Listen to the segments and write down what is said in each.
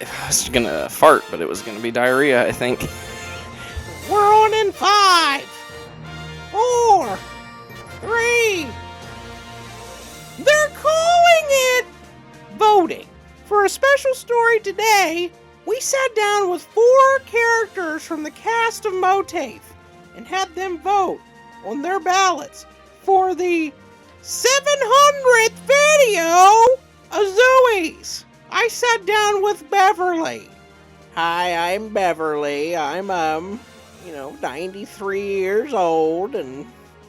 I was gonna fart, but it was gonna be diarrhea, I think. We're on in 5, 4, 3. They're calling it voting. For a special story today, we sat down with 4 characters from the cast of MOATAIF and had them vote on their ballots for the 700th video Azooies. I sat down with Beverly. Hi, I'm Beverly. I'm 93 years old, and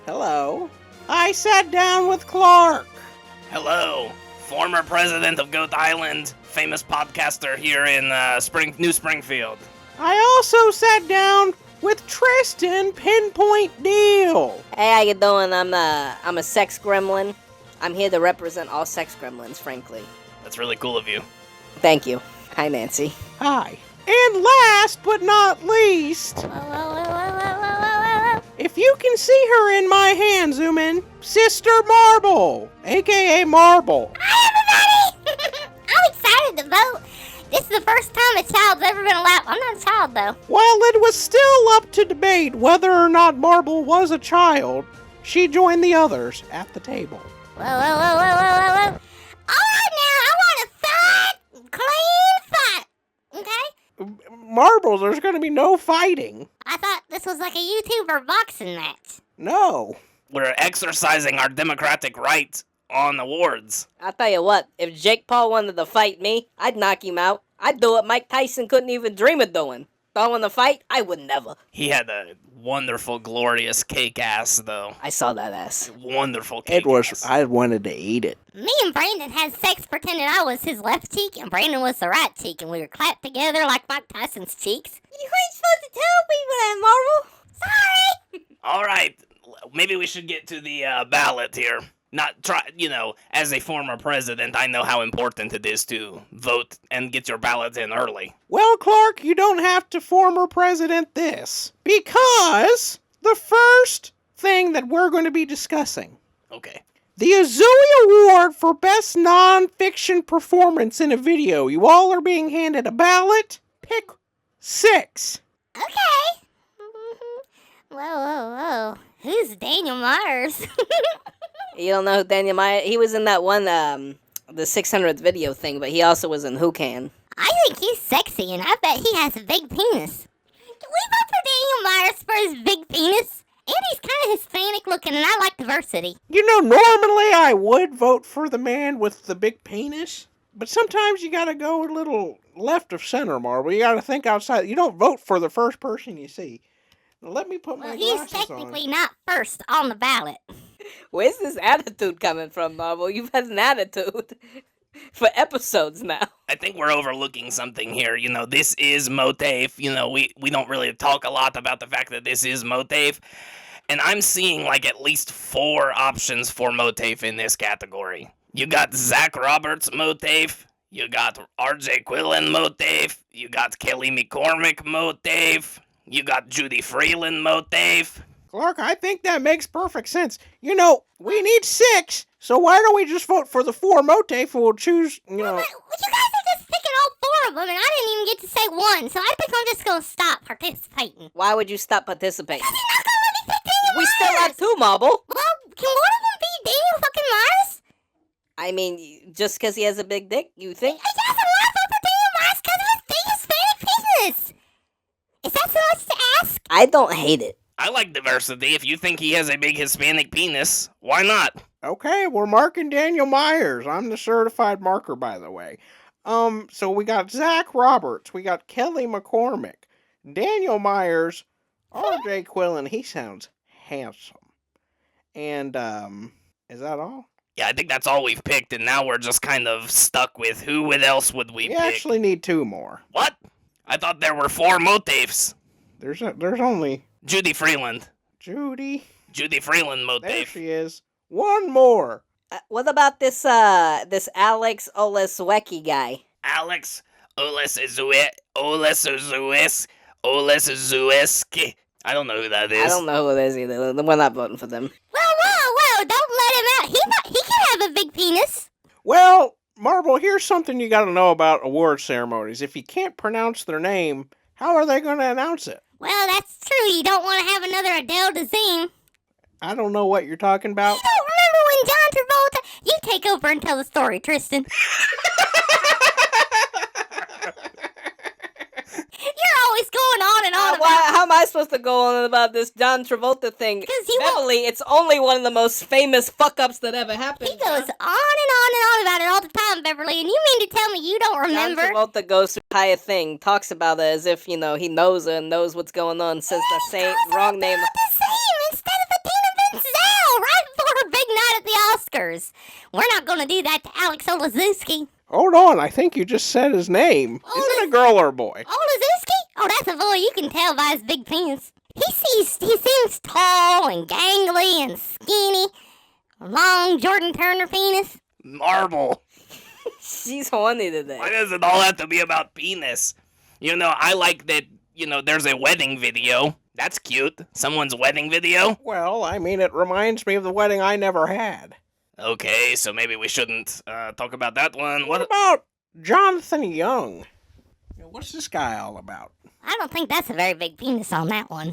hello. I sat down with Clark. Hello, former president of Goat Island, famous podcaster here in New Springfield. I also sat down with Tristan Pinpoint Deal. Hey, how you doing? I'm a sex gremlin. I'm here to represent all sex gremlins, frankly. That's really cool of you. Thank you. Hi, Nancy. Hi. And last but not least, if you can see her in my hand, zoom in, Sister Marble, aka Marble. Hi, everybody! I'm excited to vote. This is the first time a child's ever been allowed. I'm not a child, though. While it was still up to debate whether or not Marble was a child, she joined the others at the table. Whoa. All right, now, I want a fun, clean fight, okay? Marble, there's going to be no fighting. I thought this was like a YouTuber boxing match. No. We're exercising our democratic right on awards. I'll tell you what, if Jake Paul wanted to fight me, I'd knock him out. I'd do what Mike Tyson couldn't even dream of doing. Throwing a fight, I would never. He had a wonderful, glorious cake ass, though. I saw that ass. Wonderful cake ass. I wanted to eat it. Me and Brandon had sex pretending I was his left cheek and Brandon was the right cheek, and we were clapped together like Mike Tyson's cheeks. You ain't supposed to tell people that, Marvel. Sorry. All right, maybe we should get to the ballot here. As a former president, I know how important it is to vote and get your ballot in early. Well, Clark, you don't have to former president this, because the first thing that we're going to be discussing, Okay. the Azooie Award for Best Non-Fiction Performance in a Video. You all are being handed a ballot. Pick 6. Okay. Whoa. Who's Daniel Myers? You don't know who Daniel Meyer? He was in that one, the 600th video thing, but he also was in Who Can. I think he's sexy, and I bet he has a big penis. Can we vote for Daniel Myers for his big penis? And he's kind of Hispanic looking, and I like diversity. You know, normally I would vote for the man with the big penis, but sometimes you gotta go a little left of center, Marvel. You gotta think outside. You don't vote for the first person you see. Now, let me put my Well, he's glasses technically on. not first on the ballot. Where's this attitude coming from, Marvel? You've had an attitude for episodes now. I think we're overlooking something here. This is MOATAIF. We don't really talk a lot about the fact that this is MOATAIF. And I'm seeing at least 4 options for MOATAIF in this category. You got Zach Roberts MOATAIF. You got RJ Quillen MOATAIF. You got Kelly McCormick MOATAIF. You got Judy Freeland MOATAIF. Clark, I think that makes perfect sense. You know, we need 6, so why don't we just vote for the 4 MOATAIF and we'll choose, But you guys are just picking all 4 of them, and I didn't even get to say one, so I think I'm just going to stop participating. Why would you stop participating? Because you're not going to let me pick Daniel We still Myers. have 2, Marble. Well, can one of them be Daniel fucking Myers? I mean, just because he has a big dick, you think? Yes, I want to vote for Daniel Myers because of his big Hispanic penis. Is that so much to ask? I don't hate it. I like diversity. If you think he has a big Hispanic penis, why not? Okay, we're marking Daniel Myers. I'm the certified marker, by the way. So we got Zach Roberts, we got Kelly McCormick, Daniel Myers, RJ Quillen. He sounds handsome. And, is that all? Yeah, I think that's all we've picked, and now we're just kind of stuck with who else would we We pick? actually need 2 more. What? I thought there were 4 MOATAIFs. There's only Judy Freeland. Judy. Judy Freeland There MOATAIF. she is. 1 more. What about this Alex Oleswecki guy? Alex Oleszueski. I don't know who that is. I don't know who it is either. We're not voting for them. Whoa, don't let him out. He can have a big penis. Well, Marble, here's something you gotta know about award ceremonies. If you can't pronounce their name, how are they gonna announce it? Well, that's true. You don't want to have another Adele Dazeem. I don't know what you're talking about. You don't remember when John Travolta... You take over and tell the story, Tristan. You're always going on and on about... How am I supposed to go on about this John Travolta thing? Because he won't... Beverly, it's only one of the most famous fuck-ups that ever happened. He goes on and on and on about it all the time, Beverly, and you mean to tell me you don't remember? John Travolta goes through the entire thing, talks about it as if, he knows her and knows what's going on, says the same wrong name. The same instead of Adina Menzel right before her big night at the Oscars. We're not going to do that to Alex Olazewski. Hold on, I think you just said his name. Is it a girl or a boy? Olazewski? Oh, that's a boy. You can tell by his big penis. He seems tall and gangly and skinny. Long Jordan Turner penis. Marble. She's horny today. Why does it all have to be about penis? I like that, there's a wedding video. That's cute. Someone's wedding video. Well, I mean, it reminds me of the wedding I never had. Okay, so maybe we shouldn't talk about that one. What about Jonathan Young? What's this guy all about? I don't think that's a very big penis on that one.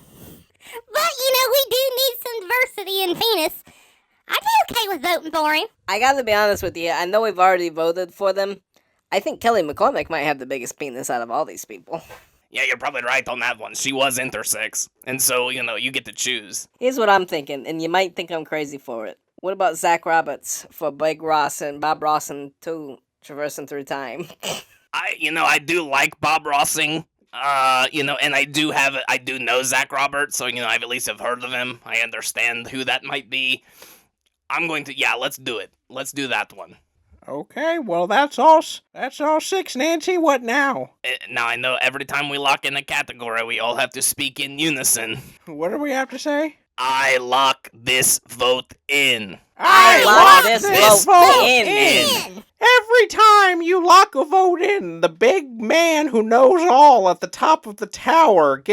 But, we do need some diversity in penis. I'd be okay with voting for him. I gotta be honest with you, I know we've already voted for them. I think Kelly McCormick might have the biggest penis out of all these people. Yeah, you're probably right on that one. She was intersex. And so, you get to choose. Here's what I'm thinking, and you might think I'm crazy for it. What about Zach Roberts for Big Ross and Bob Rossen too, traversing through time? I do like Bob Rossing. And I do know Zach Roberts, so, I've at least have heard of him. I understand who that might be. Let's do it. Let's do that one. Okay, well, that's all 6, Nancy. What now? Now, I know every time we lock in a category, we all have to speak in unison. What do we have to say? I lock this vote in. I lock this vote in. Every time you lock a vote in, the big man who knows all at the top of the tower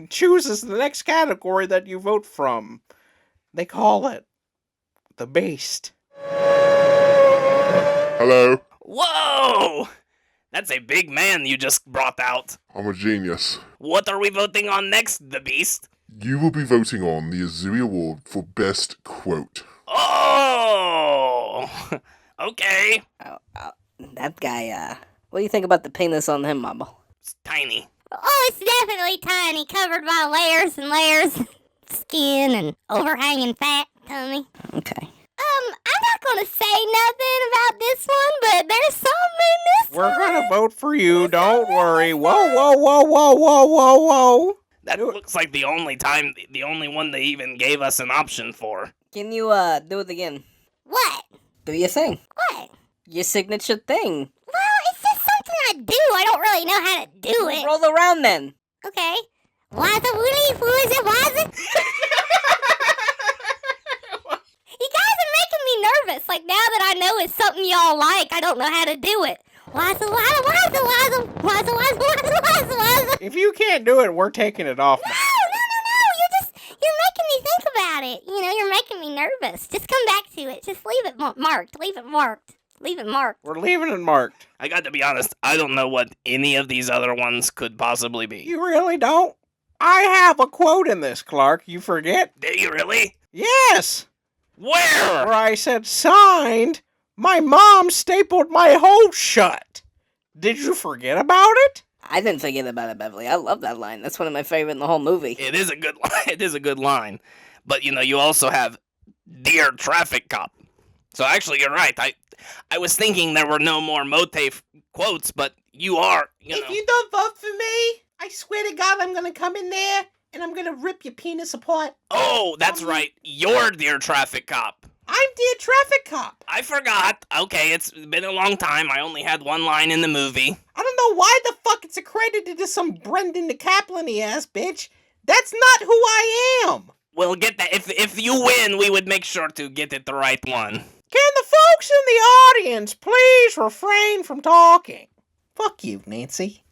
chooses the next category that you vote from. They call it the Beast. Hello, Whoa! That's a big man you just brought out. I'm a genius. What are we voting on next, the Beast? You will be voting on the Azooie Award for Best Quote. Oh! Okay. That guy, what do you think about the penis on him, Marble? It's tiny. Oh, it's definitely tiny, covered by layers and layers of skin and overhanging fat tummy. Okay. I'm not gonna say nothing about this one, but there's something in this We're one. gonna vote for you, don't worry. Whoa, whoa, whoa, whoa, whoa, whoa, whoa. That looks like the only one they even gave us an option for. Can you, do it again? What? Do your thing. What? Your signature thing. Well, it's just something I do. I don't really know how to do it. Roll around then. Okay. Wazza woolly, who is it, wazza? You guys are making me nervous. Like, now that I know it's something y'all like, I don't know how to do it. Wazza, wazza, wazza, wazza, wazza, wazza, wazza, wazza, wazza. If you can't do it, we're taking it off. No. You're making me think about it. You're making me nervous. Just come back to it. Just leave it marked. Leave it marked. Leave it marked. We're leaving it marked. I got to be honest, I don't know what any of these other ones could possibly be. You really don't? I have a quote in this, Clark. You forget? Do you really? Yes! Where? Where I said, signed, my mom stapled my hole shut. Did you forget about it? I didn't forget about it, Beverly. I love that line. That's one of my favorite in the whole movie. It is a good line. It is a good line. But, you also have Dear Traffic Cop. So actually, you're right. I was thinking there were no more MOATAIF quotes, but you are, If you don't vote for me, I swear to God I'm gonna come in there and I'm gonna rip your penis apart. Oh, that's right. You're Dear Traffic Cop. I'm Dear Traffic Cop. I forgot. Okay, it's been a long time. I only had one line in the movie. I don't know why the fuck it's accredited to some Brendan the Kaplan-y ass bitch. That's not who I am. We'll get that. If you win, we would make sure to get it the right one. Can the folks in the audience please refrain from talking? Fuck you, Nancy.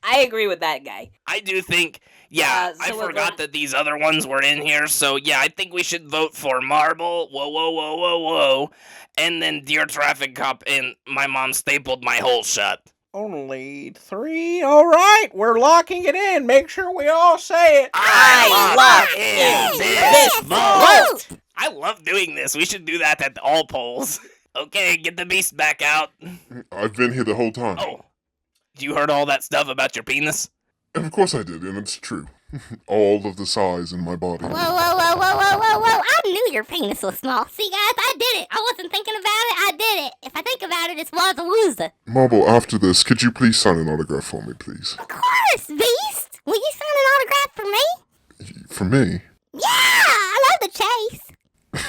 I agree with that guy. I do think, yeah, So I we're forgot going- that these other ones were in here, so yeah, I think we should vote for Marble, whoa, whoa, whoa, whoa, whoa, and then Dear Traffic Cop and My Mom Stapled My Hole Shut. Only 3? Alright, we're locking it in. Make sure we all say it. I lock in this vote. I love doing this. We should do that at all polls. Okay, get the beast back out. I've been here the whole time. Oh, you heard all that stuff about your penis? And of course I did, and it's true. All of the size in my body. Whoa, whoa, whoa, whoa, whoa, whoa, whoa. I knew your penis was small. See, guys, I did it. I wasn't thinking about it. I did it. If I think about it, it's Wazalooza. Marble, after this, could you please sign an autograph for me, please? Of course, Beast. Will you sign an autograph for me? For me? Yeah, I love the chase.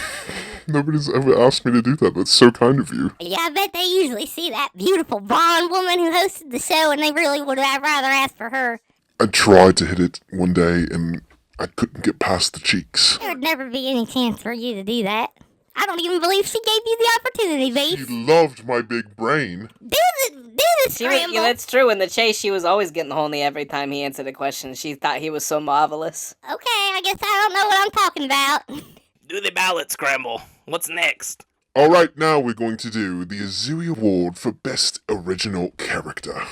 Nobody's ever asked me to do that. That's so kind of you. Yeah, I bet they usually see that beautiful blonde woman who hosted the show, and they really would have rather asked for her. I tried to hit it one day, and I couldn't get past the cheeks. There would never be any chance for you to do that. I don't even believe she gave you the opportunity, She Beast. loved my big brain. Do the scramble. Yeah, that's true. In the chase, she was always getting horny every time he answered a question. She thought he was so marvelous. Okay, I guess I don't know what I'm talking about. Do the ballot scramble. What's next? Alright, now we're going to do the Azooie Award for Best Original Character.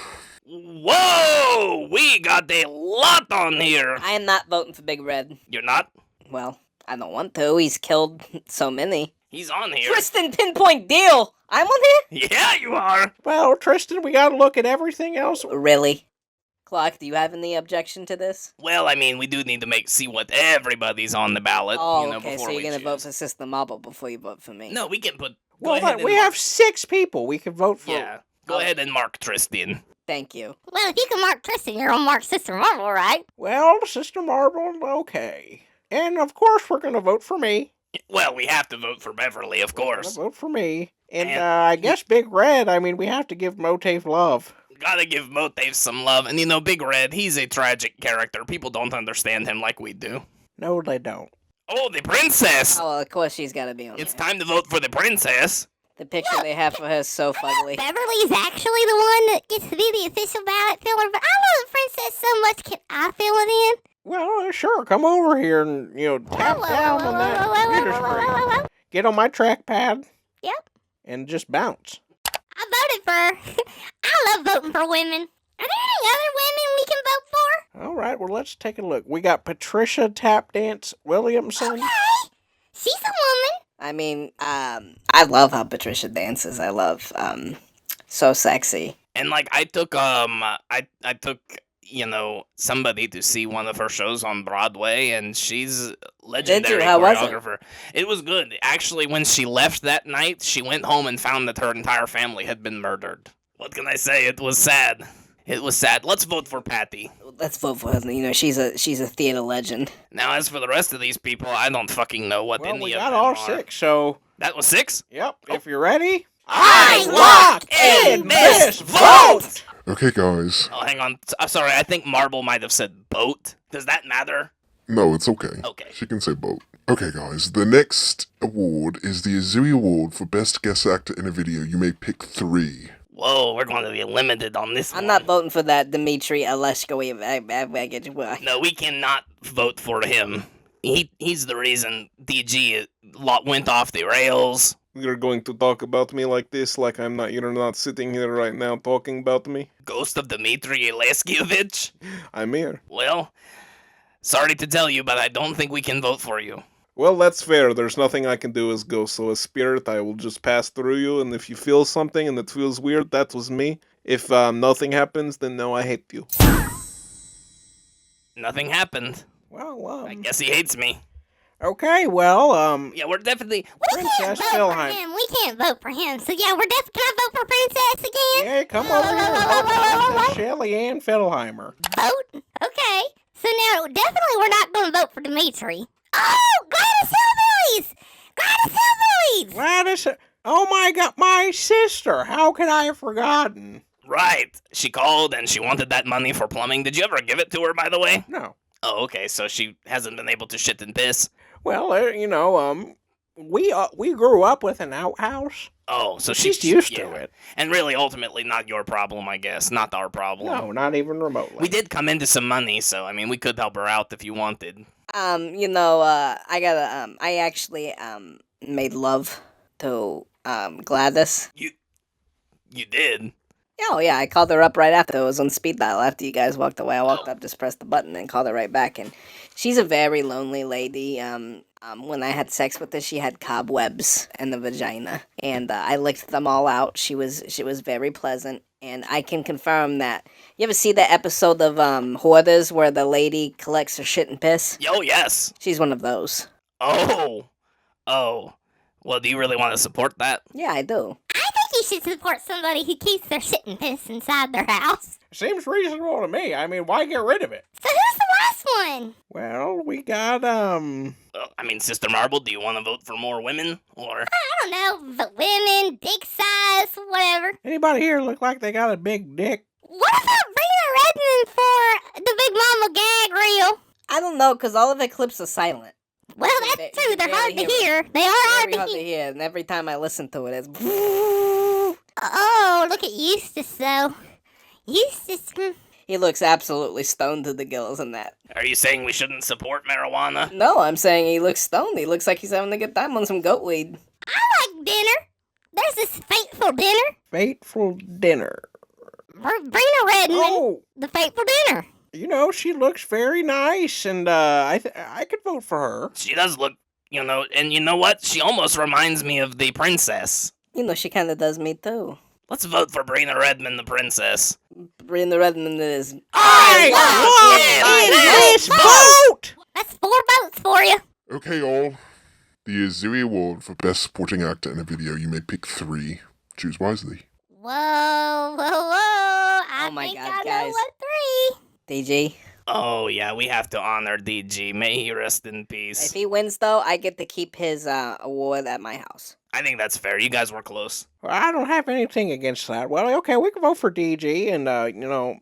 Whoa! We got a lot on here. I am not voting for Big Red. You're not? Well, I don't want to. He's killed so many. He's on here. Tristan Pinpoint Deal! I'm on here? Yeah, you are. Well, Tristan, we gotta look at everything else. Really? Clock, do you have any objection to this? Well, I mean, we do need to see what everybody's on the ballot. Oh, you know, okay, before so you're we gonna choose. vote for System Marble before you vote for me. No, we can put. Well, go ahead we and have 6 people we can vote for. Yeah, go ahead and mark Tristan. Thank you. Well, if you can mark Tristan, you're on Mark Sister Marvel, right? Well, Sister Marble, okay. And of course, we're gonna vote for me. Well, we have to vote for Beverly, of We're course. gonna vote for me. And And- I guess Big Red, I mean, we have to give MOATAIF love. Gotta give MOATAIF some love. And you know, Big Red, he's a tragic character. People don't understand him like we do. No, they don't. Oh, the princess! Oh, well, of course she's gotta be on It's there. time to vote for the princess. The picture they have for her is so fugly. Beverly's actually the one that gets to be the official ballot filler, but I love the princess so much. Can I fill it in? Well, sure, come over here and, tap down on that computer screen. Get on my trackpad. Yep. And just bounce. I voted for. I love voting for women. Are there any other women we can vote for? All right, well, let's take a look. We got Patricia Tap Dance Williamson. Okay. She's a woman. I mean, I love how Patricia dances. I love, so sexy. And like I took somebody to see one of her shows on Broadway, and she's legendary How was it? choreographer. It was good. Actually, when she left that night, she went home and found that her entire family had been murdered. What can I say? It was sad. It was sad. Let's vote for Patty. Let's vote for her. You know, she's a theater legend. Now, as for the rest of these people, I don't fucking know what Well, any we of got them all are. 6, so, That was 6? yep, if you're ready. I lock in this vote! Okay, guys. Oh, hang on. I'm sorry. I think Marble might have said boat. Does that matter? No, it's okay. Okay. She can say boat. Okay, guys. The next award is the Azooie Award for Best Guest Actor in a Video. You may pick 3. Whoa, we're going to be limited on this I'm one. not voting for that Dmitry Aleshkovic. No, we cannot vote for him. He's the reason DG went off the rails. You're going to talk about me like this, like you're not sitting here right now talking about me? Ghost of Dmitry Aleshkovich? I'm here. Well, sorry to tell you, but I don't think we can vote for you. Well, that's fair. There's nothing I can do as ghost, so as spirit, I will just pass through you, and if you feel something and it feels weird, that was me. If nothing happens, then no, I hate you. Nothing happened. Well, I guess he hates me. okay, well, Yeah, we're definitely... We can't Princess vote for Philheim. him. We can't vote for him. So yeah, we're definitely. Can I vote for Princess again? Yeah, come over here and vote for Princess Shelley Ann Fiddleheimer. Vote? Okay. So now, definitely we're not going to vote for Dimitri. Oh, Gladys Hillbillies! Gladys Hillbillies! Gladys, oh my god, my sister! How could I have forgotten? Right. She called and she wanted that money for plumbing. Did you ever give it to her, by the way? No. Oh, okay, so she hasn't been able to shit and piss. Well, we grew up with an outhouse. Oh, so She's used yeah. to it. And really, ultimately, not your problem, I guess. Not our problem. No, not even remotely. We did come into some money, so I mean, we could help her out if you wanted. I actually made love to Gladys. You did. Oh yeah, I called her up right after. It was on speed dial after you guys walked away. I walked up, just pressed the button, and called her right back. And she's a very lonely lady. When I had sex with her, she had cobwebs in the vagina, and I licked them all out. She was very pleasant, and I can confirm that. You ever see the episode of Hoarders where the lady collects her shit and piss? Oh, yes. She's one of those. Oh. Well, do you really want to support that? Yeah, I do. I think you should support somebody who keeps their shit and piss inside their house. Seems reasonable to me. I mean, why get rid of it? So who's the last one? Well, we got I mean, Sister Marble, do you want to vote for more women? Or. I don't know, but women, dick size, whatever. anybody here look like they got a big dick? What about Rena Redmond for the Big Mama gag reel? I don't know, because all of her clips are silent. Well, You that's ba- true. you They're hard barely to hear hear. They are hard Very to hard to hear. hear, and every time I listen to it, it's... Oh, look at Eustace, though. Eustace, He looks absolutely stoned to the gills in that. Are you saying we shouldn't support marijuana? No, I'm saying he looks stoned. He looks like he's having a good time on some goat weed. I like dinner. There's this fateful dinner. Fateful dinner. Rena Redmond, Oh, the fateful dinner. you know, she looks very nice, and I could vote for her. She does look, and you know what? She almost reminds me of the princess. You know, she kind of does me too. Let's vote for Brina Redmond, the princess. Bring the Redmond is... I love love this vote! That's 4 votes for you. Okay, all. The Azooie Award for Best Supporting Actor in a Video. You may pick 3. Choose wisely. Whoa. I Oh my think God, I know guys. what 3. DG. Oh, yeah, we have to honor DG. May he rest in If peace. he wins, though, I get to keep his award at my house. I think that's fair. You guys were close. Well, I don't have anything against that. Well, okay, we can vote for DG, and,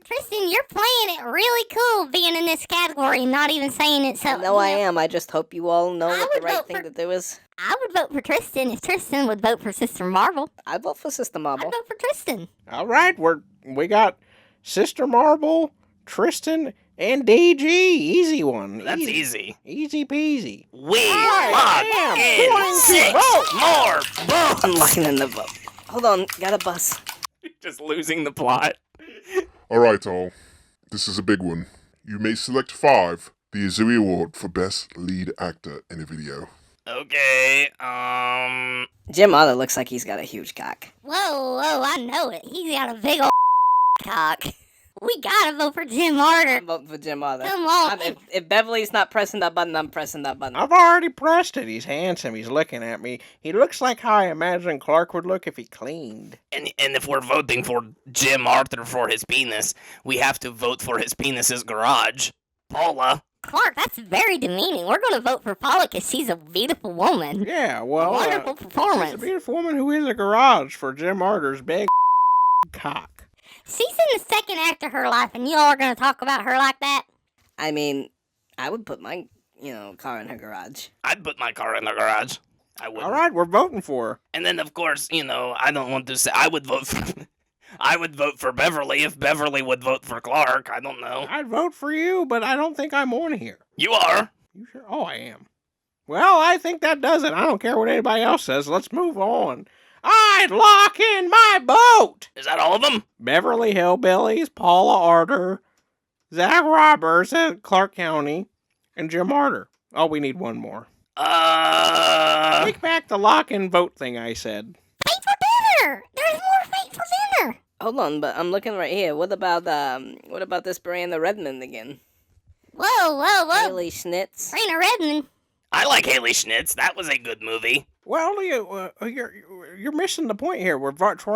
Tristan, you're playing it really cool being in this category and not even saying it. So I know I am. I just hope you all know I what the would right vote thing for- to do is. I would vote for Tristan if Tristan would vote for Sister Marvel. I'd vote for Sister I'd Marble. vote for Tristan. all right, we got Sister Marble, Tristan, and DG. Easy one. That's easy. Easy peasy. We I lock am in going to 6 more votes. I'm locking in the vote. Hold on, got a bus. Just losing the plot. Alright, all. This is a big one. You may select 5. The Azooie Award for Best Lead Actor in a Video. Okay, Jim Otter looks like he's got a huge cock. Whoa, I know it. He's got a big old cock. We gotta vote for Jim Arter. I'm voting for Jim Otter. Come on. If Beverly's not pressing that button, I'm pressing that button. I've already pressed it. He's handsome. He's looking at me. He looks like how I imagine Clark would look if he cleaned. and if we're voting for Jim Arthur for his penis, we have to vote for his penis's garage. Paula. Clark, that's very demeaning. We're gonna vote for Paula because she's a beautiful woman. Yeah, well, Wonderful she's a performance. beautiful woman who is a garage for Jim Arter's big cock. She's in the second act of her life, and y'all are gonna talk about her like that? I mean, I would put my, car in her garage. I'd put my car in the garage. I would. All right, we're voting for her. And then, of course, I don't want to say I would vote for. I would vote for Beverly if Beverly would vote for Clark. I don't know. I'd vote for you, but I don't think I'm on here. You are. You sure? Oh, I am. Well, I think that does it. I don't care what anybody else says. Let's move on. I'd lock in my vote. Is that all of them? Beverly Hillbillies, Paula Arter, Zach Roberts at Clark County, and Jim Arter. Oh, we need one more. Take back the lock and vote thing I said. Fateful dinner! There's more fateful dinner! Hold on, but I'm looking right here. What about this Miranda Redmond again? Whoa. Haley Schnitz. Rena Redmond. I like Haley Schnitz. That was a good movie. Well, you're missing the point here. We're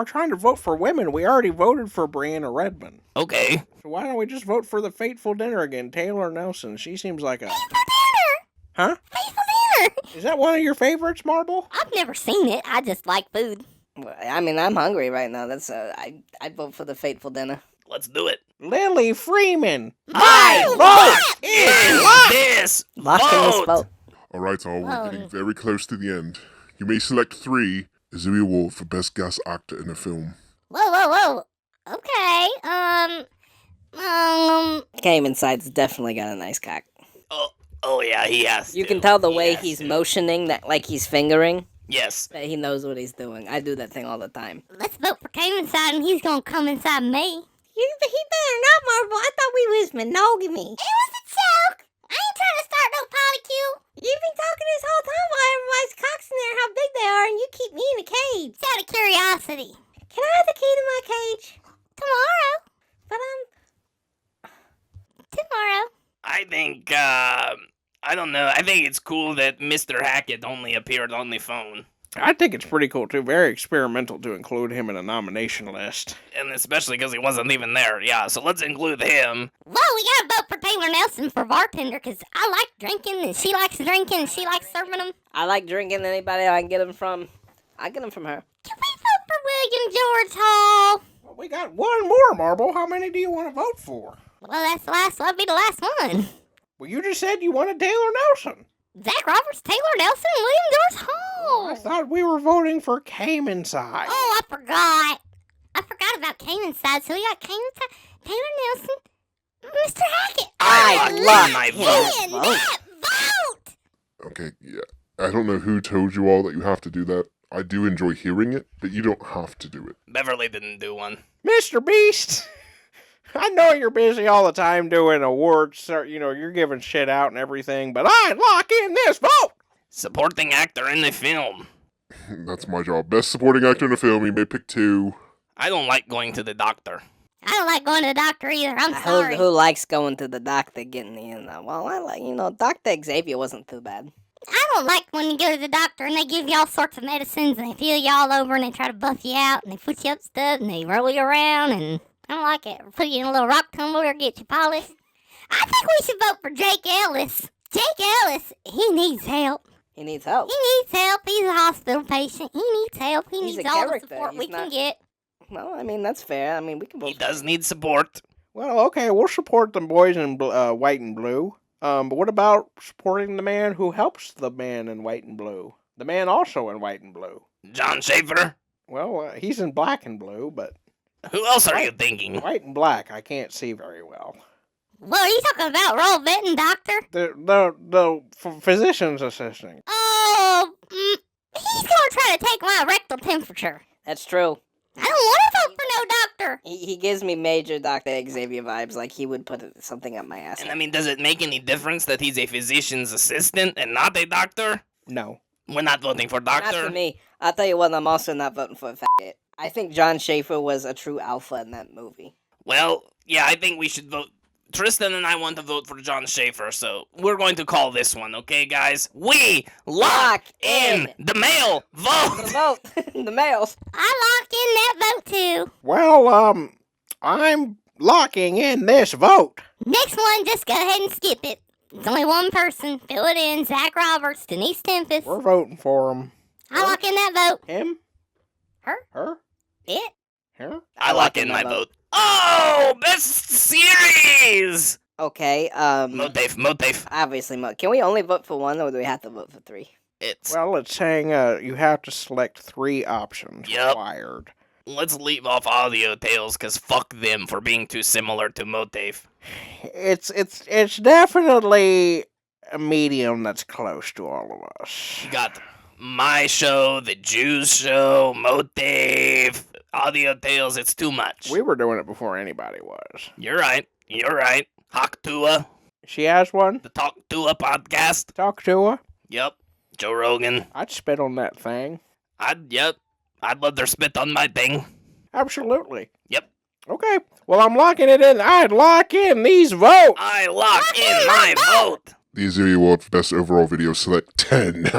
trying to vote for women. We already voted for Brianna Redmond. Okay. So why don't we just vote for the Fateful Dinner again? Taylor Nelson. She seems like a... Fateful dinner! Huh? Fateful dinner! Is that one of your favorites, Marble? I've never seen it. I just like food. Well, I mean, I'm hungry right now. I'd vote for the Fateful Dinner. Let's do it. Lily Freeman. I vote in locked. this Lock in this vote. vote. Alright, all, we're Whoa. getting very close to the end. You may select 3 Azooie Award for Best Guest Actor in a Film. Whoa. Okay. Cayman Side's definitely got a nice cock. Oh yeah, he has. You to. can tell the He way has he's to. motioning that, like he's fingering, Yes. that he knows what he's doing. I do that thing all the time. Let's vote for Came inside, and he's gonna come inside me. He better not, Marvel. I thought we was monogamy. It was a joke. I ain't trying to start no polycule. You've been talking this whole time while everybody's cocks in there, how big they are, and you keep me in a cage. It's out of curiosity. Can I have the key to my cage? Tomorrow. But Tomorrow. I think, I don't know. I think it's cool that Mr. Hackett only appeared on the phone. I think it's pretty cool, too. Very experimental to include him in a nomination list. And especially because he wasn't even there. Yeah, so let's include him. Whoa, we gotta vote for Taylor Nelson for bartender, because I like drinking, and she likes drinking, and she likes serving them. I like drinking anybody I can get them from. I get them from her. Can we vote for William George Hall? Well, we got one more, Marble. How many do you want to vote for? Well, that's the last, that'll be the last one. Well, you just said you wanted Taylor Nelson. Zach Roberts, Taylor Nelson, and William George Hall. I thought we were voting for Cayman Side. Oh, I forgot. I forgot about Cayman Side, so we got Cayman Side, Taylor Nelson, Mr. Hackett. I love my him. vote. Man, that vote! Okay, yeah. I don't know who told you all that you have to do that. I do enjoy hearing it, but you don't have to do it. Beverly didn't do one. Mr. Beast, I know you're busy all the time doing awards, so, you're giving shit out and everything, but I lock in this vote! Supporting actor in the film. That's my job. Best Supporting Actor in a Film, you may pick 2. I don't like going to the doctor. I don't like going to the doctor either. I'm sorry. Who likes going to the doctor, getting the, well, I like, Dr. Xavier wasn't too bad. I don't like when you go to the doctor and they give you all sorts of medicines and they feel you all over and they try to buff you out and they put you up stuff and they roll you around and I don't like it. Put you in a little rock tumbler, get you polished. I think we should vote for Jake Ellis. Jake Ellis, he needs help. He needs help. He needs help. He's a hospital patient. He needs help. He He's needs a all the character. support He's we can not- get. Well, I mean, that's fair. I mean, we can both. He does need support. Well, okay, we'll support the boys in white and blue. But what about supporting the man who helps the man in white and blue? The man also in white and blue. John Schaefer? Well, he's in black and blue, but Who else are you thinking? white and black I can't see very well. What are you talking about, Roll Benton, doctor? The physician's assistant. Oh, he's gonna try to take my rectal temperature. That's true. I don't want to vote for no doctor. He gives me major Dr. Xavier vibes, like he would put something up my ass. And I mean, does it make any difference that he's a physician's assistant and not a doctor? No. We're not voting for Not doctor. for me. I'll tell you what, I'm also not voting for it. I think John Schaefer was a true alpha in that movie. Well, yeah, I think we should vote. Tristan and I want to vote for John Schaefer, so we're going to call this one, okay, guys? We lock in the male The vote! vote. The males. I lock in that vote too. Well, I'm locking in this vote. Next one, just go ahead and skip it. It's only one person. Fill it in. Zach Roberts, Denise Tempest. We're voting for him. I lock in that vote. Him? Her? Her? It? Her? I lock in my vote. Oh, best series! Okay, MOATAIF. obviously, can we only vote for one, or do we have to vote for 3? It's, Well, it's saying you have to select 3 options Yep. required. let's leave off Audio Tales, cause fuck them for being too similar to MOATAIF. It's definitely a medium that's close to all of us. You got my show, the Jews show, MOATAIF, Audio Tales, it's too much. We were doing it before anybody was. You're right. Hawk Tua, She has one. the Talk Tua podcast. Talk to her. Yep. Joe Rogan. I'd spit on that thing. I'd love their spit on my thing. Absolutely. Yep. Okay. Well, I'm locking it in. I'd lock in these votes. I lock in my vote. The Azooie Award for Best Overall Video, select 10.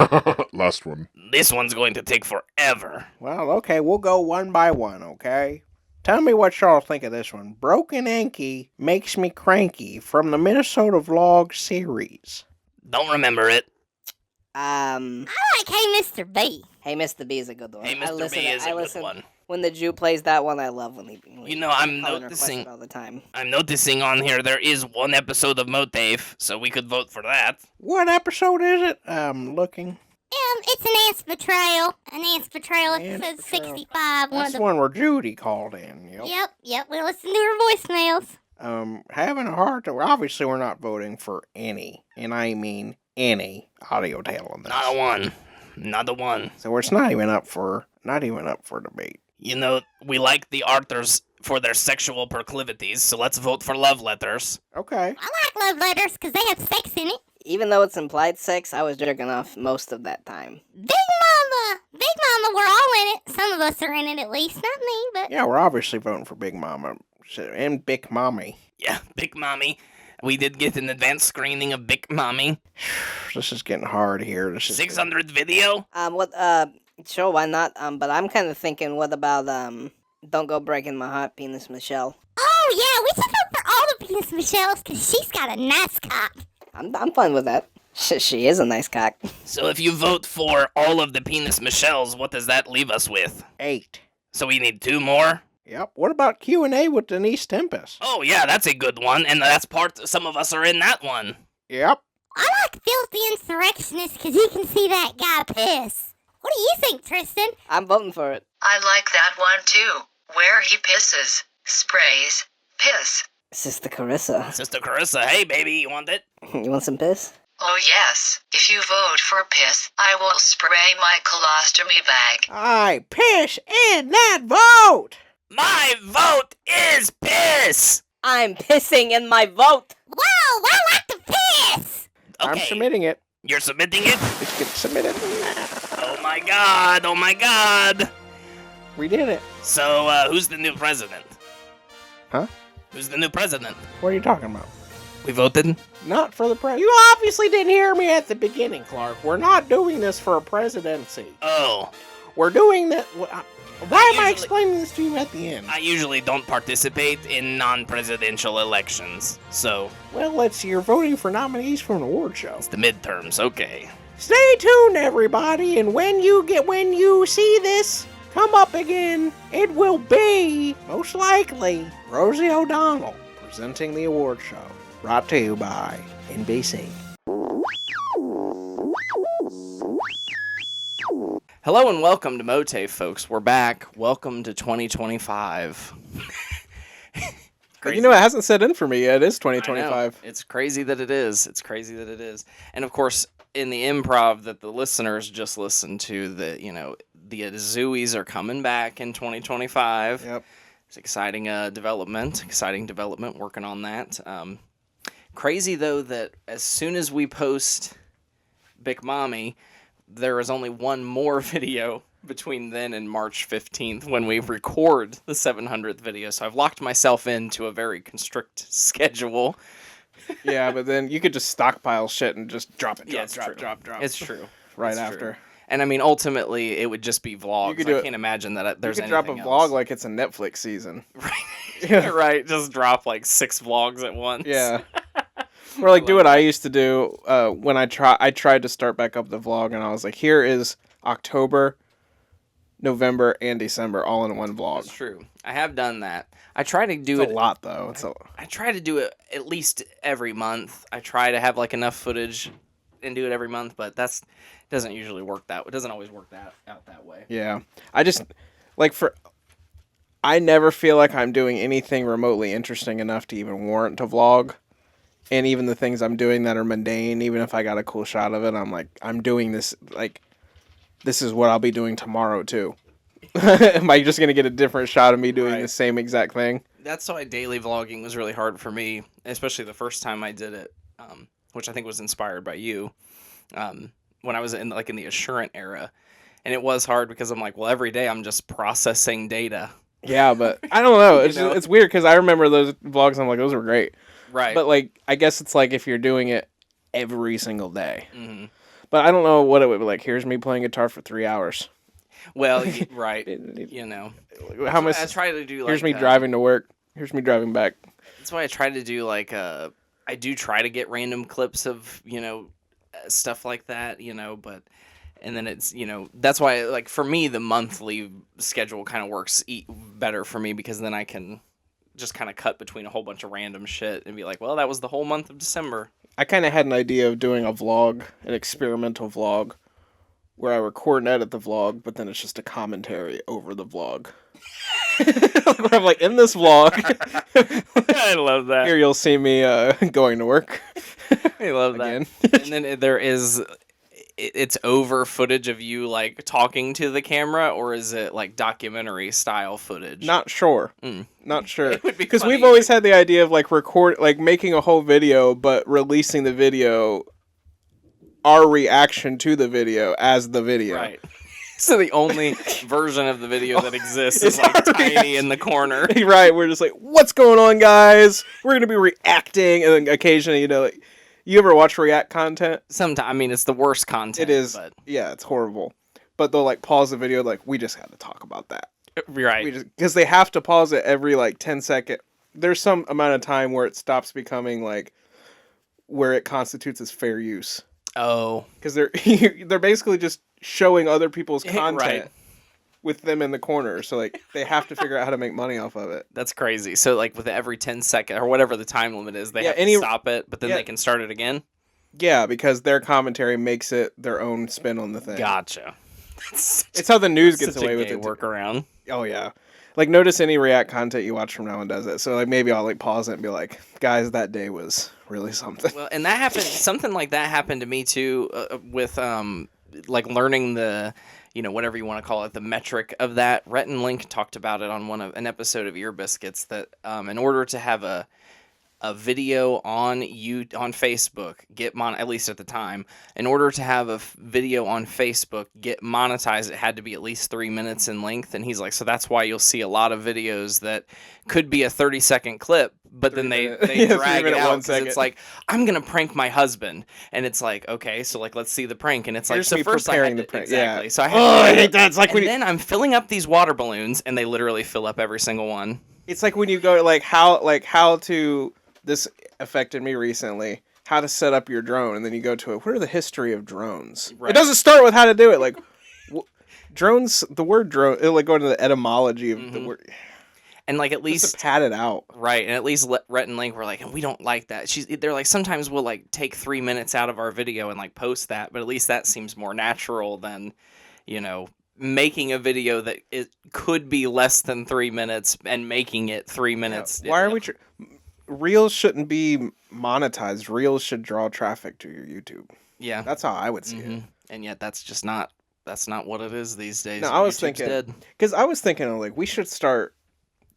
Last one. This one's going to take forever. Well, okay. We'll go one by one, okay? Tell me what y'all think of this one. Broken Anky Makes Me Cranky from the Minnesota Vlog series. Don't remember it. I like Hey Mr. B. Hey, Mr. B is a good one. Hey, Mr. B is a good one. When the Jew plays that one, I love when he. You know, I'm Colin requests noticing. it all the time. I'm noticing on here there is one episode of MOATAIF, so we could vote for that. What episode is it? I'm looking. It's an ants betrayal. An ants betrayal. Ants Episode betrayal. 65. That's the one where Judy called in. Yep. We listen to her voicemails. Having a hard time. Obviously, we're not voting for any, and I mean any audio tale on this. Not a one. Not a one. So it's not even up for debate. You know, we like the authors for their sexual proclivities, so let's vote for love letters. Okay. I like love letters because they have sex in it. Even though it's implied sex, I was jerking off most of that time. Big Mama, we're all in it. Some of us are in it at least, not me, but Yeah, we're obviously voting for Big Mama and Big Mommy. Yeah, Big Mommy. We did get an advanced screening of Big Mommy. This is getting hard here. This is 600th video? Sure, why not? But I'm kind of thinking, what about, Don't Go Breaking My Heart, Penis Michelle? oh yeah, we should vote for all the Penis Michelles because she's got a nice cock. I'm fine with that. She is a nice cock. So if you vote for all of the Penis Michelles, what does that leave us with? 8. So we need 2 more? Yep. What about Q&A with Denise Tempest? Oh yeah, that's a good one, and that's some of us are in that one. Yep. I like Filthy Insurrectionist because you can see that guy piss. What do you think, Tristan? I'm voting for it. I like that one too, where he pisses, sprays, piss. Sister Carissa. Sister Carissa, hey baby, you want it? You want some piss? Oh yes, if you vote for piss, I will spray my colostomy bag. I piss in that vote! My vote is piss! I'm pissing in my vote! Wow, I like to piss! Okay, I'm submitting it. you're submitting it? It's getting submitted. Oh my god! We did it. So, who's the new president? Huh? Who's the new president? What are you talking about? We voted? Not for the president. You obviously didn't hear me at the beginning, Clark. We're not doing this for a presidency. Oh, We're doing that. Why am I usually- explaining this to you at the end? I usually don't participate in non-presidential elections, so Well, you're voting for nominees for an award show. it's the midterms, okay. Stay tuned, everybody, and when you see this come up again, it will be, most likely, Rosie O'Donnell presenting the award show. Brought to you by NBC. Hello and welcome to MOATAIF, folks. We're back. Welcome to 2025. You know, it hasn't set in for me yet. It is I know. 2025. It's crazy that it is. And of course, in the improv that the listeners just listened to, the Azooies are coming back in 2025. Yep. It's exciting development, working on that. Crazy, though, that as soon as we post Big Mommy, there is only one more video between then and March 15th when we record the 700th video. So I've locked myself into a very constrict schedule. Yeah, but then you could just stockpile shit and just drop it. Yeah, it's true. Drop. It's true. Right It's after. true. And I mean, ultimately, it would just be vlogs. could do I it- can't imagine that there's You could drop a anything vlog else. like it's a Netflix season. Right. Right. Just drop like 6 vlogs at once. Yeah. Or like do what I used to do when I tried to start back up the vlog, and I was like, here is October, November, and December all in one vlog. It's true. I have done that. I try to do It's it a lot though. I try to do it at least every month. I try to have like enough footage and do it every month, but it doesn't usually work that. It doesn't always work out that way. Yeah. I just I never feel like I'm doing anything remotely interesting enough to even warrant a vlog. And even the things I'm doing that are mundane, even if I got a cool shot of it, I'm like, I'm doing this, like, this is what I'll be doing tomorrow too. Am I just going to get a different shot of me doing Right. the same exact thing? That's why daily vlogging was really hard for me, especially the first time I did it, which I think was inspired by you, when I was in the Assurant era. And it was hard because I'm like, well, every day I'm just processing data. Yeah, but I don't know. It's, know? it's weird because I remember those vlogs. I'm like, those were great. Right. But like, I guess it's like if you're doing it every single day. hmm But I don't know what it would be like. Here's me playing guitar for 3 hours. Well, right. You know. How much? I try to do like. Here's me driving to work. Here's me driving back. That's why I try to do like I do try to get random clips of stuff like that, but And then it's, that's why, like, for me, the monthly schedule kind of works better for me, because then I can just kind of cut between a whole bunch of random shit and be like, well, that was the whole month of December. I kind of had an idea of doing a vlog, an experimental vlog, where I record and edit the vlog, but then it's just a commentary over the vlog. Where I'm like, in this vlog, I love that. here you'll see me going to work. I love that. And then there is, it's over footage of you, like, talking to the camera, or is it, like, documentary style footage? Not sure. Not sure. It would be because funny. we've always had the idea of, like, making a whole video, but releasing the video, our reaction to the video as the video. Right. So the only version of the video that exists is, like, tiny in the corner. Right, we're just like, what's going on, guys? We're going to be reacting, and then occasionally, like, you ever watch react content? Sometimes, I mean, it's the worst content. It is, but... yeah, it's horrible. But they'll, like, pause the video, like, we just had to talk about that. Right. Because they have to pause it every, like, 10 second. There's some amount of time where it stops becoming, like, where it constitutes as fair use. Oh. Because they're basically just showing other people's content Right. with them in the corner. So, like, they have to figure out how to make money off of it. That's crazy. So, like, with every 10 second or whatever the time limit is, they have to stop it, but then they can start it again? Yeah, because their commentary makes it their own spin on the thing. Gotcha. It's how the news gets away with it. Workaround. Oh, yeah. Like, notice any React content you watch from now on does it. So, like, maybe I'll, like, pause it and be like, guys, that day was really something. Well, and that happened, something like that happened to me, too, with, like, learning the, whatever you want to call it, the metric of that. Rhett and Link talked about it on an episode of Ear Biscuits, that in order to have a video on Facebook at least at the time, in order to have a video on Facebook get monetized, it had to be at least 3 minutes in length. And he's like, so that's why you'll see a lot of videos that could be a 30-second clip, but then they drag it out, because it's like, I'm gonna prank my husband, and it's like, okay, so, like, let's see the prank, and it's like, so first I had to, prank. exactly, Yeah. so I had I hate that. It's like and then I'm filling up these water balloons, and they literally fill up every single one. It's like when you go to, how to. This affected me recently. How to set up your drone, and then you go to it. What are the history of drones? Right. It doesn't start with how to do it. Like drones, the word drone. It'll, like, go into the etymology of the word. And, like, at Just least to pad it out, right? And at least Rhett and Link were like, we don't like that. They're like, sometimes we'll, like, take 3 minutes out of our video and, like, post that, but at least that seems more natural than, making a video that it could be less than 3 minutes and making it 3 minutes. Yeah. Why are we? Reels shouldn't be monetized. Reels should draw traffic to your YouTube. Yeah, That's how I would see it. And yet that's just not. That's not what it is these days. No, I was YouTube's thinking, dead. because I was thinking, like, we should start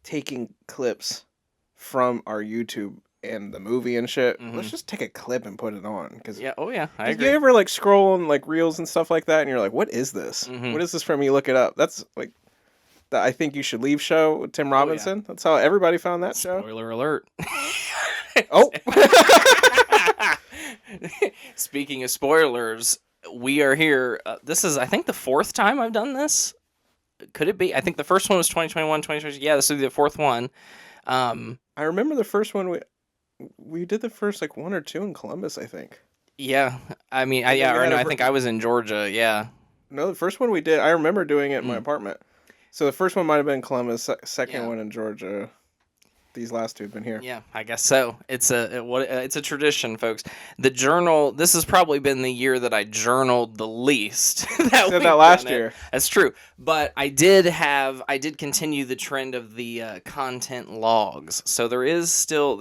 taking clips from our YouTube and the movie and shit. Let's just take a clip and put it on. Cause, Yeah. Oh yeah. I Do agree. you ever, like, scroll on, like, Reels and stuff like that, and you're like, what is this? What is this from? You look it up. That's, like, the I Think You Should Leave show with Tim Robinson. That's how everybody found that show. Spoiler alert. Oh. Speaking of spoilers, we are here. This is, I think, the fourth time I've done this. Could it be? I think the first one was 2021, 2020. Yeah, this will be the fourth one. I remember the first one we did the first, like, one or two in Columbus, I think. Yeah, I mean, I think I was in Georgia. Yeah. No, the first one we did, I remember doing it in my apartment. So the first one might have been Columbus, second one in Georgia. These last two have been here. Yeah, I guess so. It's a tradition, folks. The journal. This has probably been the year that I journaled the least. Said that last year. That's true. But I did continue the trend of the content logs. So there is still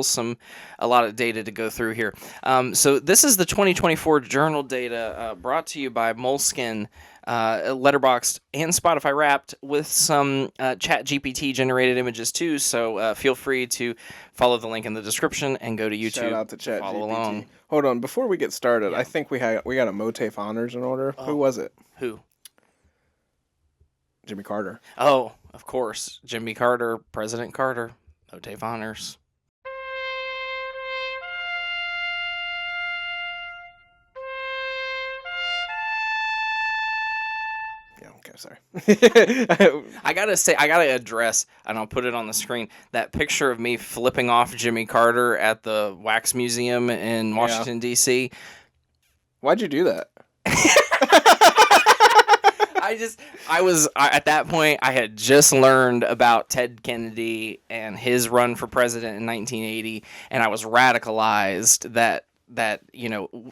some a lot of data to go through here. So this is the 2024 journal data brought to you by Moleskine. Letterboxd and Spotify Wrapped with some Chat GPT generated images too. So feel free to follow the link in the description and go to YouTube. Shout out to Chat follow GPT. along. Hold on, before we get started, I think we got a MOATAIF honors in order. Who was it? Who? Jimmy Carter. Oh, of course, Jimmy Carter, President Carter, MOATAIF honors. Sorry. I gotta address, and I'll put it on the screen, that picture of me flipping off Jimmy Carter at the Wax Museum in Washington, D.C. Why'd you do that? At that point, I had just learned about Ted Kennedy and his run for president in 1980, and I was radicalized that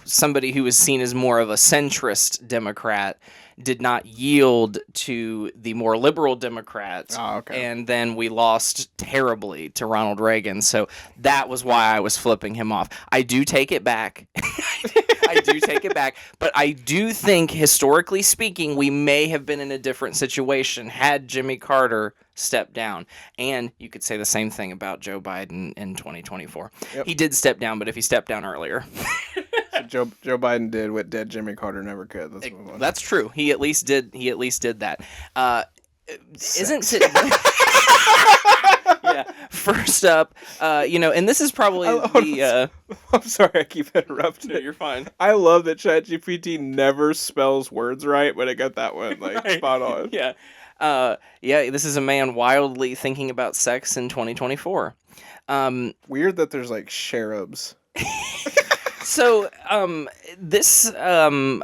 somebody who was seen as more of a centrist Democrat did not yield to the more liberal Democrats. Oh, okay. And then we lost terribly to Ronald Reagan. So that was why I was flipping him off. I do take it back. I do take it back. But I do think, historically speaking, we may have been in a different situation had Jimmy Carter stepped down. And you could say the same thing about Joe Biden in 2024. Yep. He did step down, but if he stepped down earlier. So Joe Biden did what dead Jimmy Carter never could. Let's move on. That's true. He at least did that. Isn't it? Yeah. First up, and this is probably the. I'm sorry, I keep interrupting. No, you're fine. I love that ChatGPT never spells words right, but it got that one Right. spot on. Yeah. This is a man wildly thinking about sex in 2024. Weird that there's like cherubs. So, this, I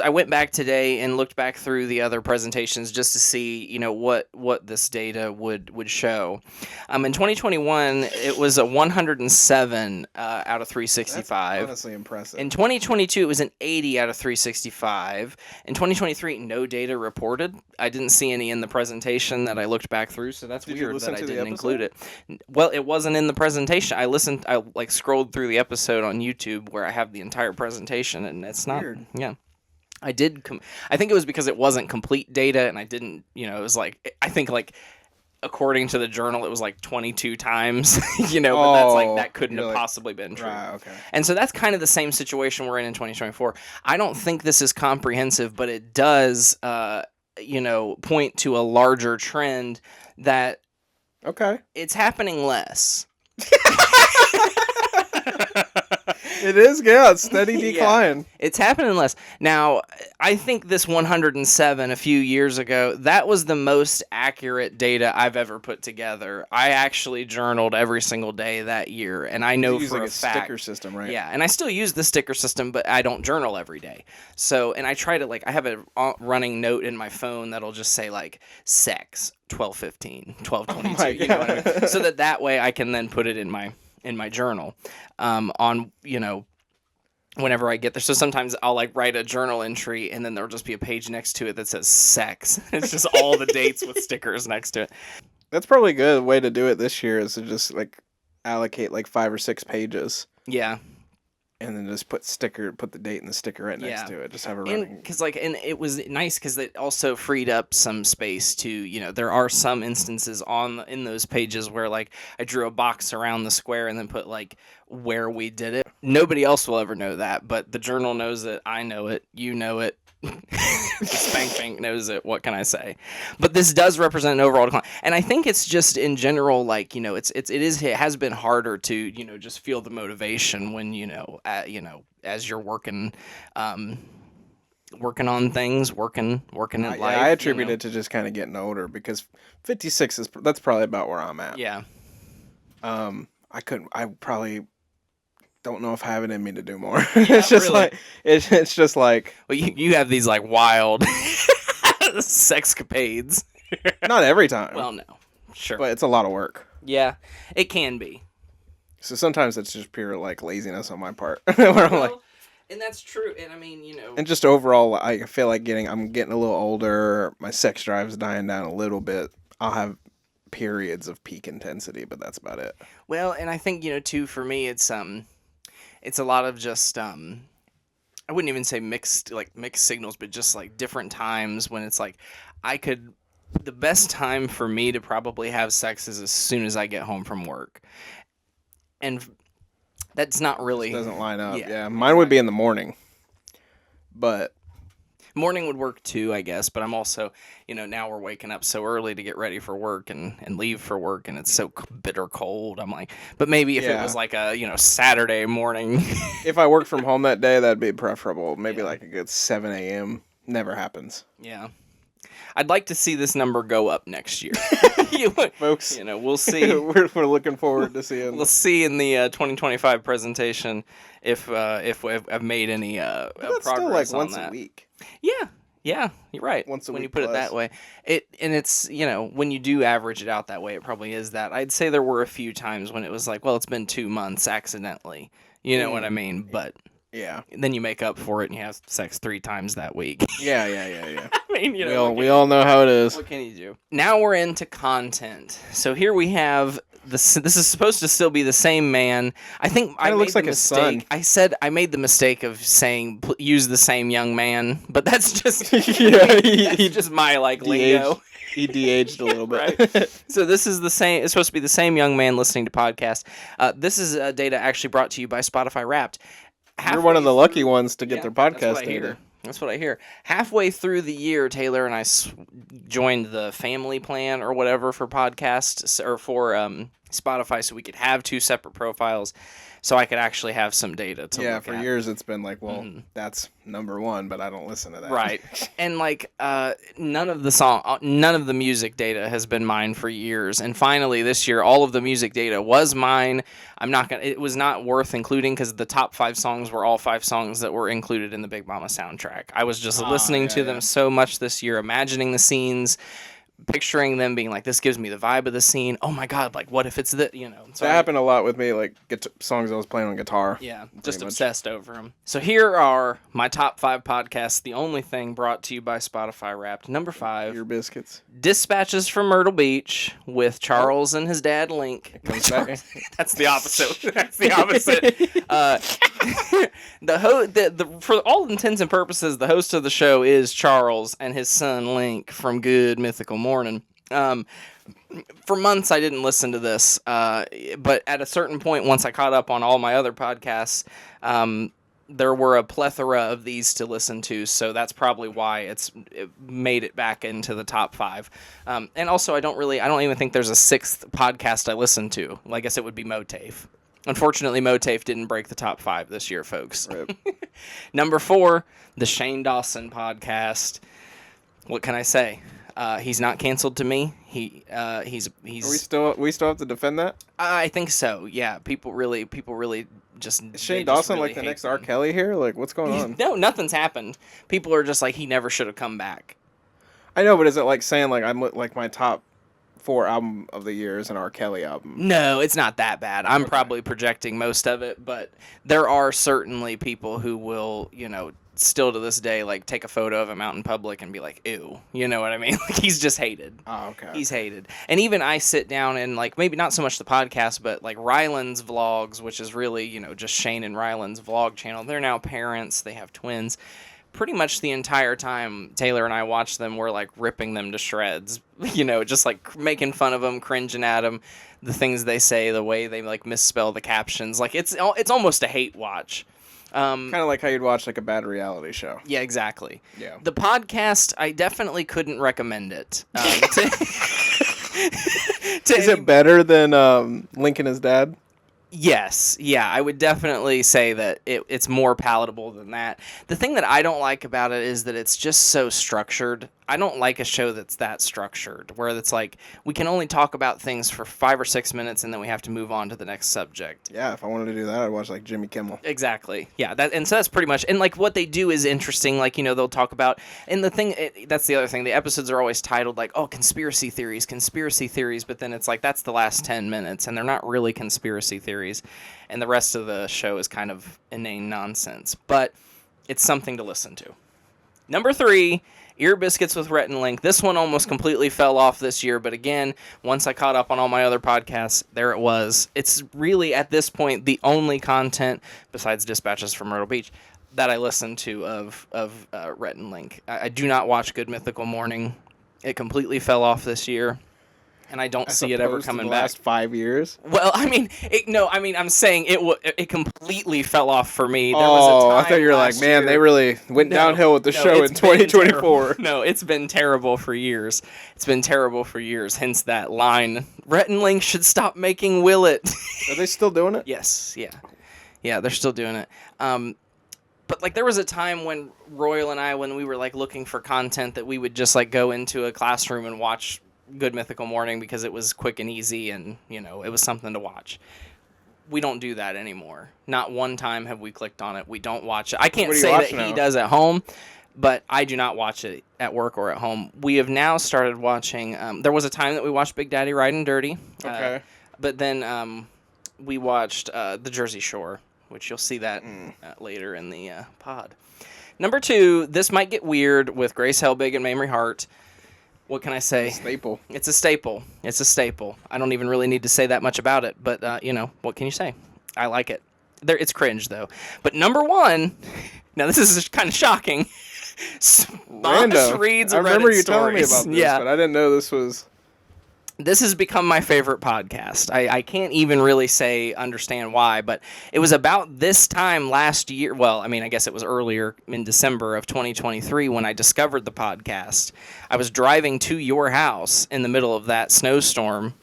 went back today and looked back through the other presentations just to see, what this data would show. In 2021, it was a 107 out of 365. That's honestly impressive. In 2022, it was an 80 out of 365. In 2023, no data reported. I didn't see any in the presentation that I looked back through, so that's Did you weird listen that I to the didn't include it. Well, it wasn't in the presentation. I scrolled through the episode on YouTube where I have the entire presentation, and it's not. Weird. Yeah. I think it was because it wasn't complete data, and I didn't, it was like, I think like, according to the journal, it was like 22 times, but that's like, that couldn't have possibly been true. Right, okay. And so that's kind of the same situation we're in 2024. I don't think this is comprehensive, but it does, point to a larger trend that it's happening less. It is, yeah, steady decline. Yeah, it's happening less. Now, I think this 107 a few years ago, that was the most accurate data I've ever put together. I actually journaled every single day that year, and I know for a fact. Sticker system, right? Yeah, and I still use the sticker system, but I don't journal every day. So, and I try to, I have a running note in my phone that'll just say, sex, 12:15, 12:22, you know what I mean? So that way I can then put it in my journal whenever I get there. So sometimes I'll write a journal entry and then there'll just be a page next to it that says sex. It's just all the dates with stickers next to it. That's probably a good way to do it this year, is to just allocate 5 or 6 pages. Yeah. And then just put the date and the sticker right next to it. Just have a running. And it was nice because it also freed up some space to, there are some instances in those pages where I drew a box around the square and then put where we did it. Nobody else will ever know that, but the journal knows it. I know it. You know it. The Spank Bank knows it. What can I say? But this does represent an overall decline, and I think it's just in general, it has been harder to just feel the motivation when as you're working on things, working in life. I attribute it to just kind of getting older, because 56 that's probably about where I'm at. Yeah. I probably don't know if I have it in me to do more. It's just really. It's just like, well, you have these wild sexcapades. Not every time. Well, no, sure, but it's a lot of work. Yeah, it can be. So sometimes it's just pure laziness on my part. Where I'm and that's true. And I mean, and just overall, I feel like I'm getting a little older. My sex drive's dying down a little bit. I'll have periods of peak intensity, but that's about it. Well, and I think too, for me, it's a lot of just I wouldn't even say mixed signals, but just different times when it's the best time for me to probably have sex is as soon as I get home from work. And that's not really... It doesn't line up, yeah. Mine would be in the morning, but... Morning would work too, I guess, but I'm also, now we're waking up so early to get ready for work and leave for work, and it's so bitter cold. I'm but maybe if it was a, Saturday morning. If I worked from home that day, that'd be preferable. Maybe a good 7 a.m. Never happens. Yeah. I'd like to see this number go up next year. folks. We'll see. we're looking forward to seeing. We'll see in the 2025 presentation if I've made any That's progress still like on once that. a week. Yeah, you're right. Once a when week you put it plus. that way, it's when you do average it out that way, it probably is that. I'd say there were a few times when it was like, well, it's been 2 months accidentally. You know what I mean? But Yeah. then you make up for it and you have sex 3 times that week. Yeah. I mean, We all know how it is. what can you do? Now we're into content. So here we have this is supposed to still be the same man. I think I Kinda made looks the like his son. mistake. I said I made the mistake of saying use the same young man, but that's just Yeah, that's just my lingo. He de-aged a little bit. Right. So this is the same. It's supposed to be the same young man listening to podcasts. This is data actually brought to you by Spotify Wrapped. You're one of the Halfway lucky ones to get their that's podcast what I data. hear. That's what I hear. Halfway through the year, Taylor and I joined the family plan or whatever for podcasts or for Spotify, so we could have 2 separate profiles, so I could actually have some data to Yeah, look for at. years it's been like, well, that's number 1, but I don't listen to that. Right. And like none of the music data has been mine for years. And finally this year all of the music data was mine. It was not worth including because the top 5 songs were all 5 songs that were included in the Big Mama soundtrack. I was just listening to them so much this year, imagining the scenes, picturing them being like, this gives me the vibe of the scene. Oh my God, like what if it's the, So That happened a lot with me, like songs I was playing on guitar. Yeah, just much. obsessed over them. So here are my top 5 podcasts, the only thing brought to you by Spotify Wrapped. Number 5, Your biscuits. Dispatches from Myrtle Beach with Charles and his dad Link. Comes back. That's the opposite. That's the opposite. For all intents and purposes, the host of the show is Charles and his son Link from Good Mythical Morning. For months I didn't listen to this, but at a certain point, once I caught up on all my other podcasts, there were a plethora of these to listen to, so that's probably why it made it back into the top 5. And also, I don't even think there's a 6th podcast I listen to. Well, I guess it would be MOATAIF. Unfortunately, MOATAIF didn't break the top 5 this year, folks. Right. Number 4, the Shane Dawson podcast. What can I say? He's not canceled to me. He's. Are we still have to defend that? I think so. Yeah. People really just. Is Shane they just Dawson really like the hate next him. R. Kelly here? Like, what's going on? No, nothing's happened. People are just like, he never should have come back. I know, but is it like saying like I'm like my top 4 album of the year is an R. Kelly album? No, it's not that bad. I'm probably projecting most of it, but there are certainly people who will, still to this day, like take a photo of him out in public and be like, ew, you know what I mean? Like he's just hated. Oh, okay. He's hated. And even I sit down and like, maybe not so much the podcast, but like Ryland's vlogs, which is really, just Shane and Ryland's vlog channel. They're now parents. They have twins. Pretty much the entire time Taylor and I watched them, we're like ripping them to shreds, just like making fun of them, cringing at them, the things they say, the way they like misspell the captions. Like it's almost a hate watch. Kind of like how you'd watch like a bad reality show. Yeah, exactly. Yeah. The podcast, I definitely couldn't recommend it. Is it better than Link and his dad? Yes, yeah, I would definitely say that it's more palatable than that. The thing that I don't like about it is that it's just so structured. I don't like a show that's that structured, where it's like we can only talk about things for 5 or 6 minutes and then we have to move on to the next subject. Yeah, if I wanted to do that, I'd watch like Jimmy Kimmel. Exactly. Yeah, so that's pretty much, and like what they do is interesting. Like they'll talk about, and the thing that's the other thing. The episodes are always titled like, oh, conspiracy theories, but then it's like that's the last 10 minutes, and they're not really conspiracy theories, and the rest of the show is kind of inane nonsense. But it's something to listen to. Number 3. Ear Biscuits with Rhett and Link. This one almost completely fell off this year, but again, once I caught up on all my other podcasts, there it was. It's really, at this point, the only content, besides Dispatches from Myrtle Beach, that I listen to of Rhett and Link. I do not watch Good Mythical Morning. It completely fell off this year, and I don't see it ever coming back. Last 5 years. Well, I'm saying it completely fell off for me. There Oh, was a time I thought you were like, last man, year- they really went downhill with the show it's in been 2024. terrible. No, it's been terrible for years. It's been terrible for years. Hence that line, Rhett and Link should stop making Willet. Are they still doing it? Yes, yeah. Yeah, they're still doing it. But like there was a time when Royal and I, when we were like looking for content, that we would just like go into a classroom and watch Good Mythical Morning because it was quick and easy and, you know, it was something to watch. We don't do that anymore. Not one time have we clicked on it. We don't watch it. I can't What do you say watch that now? he does at home, but I do not watch it at work or at home. We have now started watching, there was a time that we watched Big Daddy Riding Dirty. Okay. But then we watched The Jersey Shore, which you'll see that later in the pod. Number 2, this might get weird with Grace Helbig and Mamrie Hart. What can I say? Staple. It's a staple. It's a staple. I don't even really need to say that much about it, but, you know, what can you say? I like it. It's cringe, though. But number 1, now this is kind of shocking. Random. Reads I remember Reddit you telling me stories. about this, but I didn't know this was... This has become my favorite podcast. I can't even really understand why, but it was about this time last year. Well, I mean, I guess it was earlier in December of 2023 when I discovered the podcast. I was driving to your house in the middle of that snowstorm.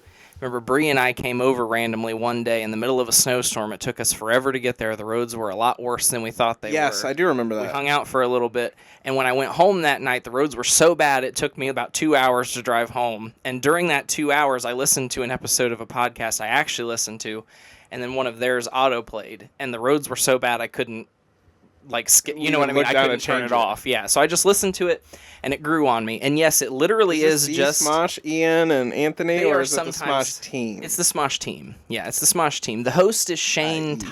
Remember, Bree and I came over randomly one day in the middle of a snowstorm. It took us forever to get there. The roads were a lot worse than we thought they were. Yes, I do remember We that. hung out for a little bit, and when I went home that night, the roads were so bad it took me about 2 hours to drive home. And during that 2 hours, I listened to an episode of a podcast I actually listened to, and then one of theirs auto-played, and the roads were so bad I couldn't, you know what I mean? Look I down couldn't and turn change it it. off. Yeah, so I just listened to it, and it grew on me. And yes, it literally is this just... Smosh, Ian, and Anthony, They or are is it the sometimes- Smosh team? It's the Smosh team. Yeah, it's the Smosh team. The host is Shane Aish.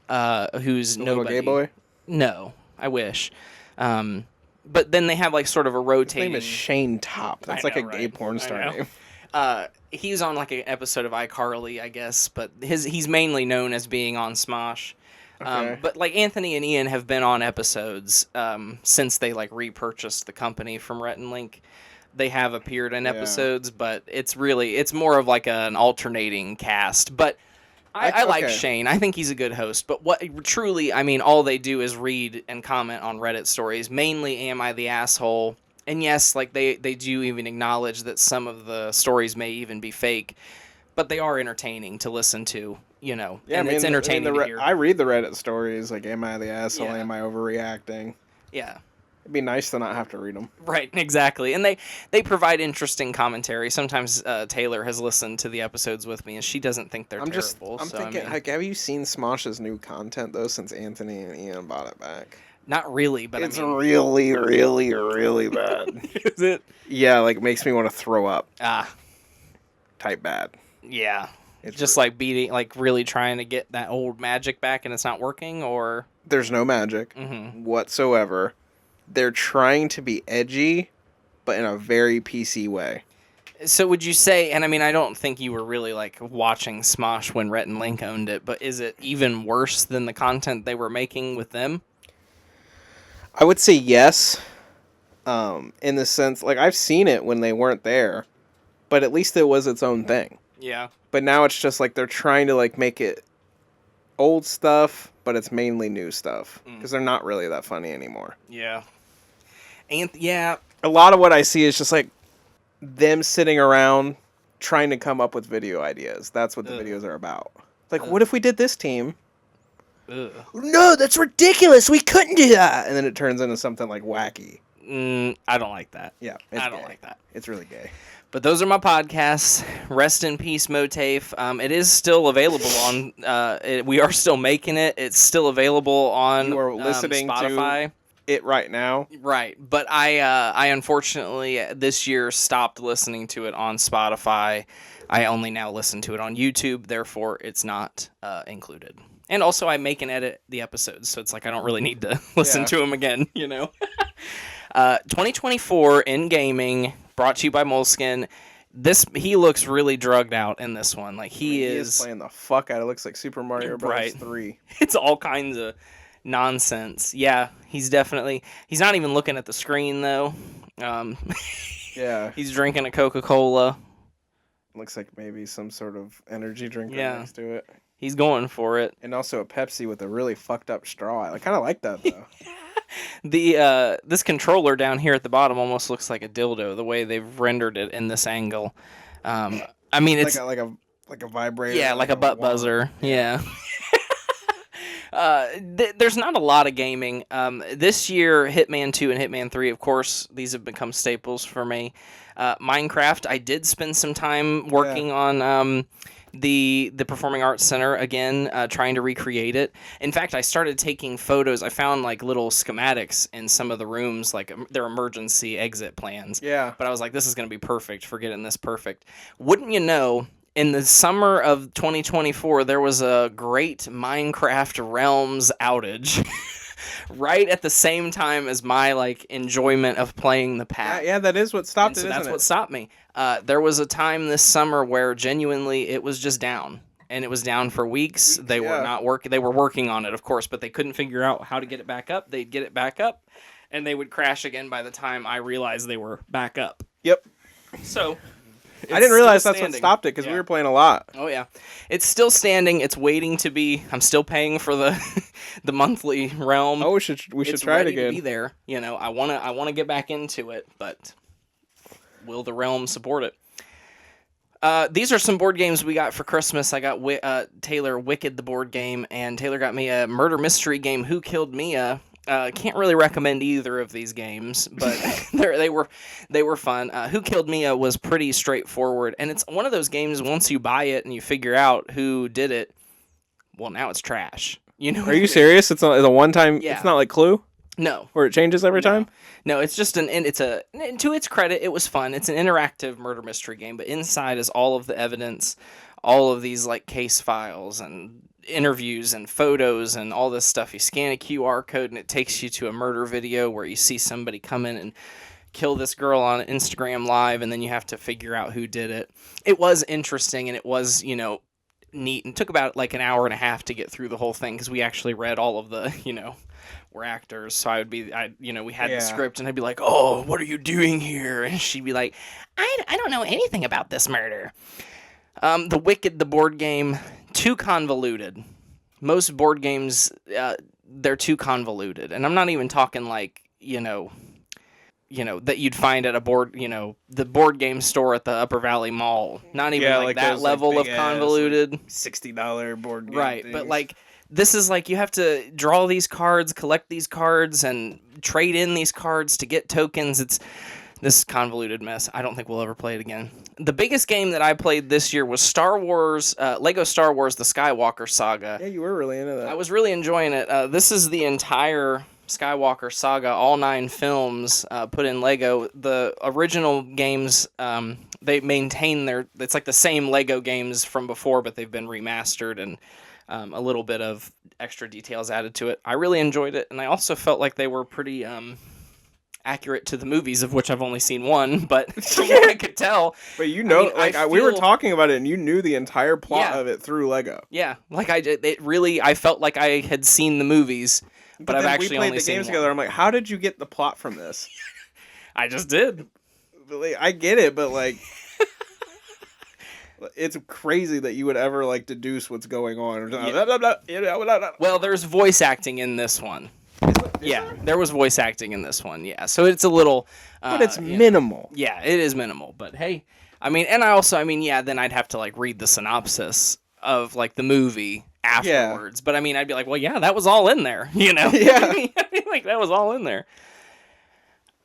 Top, who's The little nobody. gay boy? No, I wish. But then they have like sort of a His rotating. name is Shane Top. That's I like know, a gay right? porn I star know. name. He's on like an episode of iCarly, I guess, but he's mainly known as being on Smosh. Okay. But like Anthony and Ian have been on episodes since they like repurchased the company from Rhett and Link. They have appeared in Yeah. episodes, but it's more of like an alternating cast. But I like Okay. Shane. I think he's a good host. But what truly, I mean, all they do is read and comment on Reddit stories. Mainly, am I the asshole? And yes, like they do even acknowledge that some of the stories may even be fake, but they are entertaining to listen to. You know, Yeah, and I mean, it's entertaining to hear. I read the Reddit stories, like, am I the asshole? Yeah. Am I overreacting? Yeah. It'd be nice to not have to read them. Right, exactly. And they provide interesting commentary. Sometimes Taylor has listened to the episodes with me, and she doesn't think they're I'm terrible. I'm so, I thinking, mean, like, have you seen Smosh's new content, though, since Anthony and Ian bought it back? not really, but It's I mean, really, really, really bad. is it? Yeah, like, makes me want to throw up. Ah, Type bad. yeah. It's Just like beating, like really trying to get that old magic back, and it's not working, or There's no magic whatsoever. They're trying to be edgy, but in a very PC way. so would you say? And I mean, I don't think you were really like watching Smosh when Rhett and Link owned it, but is it even worse than the content they were making with them? I would say yes, in the sense, like, I've seen it when they weren't there, but at least it was its own thing. Yeah. But now it's just like they're trying to like make it old stuff, but it's mainly new stuff because they're not really that funny anymore. Yeah. And yeah, A lot of what I see is just like them sitting around trying to come up with video ideas. That's what the videos are about. Like, what if we did this team? No, that's ridiculous. We couldn't do that. And then it turns into something like wacky. I don't like that. Yeah, I don't gay. like that. It's really gay. But those are my podcasts. Rest in peace, MOATAIF. It is still available on. We are still making it. It's still available on. You are listening to Spotify. It right now. Right, but I unfortunately this year stopped listening to it on Spotify. I only now listen to it on YouTube. Therefore, it's not included. And also, I make and edit the episodes, so it's like I don't really need to listen Yeah. to them again. You know. 2024 in gaming, brought to you by Moleskin. He looks really drugged out in this one. Like he is playing the fuck out. It looks like Super Mario Bros. Right. 3. It's all kinds of nonsense. Yeah, he's not even looking at the screen though. Yeah. He's drinking a Coca-Cola. Looks like maybe some sort of energy drink Yeah. next to it. He's going for it. And also a Pepsi with a really fucked up straw. I kind of like that though. This controller down here at the bottom almost looks like a dildo the way they've rendered it in this angle. I mean it's like a vibrator. yeah, like a butt wand. buzzer. Yeah. There's not a lot of gaming. This year, Hitman 2 and Hitman 3, of course, these have become staples for me. Minecraft, I did spend some time working on the Performing Arts Center again, trying to recreate it. In fact, I started taking photos. I found like little schematics in some of the rooms, like their emergency exit plans. Yeah. But I was like, this is going to be perfect for getting this perfect. Wouldn't you know, in the summer of 2024, there was a great Minecraft Realms outage. Right at the same time as my like enjoyment of playing the pack. Yeah, that is what stopped And it, so isn't that's it? what stopped me. There was a time this summer where genuinely it was just down, and it was down for weeks. They were not working. They were working on it, of course, but they couldn't figure out how to get it back up. They'd get it back up, and they would crash again by the time I realized they were back up. Yep. So I didn't realize still that's what standing. stopped it because we were playing a lot. Oh yeah, it's still standing. It's waiting to be. I'm still paying for the the monthly realm. Oh, we should It's try it ready to again. be there. You know, I wanna get back into it, but will the realm support it? These are some board games we got for Christmas. I got Taylor Wicked the board game, and Taylor got me a murder mystery game, Who Killed Mia. Can't really recommend either of these games, but they were fun. Who Killed Mia was pretty straightforward, and it's one of those games. Once you buy it and you figure out who did it, well, now it's trash. You know? Are you serious? It's a one-time. Yeah. It's not like Clue, No. where it changes every time. No, it's just to its credit, it was fun. It's an interactive murder mystery game, but inside is all of the evidence, all of these like case files and interviews and photos and all this stuff. You scan a QR code and it takes you to a murder video where you see somebody come in and kill this girl on Instagram Live, and then you have to figure out who did it. It was interesting, and it was, neat, and took about like an hour and a half to get through the whole thing because we actually read all of the, we're actors, so we had the script, and I'd be like, oh, what are you doing here? And she'd be like, I don't know anything about this murder. The Wicked, the board game, too convoluted. Most board games, they're too convoluted, and I'm not even talking like, that you'd find at a board, the board game store at the Upper Valley Mall. Not even like that those, level of big-ass, convoluted. $60 board game Right, things. but like this is like you have to draw these cards, collect these cards, and trade in these cards to get tokens. It's this convoluted mess. I don't think we'll ever play it again. The biggest game that I played this year was Star Wars, Lego Star Wars: The Skywalker Saga. Yeah, you were really into that. I was really enjoying it. This is the entire Skywalker Saga, all 9 films put in Lego. The original games, they maintain it's like the same Lego games from before, but they've been remastered and a little bit of extra details added to it. I really enjoyed it, and I also felt like they were pretty accurate to the movies, of which I've only seen one, but from what I could tell. But we were feel- talking about it, and you knew the entire plot Yeah. of it through Lego. Yeah, like I felt like I had seen the movies, but I've then actually we played only the seen games one. together. I'm like, how did you get the plot from this? I just did. But, like, I get it, but like, it's crazy that you would ever like deduce what's going on. Well, there's voice acting in this one. Yeah, there was voice acting in this one. Yeah, so it's a little, But it's minimal. Yeah, it is minimal. But hey, then I'd have to like read the synopsis of like the movie afterwards. But I'd be like, well, yeah, that was all in there. Yeah. I'd be like, that was all in there.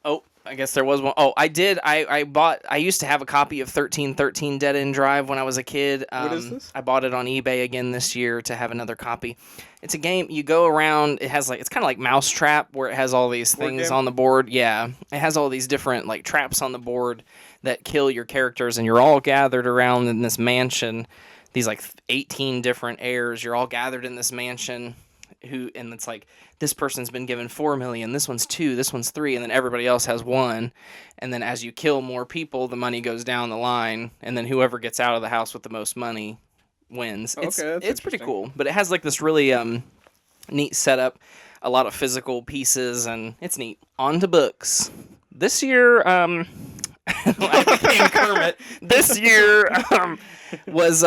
Oh, I guess there was one. Oh, I did. I used to have a copy of 1313 Dead End Drive when I was a kid. What is this? I bought it on eBay again this year to have another copy. It's a game you go around. It has it's kind of like Mousetrap, where it has all these things on the board. Yeah, it has all these different like traps on the board that kill your characters, and you're all gathered around in this mansion. These like 18 different heirs. You're all gathered in this mansion. And it's like, this person's been given 4 million, this one's 2, this one's 3, and then everybody else has 1. And then as you kill more people, the money goes down the line, and then whoever gets out of the house with the most money wins. It's pretty cool, but it has like this really neat setup, a lot of physical pieces, and it's neat. On to books. This year, I became Kermit. This year was,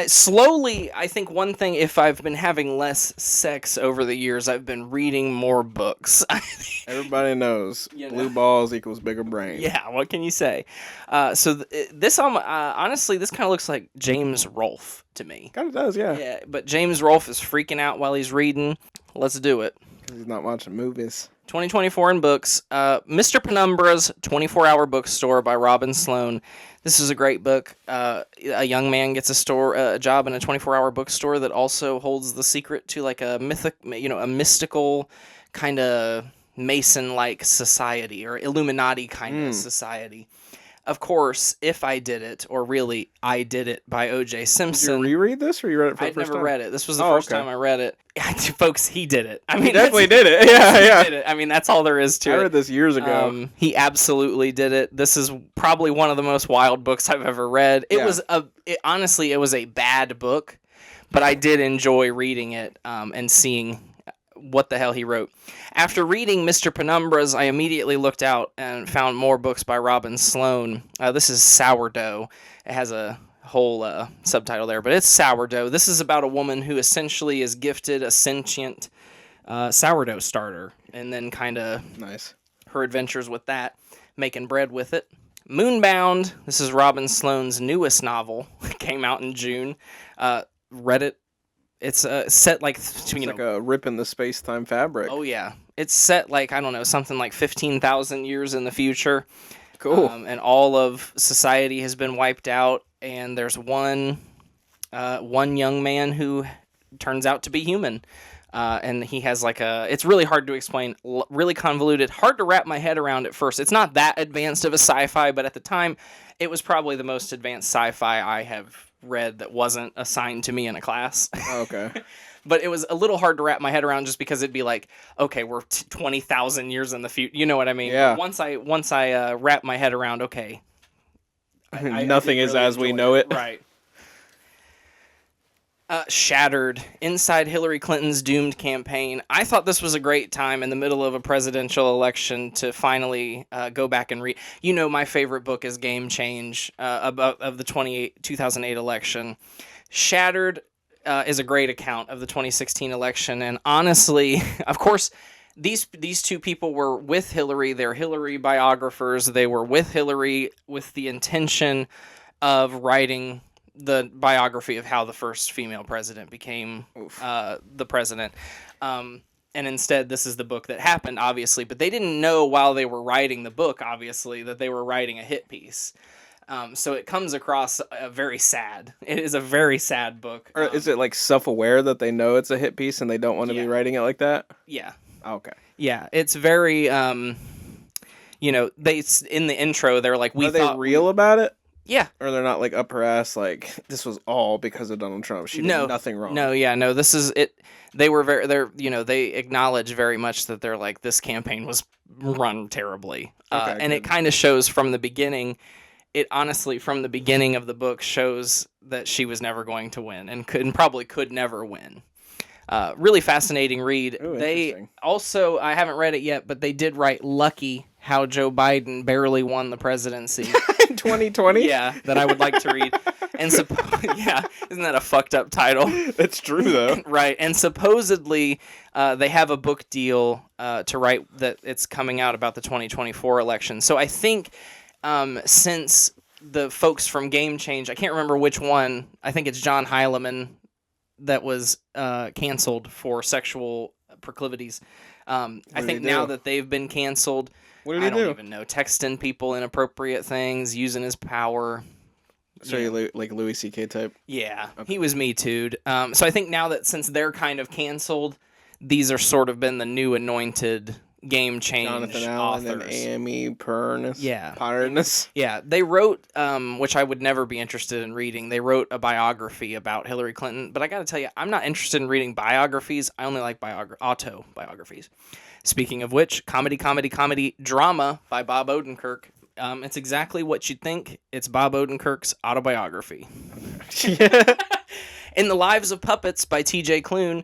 slowly, I think one thing, if I've been having less sex over the years, I've been reading more books. Everybody knows blue balls equals bigger brain. Yeah, what can you say? This, honestly, this kind of looks like James Rolfe to me. Kind of does, yeah. Yeah, but James Rolfe is freaking out while he's reading. Let's do it. He's not watching movies. 2024 in books. Mr. Penumbra's 24-Hour Bookstore by Robin Sloan. This is a great book. A young man gets a job in a 24-hour bookstore that also holds the secret to like a mystical kind of Mason-like society or Illuminati kind of society. Of course, If I Did It, or really, I Did It by O.J. Simpson. Did you reread this, or you read it for the I'd first never time? read it. This was the first time I read it. Folks, he did it. I mean, He definitely did it. Yeah. He did it. I mean, that's all there is to it. I read this years ago. He absolutely did it. This is probably one of the most wild books I've ever read. Honestly, it was a bad book, but I did enjoy reading it and seeing what the hell he wrote. After reading Mr. Penumbra's, I immediately looked out and found more books by Robin Sloan. This is Sourdough. It has a whole subtitle there, but it's Sourdough. This is about a woman who essentially is gifted a sentient sourdough starter, and then kind of her adventures with that, making bread with it. Moonbound. This is Robin Sloan's newest novel. It came out in June. Read it. It's set like like a rip in the space-time fabric. Oh yeah, it's set like something like 15,000 years in the future. Cool. And all of society has been wiped out, and there's one young man who turns out to be human, and he has like it's really hard to explain, really convoluted, hard to wrap my head around at first. It's not that advanced of a sci-fi, but at the time, it was probably the most advanced sci-fi I have read that wasn't assigned to me in a class. Okay. But it was a little hard to wrap my head around just because it'd be like, okay, we're 20,000 years in the future. You know what I mean? Yeah. Once I wrap my head around, okay. Nothing is as we know it. Right. Shattered. Inside Hillary Clinton's doomed campaign. I thought this was a great time in the middle of a presidential election to finally go back and read. You know, my favorite book is Game Change of the 2008 election. Shattered is a great account of the 2016 election, and honestly, of course, these two people were with Hillary. They're Hillary biographers. They were with Hillary with the intention of writing the biography of how the first female president became the president. And instead, this is the book that happened, obviously. But they didn't know while they were writing the book, obviously, that they were writing a hit piece. So it comes across very sad. It is a very sad book. Or is it like self-aware that they know it's a hit piece and they don't want to be writing it like that? Yeah. Okay. Yeah, it's very, they in the intro, they're like, Are they real about it? Yeah. Or they're not like up her ass like, this was all because of Donald Trump. She did nothing wrong. No, this is it. They were they acknowledge very much that they're like, this campaign was run terribly. And it kind of shows from the beginning. It honestly, from the beginning of the book, shows that she was never going to win and probably could never win. Really fascinating read. Ooh, they also, I haven't read it yet, but they did write Lucky, How Joe Biden Barely Won the Presidency. In 2020? Yeah, that I would like to read. And yeah, isn't that a fucked up title? It's true, though. Right, and supposedly they have a book deal to write that it's coming out about the 2024 election. So I think since the folks from Game Change, I can't remember which one, I think it's John Heilemann, that was canceled for sexual proclivities. I think now that they've been canceled, what did he do? I don't even know. Texting people inappropriate things, using his power. So you like Louis C.K. type? Yeah, okay. He was Me Too'd. So I think now that since they're kind of canceled, these are sort of been the new anointed Game Change Jonathan Allen authors. and Amy Pernus. Yeah. Pernus. Yeah, they wrote, which I would never be interested in reading, they wrote a biography about Hillary Clinton, but I gotta tell you, I'm not interested in reading biographies. I only like autobiographies. Speaking of which, comedy, drama by Bob Odenkirk. It's exactly what you'd think. It's Bob Odenkirk's autobiography. In the Lives of Puppets by T.J. Klune.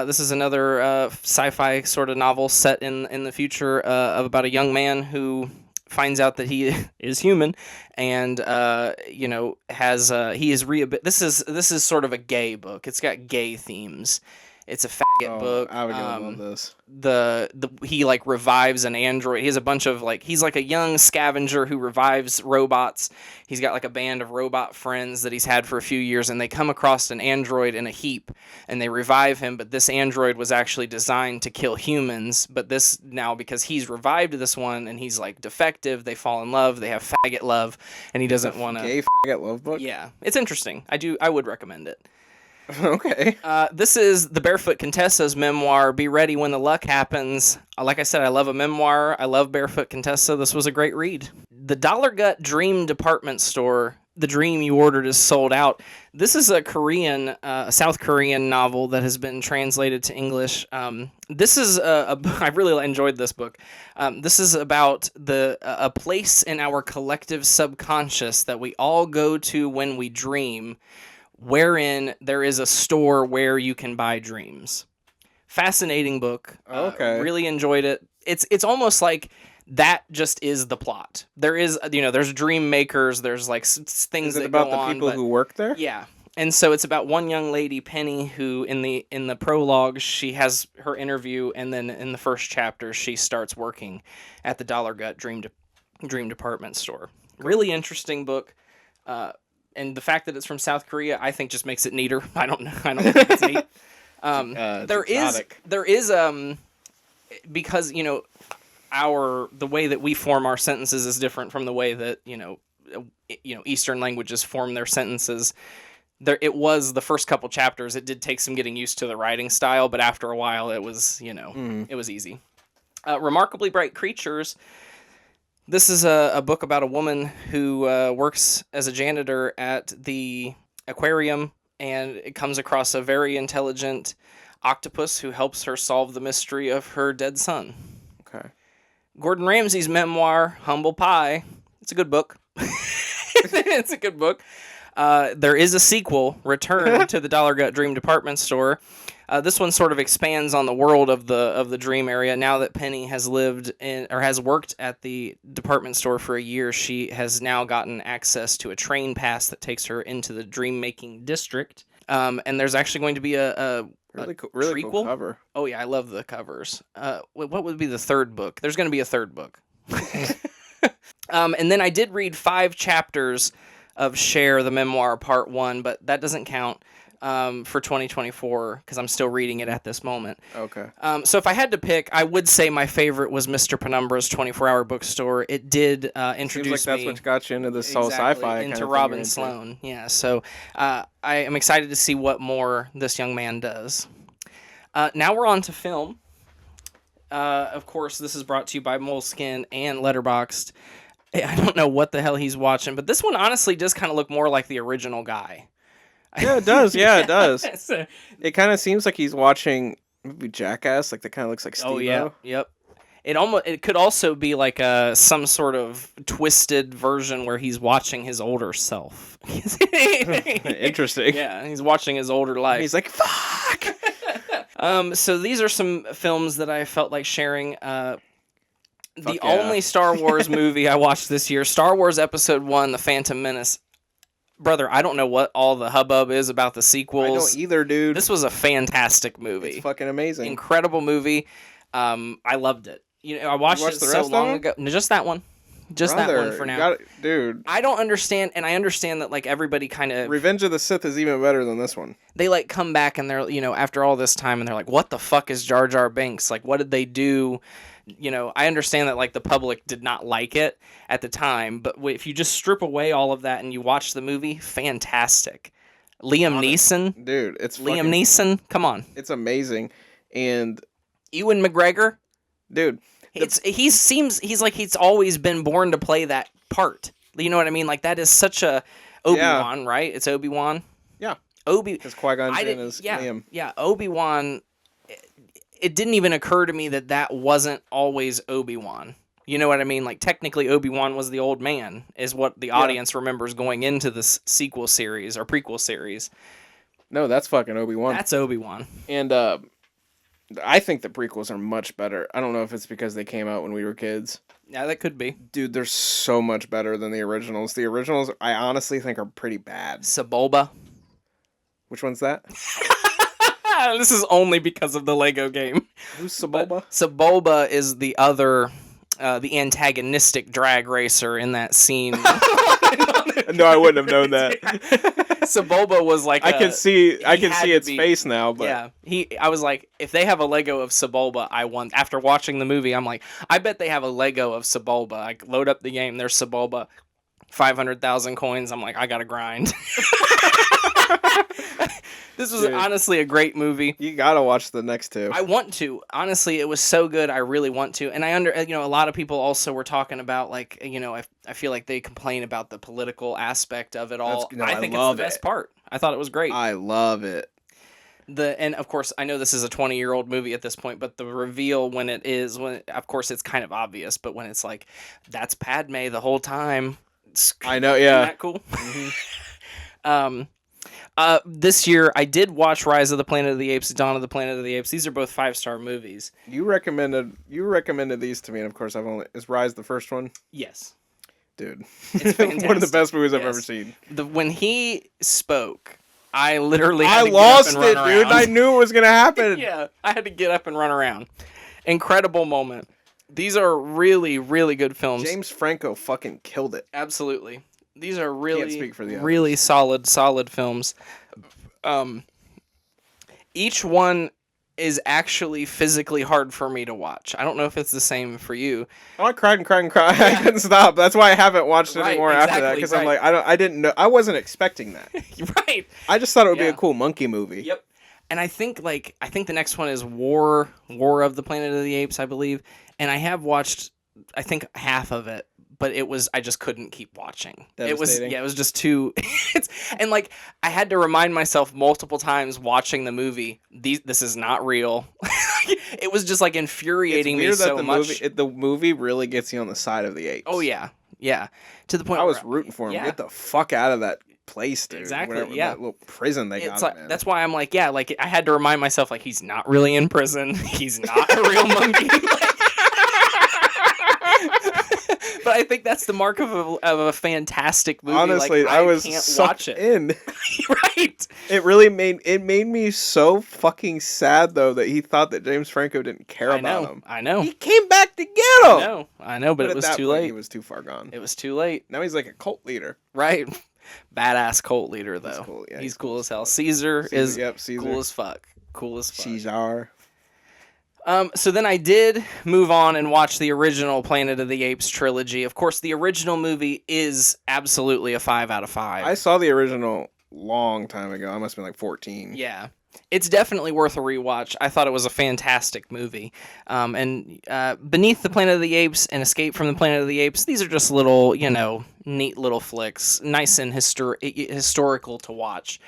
This is another sci-fi sort of novel set in the future of about a young man who finds out that he is human and has he is this is sort of a gay book. It's got gay themes. It's a faggot book. I would love this. He like revives an android. He has a bunch of like he's like a young scavenger who revives robots. He's got like a band of robot friends that he's had for a few years, and they come across an android in a heap and they revive him, but this android was actually designed to kill humans. But this now, because he's revived this one and he's like defective, they fall in love, they have faggot love, and he doesn't want to. Gay faggot love book? Yeah. It's interesting. I would recommend it. Okay. This is the Barefoot Contessa's memoir, Be Ready When the Luck Happens. Like I said, I love a memoir. I love Barefoot Contessa. This was a great read. The Dollar Gut Dream Department Store, The Dream You Ordered is Sold Out. This is a South Korean novel that has been translated to English. This is I really enjoyed this book. This is about a place in our collective subconscious that we all go to when we dream, wherein there is a store where you can buy dreams. Fascinating book. Okay. Really enjoyed it. It's almost like that just is the plot. There is, there's dream makers, there's like things Is it that about go the on, people who work there? Yeah. And so it's about one young lady, Penny, who in the prologue, she has her interview, and then in the first chapter, she starts working at the Dollar Gut Dream Department Store. Really interesting book. And the fact that it's from South Korea, I think, just makes it neater. I don't think it's neat. There is because the way that we form our sentences is different from the way that Eastern languages form their sentences. It was the first couple chapters. It did take some getting used to the writing style, but after a while, it was it was easy. Remarkably Bright Creatures. This is a book about a woman who works as a janitor at the aquarium, and it comes across a very intelligent octopus who helps her solve the mystery of her dead son. Okay. Gordon Ramsay's memoir, Humble Pie. It's a good book. It's a good book. There is a sequel, Return to the Dollar Gut Dream Department Store. This one sort of expands on the world of the dream area. Now that Penny has has worked at the department store for a year, she has now gotten access to a train pass that takes her into the dream making district. And there's actually going to be a really trequel. Cool cover. Oh yeah, I love the covers. What would be the third book? There's going to be a third book. And then I did read 5 chapters of Share, the memoir, part 1, but that doesn't count for 2024 because I'm still reading it at this moment. Okay. So if I had to pick, I would say my favorite was Mr. Penumbra's 24-hour bookstore. It did introduce Seems like that's what got you into this whole sci-fi into kind of Robin thing Sloan. Yeah, so I am excited to see what more this young man does. Now we're on to film. Of course, this is brought to you by Moleskine and Letterboxd. I don't know what the hell he's watching, but this one honestly does kind of look more like the original guy. Yeah, it does. Yeah, it does. So, It kind of seems like he's watching maybe Jackass. Like that kind of looks like Steve-O. oh yeah, yep. It could also be like some sort of twisted version where he's watching his older self. Interesting. Yeah, he's watching his older life. He's like, fuck. So these are some films that I felt like sharing. The yeah. only Star Wars movie I watched this year, Star Wars Episode 1, The Phantom Menace. Brother, I don't know what all the hubbub is about the sequels. I don't either, dude. This was a fantastic movie. It's fucking amazing. Incredible movie. I loved it. I watched it the so rest long of ago. No, just that one. Just that one for now. Dude. I don't understand, and I understand that like everybody kind of Revenge of the Sith is even better than this one. they like come back and they're after all this time and they're like, what the fuck is Jar Jar Binks? Like, what did they do? I understand that like the public did not like it at the time, but if you just strip away all of that and you watch the movie, fantastic. Liam Neeson, Dude, it's Liam Neeson, come on. It's amazing. And Ewan McGregor, dude, he's like he's always been born to play that part. You know what I mean? Like that is such a Obi-Wan, right? It's Obi-Wan. Yeah. Because Qui-Gon Jinn is Liam. Yeah, Obi-Wan. It didn't even occur to me that wasn't always Obi-Wan. You know what I mean? Like, technically, Obi-Wan was the old man, is what the audience remembers going into this sequel series or prequel series. No, that's fucking Obi-Wan. That's Obi-Wan. And I think the prequels are much better. I don't know if it's because they came out when we were kids. Yeah, that could be. Dude, they're so much better than the originals. The originals, I honestly think, are pretty bad. Sebulba. Which one's that? This is only because of the Lego game. Who's Sebulba? Sebulba is the other, the antagonistic drag racer in that scene. No, I wouldn't have known that. Sebulba was like I can see had to its be- face now, but yeah, I was like, if they have a Lego of Sebulba, I want. After watching the movie, I'm like, I bet they have a Lego of Sebulba. I load up the game, there's Sebulba, 500,000 coins. I'm like, I gotta grind. This was honestly a great movie. you gotta watch the next two. I want to. Honestly, it was so good. I really want to. And a lot of people also were talking about, like, I feel like they complain about the political aspect of it all. I think it's the best part. I thought it was great. I love it. And of course, I know this is a 20-year-old movie at this point, but the reveal of course, it's kind of obvious, but when it's like, that's Padme the whole time. I know, yeah. Isn't that cool? Mm-hmm. This year, I did watch Rise of the Planet of the Apes, Dawn of the Planet of the Apes. These are both 5-star movies. You recommended these to me, and of course is Rise the first one? Yes. Dude. It's fantastic. One of the best movies I've Yes. ever seen. When he spoke, I literally I had to lost get up and it, run dude. around. I knew it was gonna happen. Yeah, I had to get up and run around. Incredible moment. These are really, really good films. James Franco fucking killed it. Absolutely. These are really, speak for the others. really solid films. Each one is actually physically hard for me to watch. I don't know if it's the same for you. Oh, I cried and cried and cried. I couldn't stop. That's why I haven't watched it Right, anymore after that, exactly, because right. I'm like, I didn't know. I wasn't expecting that. Right. I just thought it would be Yeah. a cool monkey movie. Yep. And I think the next one is War of the Planet of the Apes, I believe. And I have watched, I think, half of it, but I just couldn't keep watching. It was just too. And like, I had to remind myself multiple times watching the movie, this is not real. It was just like infuriating me so much. The movie really gets you on the side of the apes. Oh yeah, yeah. To the point I was where, rooting for him. yeah. Get the fuck out of that place, dude. Exactly, Whatever, yeah. That little prison they it's got like, him in. that's why I'm like, yeah, like I had to remind myself, like, he's not really in prison. He's not a real monkey. But I think that's the mark of a fantastic movie. Honestly, like, I was can't sucked watch it. in. Right. It really made me so fucking sad though that he thought that James Franco didn't care about him. I know. He came back to get him. I know, but it at was that too point, late. He was too far gone. It was too late. Now he's like a cult leader. Right. Badass cult leader though. He's cool, yeah, he's cool as hell. Caesar is Caesar. cool as fuck. Cool as fuck. Caesar. So then I did move on and watch the original Planet of the Apes trilogy. Of course, the original movie is absolutely a 5 out of 5. I saw the original long time ago. I must have been like 14. Yeah. It's definitely worth a rewatch. I thought it was a fantastic movie. And Beneath the Planet of the Apes and Escape from the Planet of the Apes, these are just little, neat little flicks. Nice and historical to watch.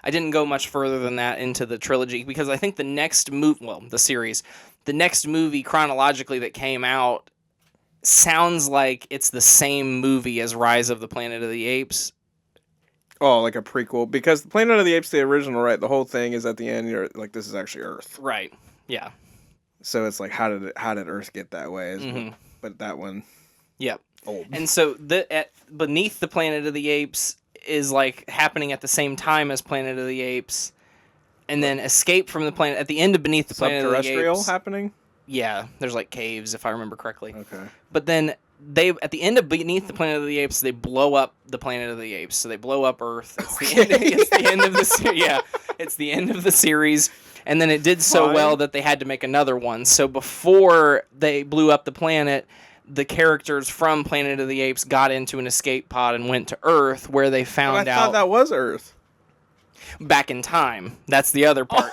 I didn't go much further than that into the trilogy because I think the next the next movie chronologically that came out sounds like it's the same movie as Rise of the Planet of the Apes. Oh, like a prequel. Because the Planet of the Apes, the original, right? The whole thing is at the end, you're like, this is actually Earth. Right. Yeah. So it's like, how did Earth get that way? Mm-hmm. But that one. Yep. Old. And so Beneath the Planet of the Apes is like happening at the same time as Planet of the Apes, and then Escape from the Planet at the end of Beneath the Planet of the Subterrestrial Apes. happening? Yeah, there's like caves if I remember correctly. Okay. But then at the end of Beneath the Planet of the Apes, they blow up the Planet of the Apes. So they blow up Earth. It's the end of the series. Yeah, it's the end of the series. And then it did so well that they had to make another one. So before they blew up the planet, the characters from Planet of the Apes got into an escape pod and went to Earth, where they found I thought that was Earth. back in time. That's the other part.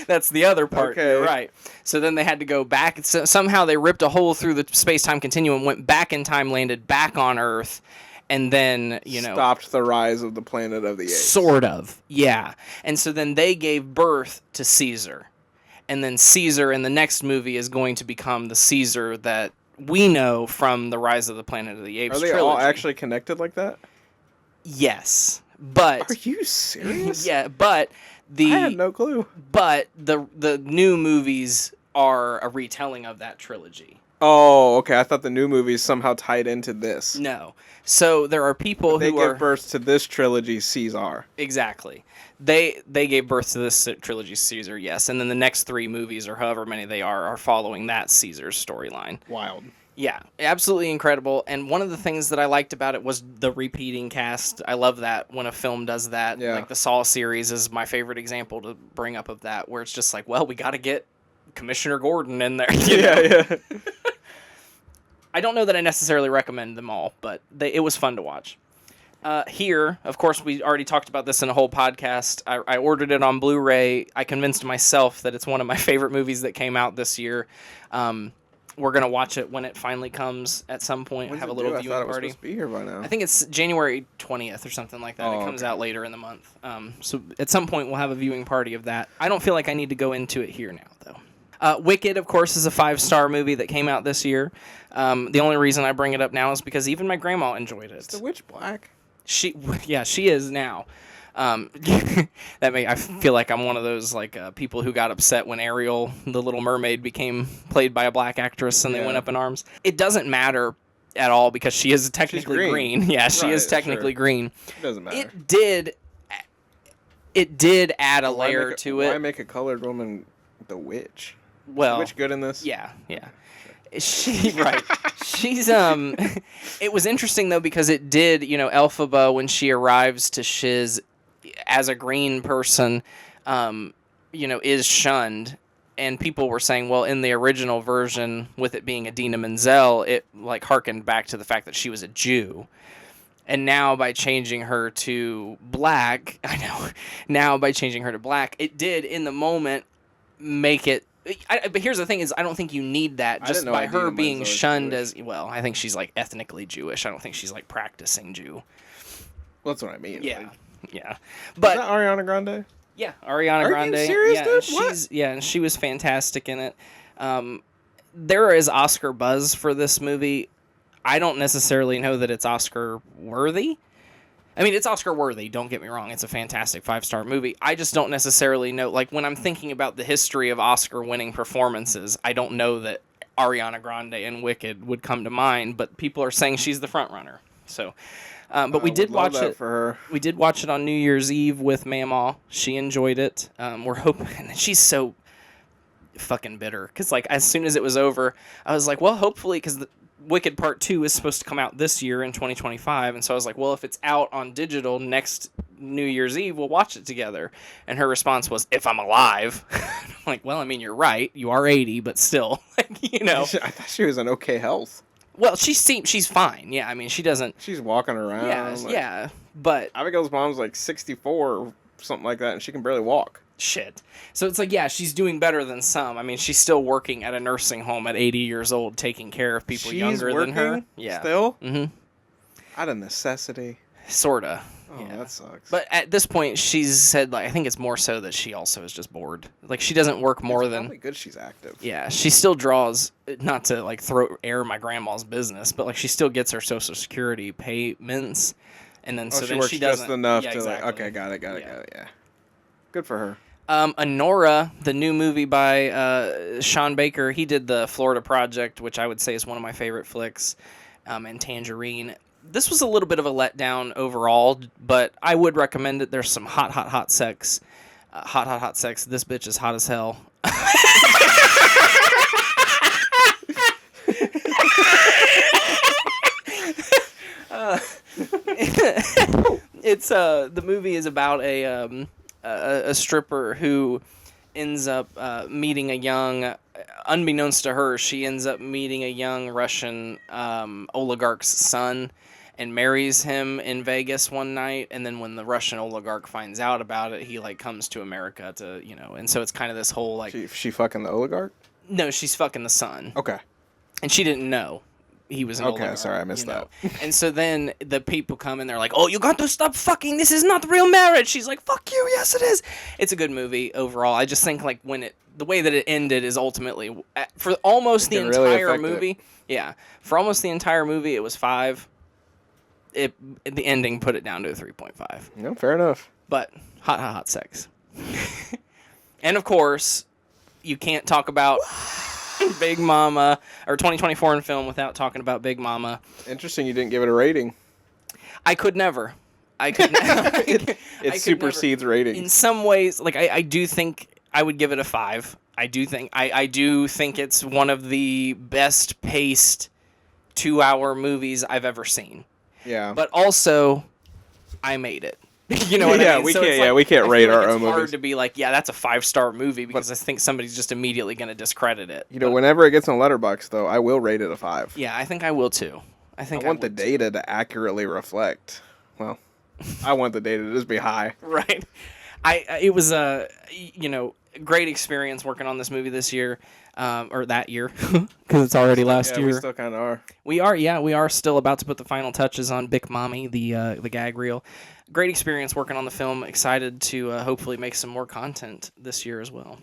That's the other part. Okay. You're right. So then they had to go back. So somehow they ripped a hole through the space-time continuum, went back in time, landed back on Earth, and then, stopped the rise of the Planet of the Apes. Sort of. Yeah. And so then they gave birth to Caesar. And then Caesar in the next movie is going to become the Caesar that we know from the Rise of the Planet of the Apes trilogy. Are they all actually connected like that? Yes. But Are you serious? yeah, but I had no clue. But the new movies are a retelling of that trilogy. Oh, okay. I thought the new movie somehow tied into this. No. So there are people They who give are birth to this trilogy, Caesar. exactly. They gave birth to this trilogy, Caesar, yes, and then the next 3 movies or however many they are following that Caesar's storyline. Wild. Yeah, absolutely incredible. And one of the things that I liked about it was the repeating cast. I love that when a film does that. Yeah. Like the Saw series is my favorite example to bring up of that, where it's just like, well, we got to get Commissioner Gordon in there. You know? Yeah. I don't know that I necessarily recommend them all, but it was fun to watch. Here, of course, we already talked about this in a whole podcast. I ordered it on Blu-ray. I convinced myself that it's one of my favorite movies that came out this year. We're going to watch it when it finally comes at some point. When does Have a it little do? I viewing thought it was party. supposed to be here by now. I think it's January 20th or something like that. Oh, It comes okay. out later in the month. So at some point, we'll have a viewing party of that. I don't feel like I need to go into it here now, though. Wicked, of course, is a 5-star movie that came out this year. The only reason I bring it up now is because even my grandma enjoyed it. Is the witch black? She is now. I feel like I'm one of those people who got upset when Ariel, the Little Mermaid, became played by a black actress and they went up in arms. It doesn't matter at all because she is technically green. Yeah, she is technically green. It doesn't matter. It did add a layer to it. Why make a colored woman the witch? Well, is the witch good in this? Yeah. She's it was interesting though because it did, Elphaba when she arrives to Shiz as a green person, is shunned, and people were saying, well, in the original version with it being Idina Menzel, it harkened back to the fact that she was a Jew. And now by changing her to black, it did in the moment make it. But here's the thing: is I don't think you need that just by her being shunned as well. I think she's ethnically Jewish. I don't think she's practicing Jew. Well, that's what I mean. Yeah, yeah. But is that Ariana Grande? Yeah, Ariana Grande. Are you serious, dude? What? And she was fantastic in it. There is Oscar buzz for this movie. I don't necessarily know that it's Oscar worthy. I mean, it's Oscar worthy, don't get me wrong. It's a fantastic 5-star movie. I just don't necessarily know, when I'm thinking about the history of Oscar-winning performances, I don't know that Ariana Grande in Wicked would come to mind, but people are saying she's the front runner. So, but we did watch it for her. We did watch it on New Year's Eve with Mamaw. She enjoyed it. We're hoping, and she's so fucking bitter because as soon as it was over, I was like, well, hopefully, because Wicked Part 2 is supposed to come out this year in 2025, and so I was like, well, if it's out on digital next New Year's Eve, we'll watch it together. And her response was, if I'm alive. I'm like, well, I mean, you're right. You are 80, but still, I thought she was in okay health. Well, she's fine. Yeah, I mean, she doesn't. She's walking around. Yeah, but Abigail's mom's 64 or something like that, and she can barely walk. Shit. So it's she's doing better than some. I mean, she's still working at a nursing home at 80 years old, taking care of people younger than her. Yeah. Still? Mm-hmm. Out of necessity. Sorta. Oh, yeah. That sucks. But at this point, she's said, I think it's more so that she also is just bored. She doesn't work more than... Probably good she's active. Yeah, she still draws, not to, throw air my grandma's business, but, she still gets her Social Security payments, and then so she then works she doesn't... just enough yeah, to, exactly. okay, got it, yeah. Good for her. Anora, the new movie by Sean Baker, he did the Florida Project, which I would say is one of my favorite flicks, and Tangerine. This was a little bit of a letdown overall, but I would recommend it. There's some hot sex. Hot sex. This bitch is hot as hell. It's the movie is about a stripper who ends up meeting a young, unbeknownst to her, she ends up meeting a young Russian oligarch's son and marries him in Vegas one night. And then when the Russian oligarch finds out about it, he comes to America to, and so it's kind of this whole She fucking the oligarch? No, she's fucking the son. Okay. And she didn't know he was an oligarch. Okay, sorry, I missed that. And so then the people come and they're like, oh, you got to stop fucking. This is not real marriage. She's like, fuck you. Yes, it is. It's a good movie overall. I just think the way that it ended is ultimately, for almost the entire movie. Yeah. For almost the entire movie, it was 5. The ending put it down to a 3.5. No, fair enough. But hot sex. And of course, you can't talk about... Big Mama, or 2024 in film without talking about Big Mama. Interesting you didn't give it a rating. I could never. I could never. It supersedes ratings. In some ways, like I do think I would give it a 5. I do think it's one of the best paced 2-hour movies I've ever seen. Yeah. But also, I made it. You know what I mean? We can't rate our own movies. It's hard movies. to be like, yeah, that's a 5-star movie because I think somebody's just immediately going to discredit it. You know, whenever it gets on Letterboxd, though, I will rate it a 5. Yeah, I think I will too. I want the data to accurately reflect. Well, I want the data to just be high. Right. It was a great experience working on this movie this year, or that year, because it's already last year. We still kind of are. We are still about to put the final touches on Big Mommy, the gag reel. Great experience working on the film. Excited to hopefully make some more content this year as well.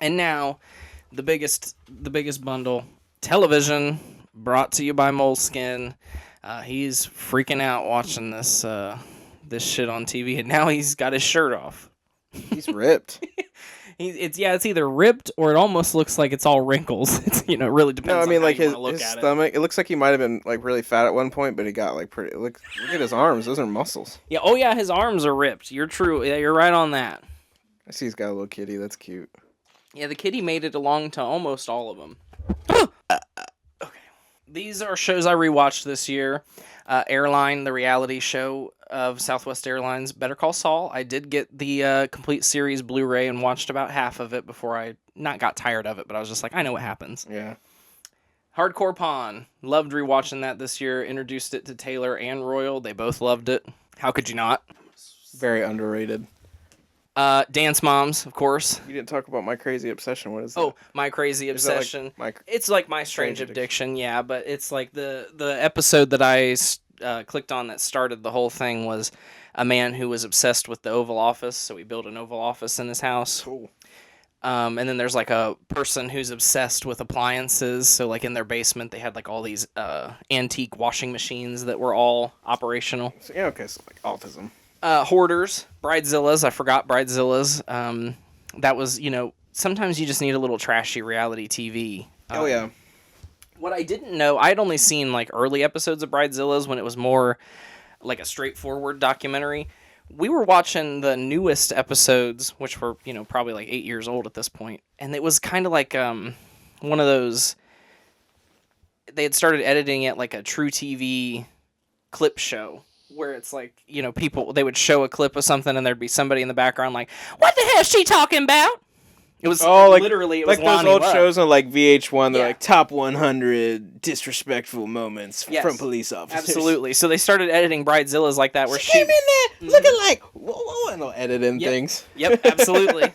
And now, the biggest bundle, television, brought to you by Moleskin. He's freaking out watching this shit on TV, and now he's got his shirt off. He's ripped. It's either ripped or it almost looks like it's all wrinkles. It's it really depends. No, I mean on like how you his wanna look at stomach. It looks like he might have been like really fat at one point, but he got like pretty. Look at his arms; those are muscles. Yeah. Oh yeah, his arms are ripped. You're true. Yeah, you're right on that. I see he's got a little kitty. That's cute. Yeah, the kitty made it along to almost all of them. Okay. These are shows I rewatched this year. Airline, the reality show of Southwest Airlines, Better Call Saul. I did get the complete series Blu-ray and watched about half of it before I not got tired of it, but I was just like, I know what happens. Yeah. Hardcore Pawn. Loved rewatching that this year. Introduced it to Taylor and Royal. They both loved it. How could you not? Very underrated. Dance Moms, of course. You didn't talk about My Crazy Obsession. What is that? Oh, My Crazy Obsession. It's like My Strange Addiction, yeah, but it's like the episode that I clicked on that started the whole thing was a man who was obsessed with the Oval Office, so he built an Oval Office in his house. Cool. And then there's like a person who's obsessed with appliances, so like in their basement they had like all these antique washing machines that were all operational. So, yeah, okay, so like autism. Hoarders, Bridezillas. I forgot Bridezillas. That was, sometimes you just need a little trashy reality TV. Oh, yeah. What I didn't know, I had only seen like early episodes of Bridezillas when it was more like a straightforward documentary. We were watching the newest episodes, which were, probably like 8 years old at this point. And it was kind of like one of those, they had started editing it like a True TV clip show. Where it's like, people, they would show a clip of something and there'd be somebody in the background like, what the hell is she talking about? It was literally, it was like those old shows on like VH1, they're like top 100 disrespectful moments from police officers. Absolutely. So they started editing Bridezillas like that where she came in there looking like, whoa, and they'll edit in things. Yep, absolutely.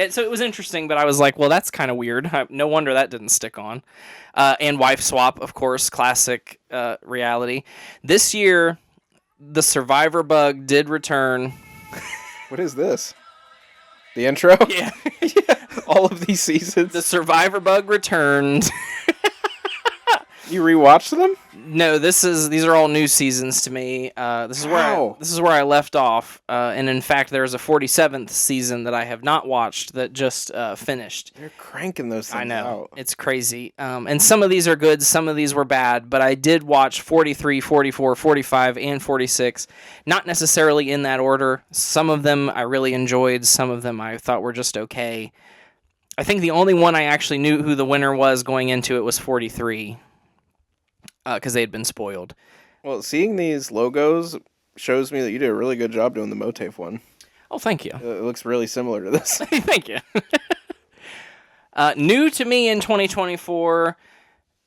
So it was interesting, but I was like, well, that's kind of weird. No wonder that didn't stick on. And Wife Swap, of course, classic reality. This year, the Survivor bug did return. What is this? The intro? Yeah. All of these seasons? The Survivor bug returned. You rewatched them? No, these are all new seasons to me. This is where I left off. And in fact, there's a 47th season that I have not watched that just finished. They're cranking those things out. It's crazy. And some of these are good, some of these were bad, but I did watch 43, 44, 45, and 46. Not necessarily in that order. Some of them I really enjoyed. Some of them I thought were just okay. I think the only one I actually knew who the winner was going into it was 43. Because they had been spoiled. Well, seeing these logos shows me that you did a really good job doing the MOATAIF one. Oh, thank you. It looks really similar to this. Thank you. New to me in 2024,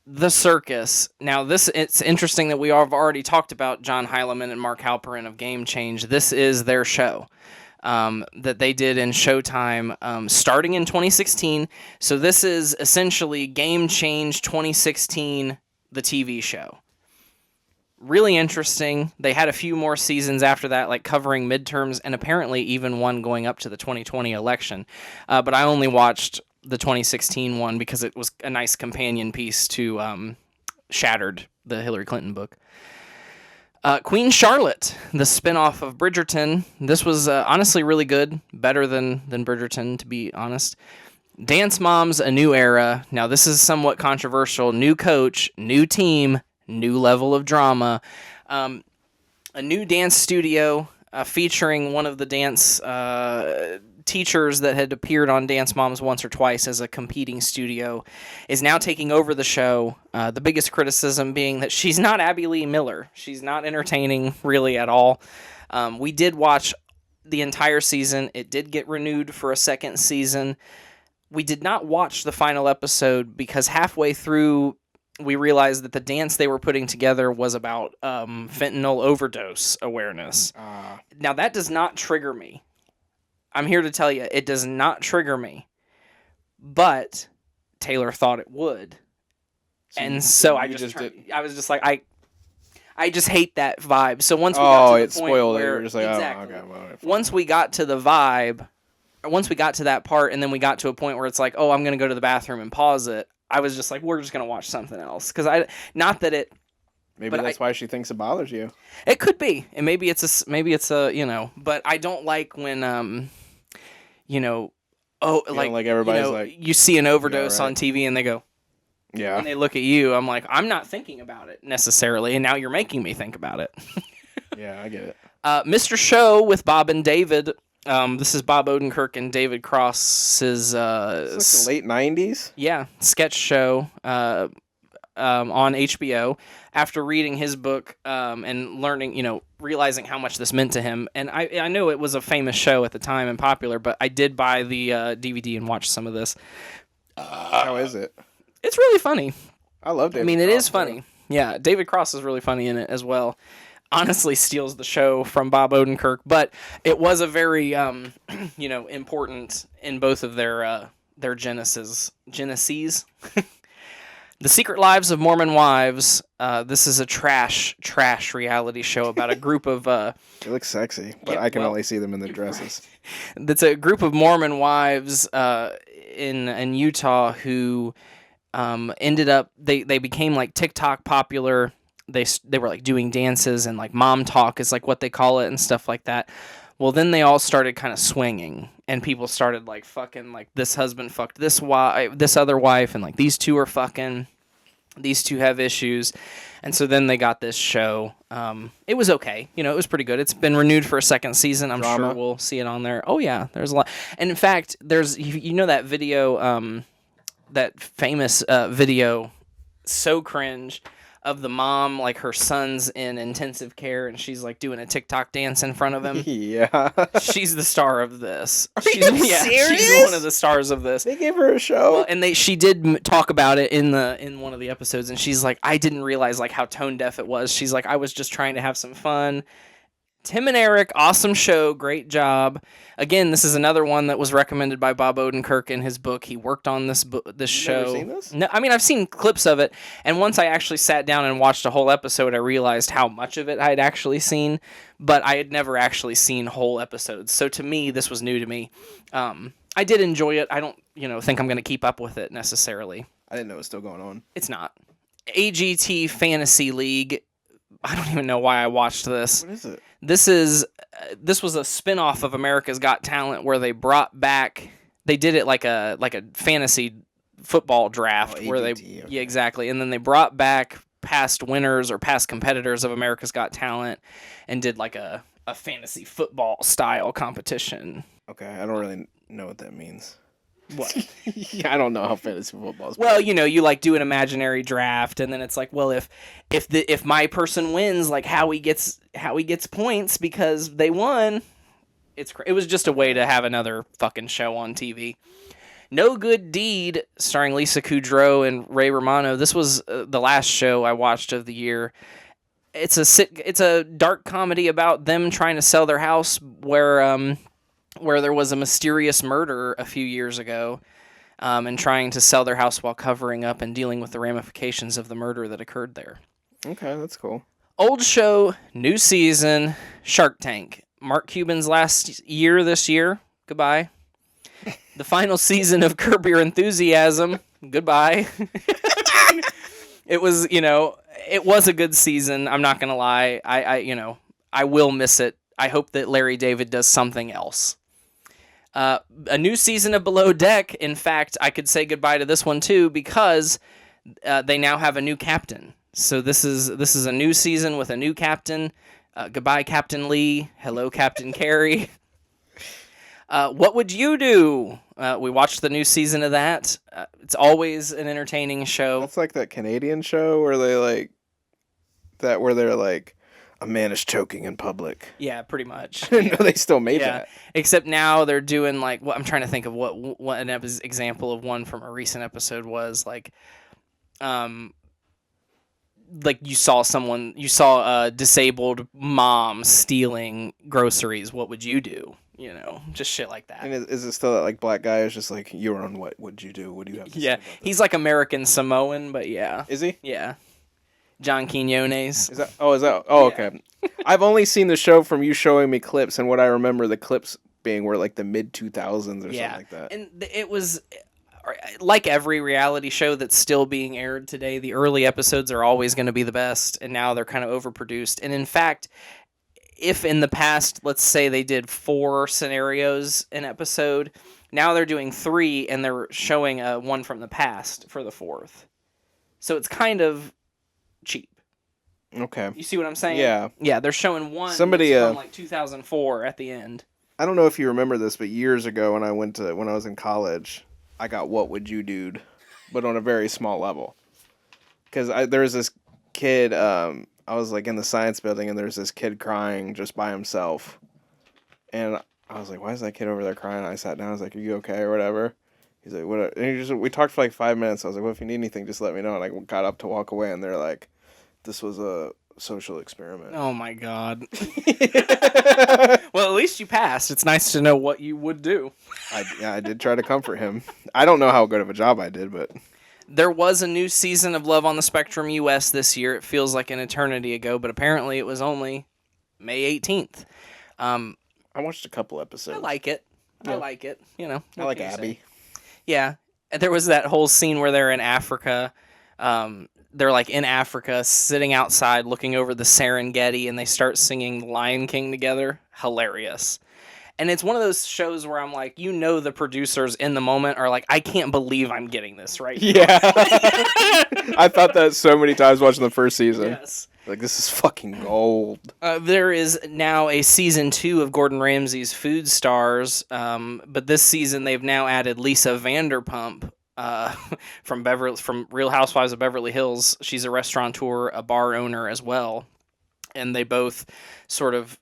The Circus. Now, it's interesting that we have already talked about John Heilemann and Mark Halperin of Game Change. This is their show that they did in Showtime starting in 2016. So this is essentially Game Change 2016, the TV show. Really interesting. They had a few more seasons after that, like covering midterms, and apparently even one going up to the 2020 election. But I only watched the 2016 one because it was a nice companion piece to Shattered, the Hillary Clinton book. Queen Charlotte, the spinoff of Bridgerton. This was honestly really good. Better than Bridgerton, to be honest. Dance Moms, A New Era. Now, this is somewhat controversial. New coach, new team, new level of drama. A new dance studio featuring one of the dance teachers that had appeared on Dance Moms once or twice as a competing studio is now taking over the show. The biggest criticism being that she's not Abby Lee Miller. She's not entertaining really at all. We did watch the entire season. It did get renewed for a second season. We did not watch the final episode because halfway through we realized that the dance they were putting together was about fentanyl overdose awareness. Now, that does not trigger me. I'm here to tell you, it does not trigger me. But Taylor thought it would. So I was just like, I just hate that vibe. So once we got to the point spoiled where, it. You're just like, exactly, oh, okay, well, once we got to the vibe, once we got to that part, and then we got to a point where it's like, oh, I'm going to go to the bathroom and pause it, I was just like, we're just going to watch something else. Because maybe that's why she thinks it bothers you. It could be. And maybe it's a, but I don't like when, like everybody's you see an overdose on TV and they go, yeah. And they look at you. I'm like, I'm not thinking about it necessarily. And now you're making me think about it. Yeah, I get it. Mr. Show with Bob and David. This is Bob Odenkirk and David Cross's it's like the late 90s. Yeah, sketch show on HBO. After reading his book and learning, realizing how much this meant to him, and I knew it was a famous show at the time and popular, but I did buy the DVD and watch some of this. How is it? It's really funny. I love David. It is funny. Yeah, David Cross is really funny in it as well. Honestly steals the show from Bob Odenkirk, but it was a very, important in both of their geneses. The Secret Lives of Mormon Wives. This is a trash reality show about a group of... They look sexy, but I can only see them in their dresses. That's a group of Mormon wives in Utah who ended up... They became like TikTok popular. They were like doing dances and like mom talk is like what they call it and stuff like that. Well, then they all started kind of swinging and people started like fucking like this husband fucked this other wife and like these two are fucking, these two have issues. And so then they got this show. It was okay. It was pretty good. It's been renewed for a second season. I'm sure we'll see it on there. Oh yeah, there's a lot. And in fact, there's, that video, that famous video, so cringe, of the mom, like her son's in intensive care and she's like doing a TikTok dance in front of him. Yeah. She's the star of this. Are you serious? She's one of the stars of this. They gave her a show. Well, and she did talk about it in one of the episodes and she's like, I didn't realize like how tone deaf it was. She's like, I was just trying to have some fun. Tim and Eric, awesome show, great job. Again, this is another one that was recommended by Bob Odenkirk in his book. He worked on this show. Never seen this? No, I've seen clips of it, and once I actually sat down and watched a whole episode, I realized how much of it I had actually seen, but I had never actually seen whole episodes. So to me, this was new to me. I did enjoy it. I don't, think I'm going to keep up with it necessarily. I didn't know it was still going on. It's not. AGT Fantasy League. I don't even know why I watched this. What is it? This was a spin-off of America's Got Talent where they brought back, they did it like a fantasy football draft where they, okay. Yeah, exactly. And then they brought back past winners or past competitors of America's Got Talent and did like a fantasy football style competition. Okay, I don't really know what that means. What? Yeah, I don't know how fantasy football is. Well, you like do an imaginary draft, and then it's like, well, if my person wins, like Howie gets points because they won. It was just a way to have another fucking show on TV. No Good Deed, starring Lisa Kudrow and Ray Romano. This was the last show I watched of the year. It's a dark comedy about them trying to sell their house where there was a mysterious murder a few years ago, and trying to sell their house while covering up and dealing with the ramifications of the murder that occurred there. Okay, that's cool. Old show, new season, Shark Tank. Mark Cuban's last year this year. Goodbye. The final season of Curb Your Enthusiasm. Goodbye. It was, it was a good season. I'm not going to lie. I will miss it. I hope that Larry David does something else. A new season of Below Deck. In fact, I could say goodbye to this one too because they now have a new captain. So this is a new season with a new captain. Goodbye, Captain Lee. Hello, Captain Carey. What would you do? We watched the new season of that. It's always an entertaining show. That's like that Canadian show where they where they're like, a man is choking in public. Yeah, pretty much. I didn't know they still made that. Except now they're doing like I'm trying to think of what an example of one from a recent episode was like you saw a disabled mom stealing groceries. What would you do? You know, just shit like that. And is it still that like black guy is just like, you're on what would you do? What do you have to say about this? He's like American Samoan, but yeah. Is he? Yeah. John Quinones. Is that? Okay. I've only seen the show from you showing me clips, and what I remember the clips being were like the mid 2000s or something like that. And it was like every reality show that's still being aired today. The early episodes are always going to be the best, and now they're kind of overproduced. And in fact, if in the past, let's say they did 4 scenarios an episode, now they're doing 3, and they're showing one from the past for the 4th. So it's kind of cheap. Okay. You see what I'm saying? Yeah. Yeah, they're showing one Somebody, from like 2004 at the end. I don't know if you remember this, but years ago when I was in college, I got What Would You Dude, but on a very small level. Because there was this kid, I was like in the science building, and there's this kid crying just by himself. And I was like, why is that kid over there crying? I sat down, I was like, are you okay or whatever? He's like, what? And we talked for like 5 minutes. I was like, well, if you need anything, just let me know. And I got up to walk away, and they're like, this was a social experiment. Oh my god. Well, at least you passed. It's nice to know what you would do. I did try to comfort him. I don't know how good of a job I did, but there was a new season of Love on the Spectrum US this year. It feels like an eternity ago, but apparently it was only May 18th. I watched a couple episodes. I like it. Yeah. I like it. You know, I like Abby. Yeah. There was that whole scene where they're in Africa. They're like in Africa, sitting outside, looking over the Serengeti, and they start singing Lion King together. Hilarious. And it's one of those shows where I'm like, the producers in the moment are like, I can't believe I'm getting this right now. Yeah. I thought that so many times watching the first season. Yes. Like, this is fucking gold. There is now a season 2 of Gordon Ramsay's Food Stars, but this season they've now added Lisa Vanderpump from Real Housewives of Beverly Hills. She's a restaurateur, a bar owner as well, and they both sort of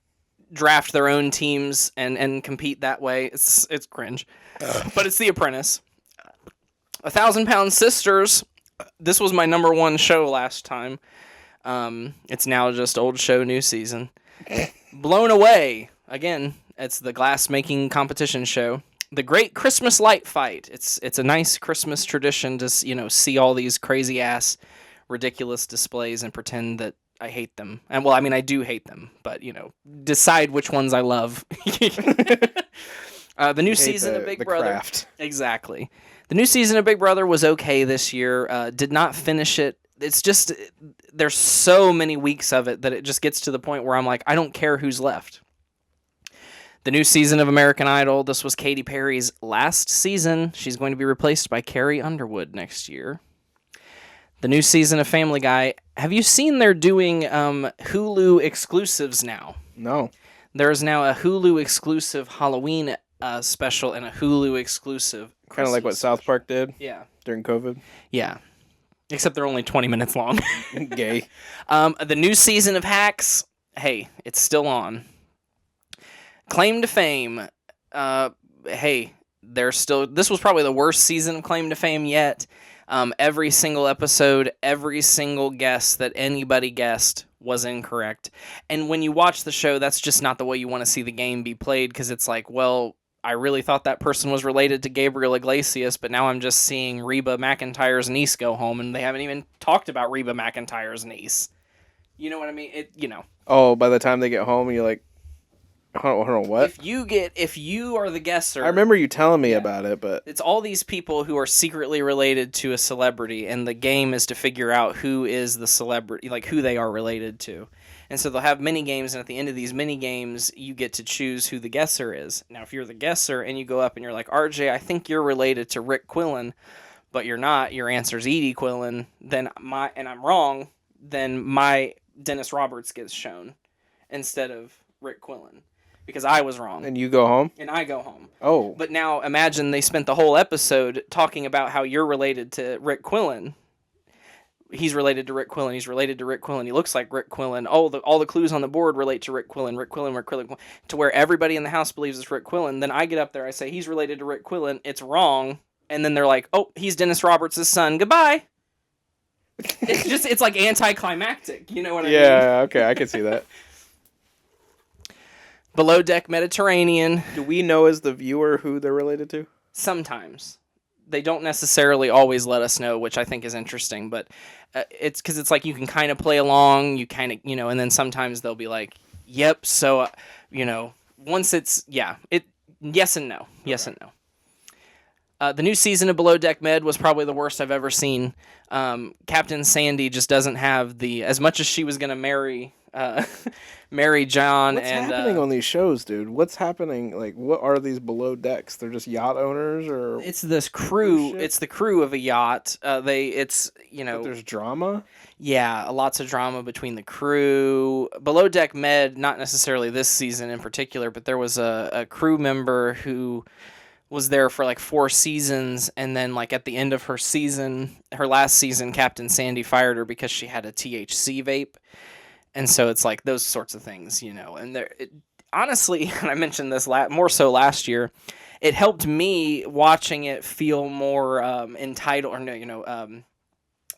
draft their own teams and compete that way. It's cringe, but it's The Apprentice. 1,000 Pound Sisters. This was my number 1 show last time. It's now just old show, new season. Blown Away. Again, it's the glass making competition show. The Great Christmas Light Fight. It's a nice Christmas tradition to see all these crazy ass ridiculous displays and pretend that I hate them. And well, I mean I do hate them, but decide which ones I love. The new season of Big Brother. Craft. Exactly. The new season of Big Brother was okay this year. Did not finish it. It's just there's so many weeks of it that it just gets to the point where I'm like, I don't care who's left. The new season of American Idol. This was Katy Perry's last season. She's going to be replaced by Carrie Underwood next year. The new season of Family Guy. Have you seen they're doing Hulu exclusives now? No. There's now a Hulu exclusive Halloween special and a Hulu exclusive Christmas. Kind of like what South Park did Yeah. during COVID. Yeah. Except they're only 20 minutes long. Gay. The new season of Hacks. Hey, it's still on. Claim to Fame. Hey, this was probably the worst season of Claim to Fame yet. Every single episode, every single guess that anybody guessed was incorrect. And when you watch the show, that's just not the way you want to see the game be played, because it's like, well, I really thought that person was related to Gabriel Iglesias, but now I'm just seeing Reba McEntire's niece go home, and they haven't even talked about Reba McEntire's niece. You know what I mean? Oh, by the time they get home, you're like, hold on, what? If you are the guesser, I remember you telling me about it, but it's all these people who are secretly related to a celebrity, and the game is to figure out who is the celebrity, like who they are related to. And so they'll have mini games, and at the end of these mini games, you get to choose who the guesser is. Now, if you're the guesser and you go up and you're like, RJ, I think you're related to Rick Quillen, but you're not, your answer's Edie Quillen, and I'm wrong, then my Dennis Roberts gets shown instead of Rick Quillen because I was wrong. And you go home? And I go home. Oh. But now imagine they spent the whole episode talking about how you're related to Rick Quillen. He's related to Rick Quillen. He's related to Rick Quillen. He looks like Rick Quillen. Oh, all the clues on the board relate to Rick Quillen. Rick Quillen, Rick Quillen, to where everybody in the house believes it's Rick Quillen. Then I get up there, I say, he's related to Rick Quillen. It's wrong. And then they're like, oh, he's Dennis Roberts' son. Goodbye. It's like anticlimactic. You know what I mean? Yeah, okay, I can see that. Below Deck Mediterranean. Do we know as the viewer who they're related to? Sometimes. They don't necessarily always let us know, which I think is interesting, but it's because it's like you can kind of play along, you kind of, and then sometimes they'll be like, yep, so, once it's, yes and no. Yes and no. The new season of Below Deck Med was probably the worst I've ever seen. Captain Sandy just doesn't have as much as she was going to marry John. What's happening on these shows, dude? What's happening? Like, what are these below decks? They're just yacht owners, or it's this crew. It's the crew of a yacht. But there's drama. Yeah, lots of drama between the crew. Below Deck Med, not necessarily this season in particular, but there was a crew member who was there for like 4 seasons, and then like at the end of her last season, Captain Sandy fired her because she had a THC vape. And so it's like those sorts of things, and honestly, and I mentioned this more so last year, it helped me watching it feel more entitled or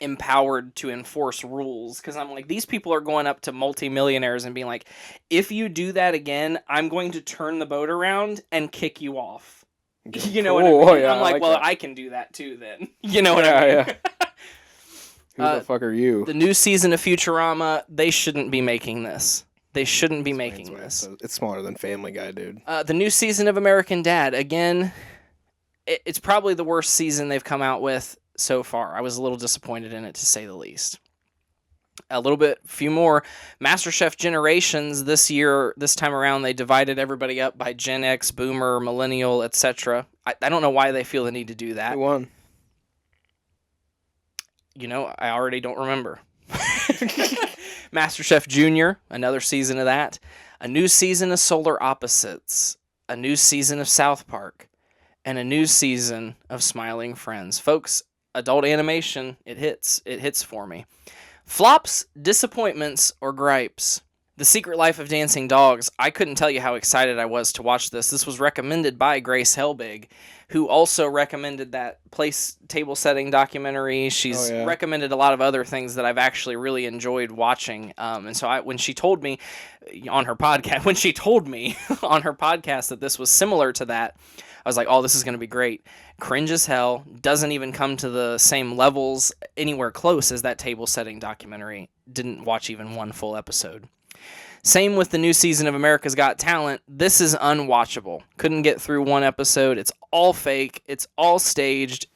empowered to enforce rules, because I'm like, these people are going up to multimillionaires and being like, if you do that again, I'm going to turn the boat around and kick you off. You know what I mean? Yeah, I'm like, well, that. I can do that too then. You know what I mean? Yeah. Who the fuck are you? The new season of Futurama, they shouldn't be making this. They shouldn't be making this. It's smaller than Family Guy, dude. The new season of American Dad, again, it's probably the worst season they've come out with so far. I was a little disappointed in it, to say the least. Few more. MasterChef Generations this time around, they divided everybody up by Gen X, Boomer, Millennial, etc. I don't know why they feel the need to do that. Who won? I already don't remember. MasterChef Junior, another season of that. A new season of Solar Opposites. A new season of South Park. And a new season of Smiling Friends. Folks, adult animation, it hits. It hits for me. Flops, disappointments, or gripes. The Secret Life of Dancing Dogs. I couldn't tell you how excited I was to watch this. This was recommended by Grace Helbig, who also recommended that table setting documentary. She's recommended a lot of other things that I've actually really enjoyed watching. And so when she told me on her podcast that this was similar to that, I was like, oh, this is going to be great. Cringe as hell. Doesn't even come to the same levels anywhere close as that table setting documentary. Didn't watch even one full episode. Same with the new season of America's Got Talent. This is unwatchable. Couldn't get through one episode. It's all fake. It's all staged.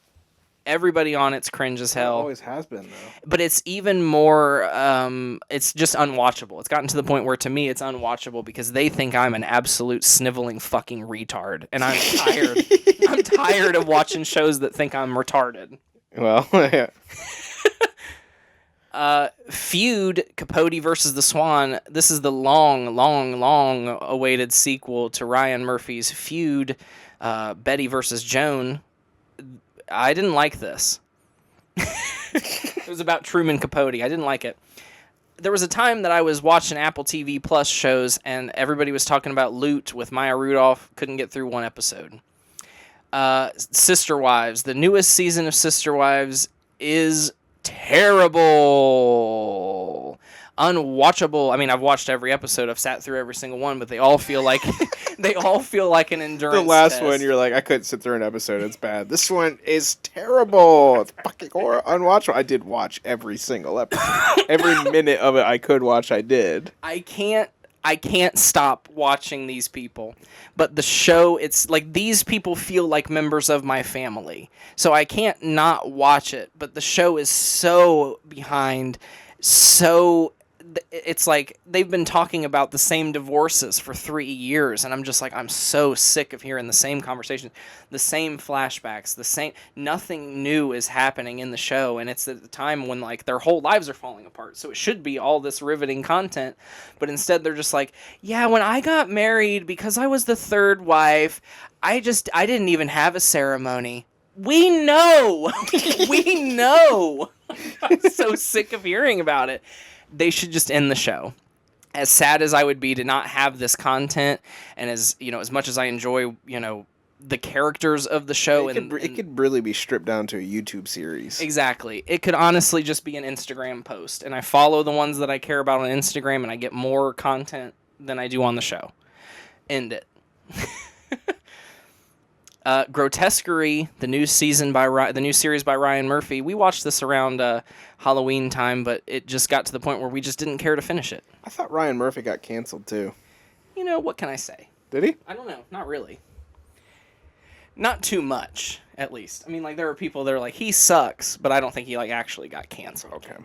Everybody on it's cringe as hell. It always has been, though. But it's even more, it's just unwatchable. It's gotten to the point where, to me, it's unwatchable because they think I'm an absolute sniveling fucking retard. And I'm tired. I'm tired of watching shows that think I'm retarded. Well, yeah. Feud, Capote versus the Swan. This is the long awaited sequel to Ryan Murphy's Feud, Betty versus Joan. I didn't like this. It was about Truman Capote. I didn't like it. There was a time that I was watching Apple TV Plus shows, and everybody was talking about Loot with Maya Rudolph. Couldn't get through one episode. Sister Wives. The newest season of Sister Wives is terrible. Unwatchable. I mean, I've watched every episode. I've sat through every single one, but they all feel like an endurance The last test. one, you're like, I couldn't sit through an episode. It's bad. This one is terrible. It's fucking horror. Unwatchable. I did watch every single episode. Every minute of it I could watch, I did. I can't stop watching these people. But the show, it's like these people feel like members of my family. So I can't not watch it. But the show is so behind, so it's like they've been talking about the same divorces for 3 years, and I'm just like, I'm so sick of hearing the same conversation, the same flashbacks, the same, nothing new is happening in the show, and it's at the time when like their whole lives are falling apart, so it should be all this riveting content, but instead they're just like, yeah, when I got married, because I was the third wife, I didn't even have a ceremony. We know! We know! I'm so sick of hearing about it. They should just end the show. As sad as I would be to not have this content, and as much as I enjoy, the characters of the show, it could really be stripped down to a YouTube series. Exactly. It could honestly just be an Instagram post, and I follow the ones that I care about on Instagram, and I get more content than I do on the show. End it. Grotesquerie, the new series by Ryan Murphy. We watched this around Halloween time, but it just got to the point where we just didn't care to finish it. I thought Ryan Murphy got canceled too. What can I say? Did he? I don't know. Not really. Not too much, at least. I mean, like, there are people that are like, he sucks, but I don't think he actually got canceled. Okay.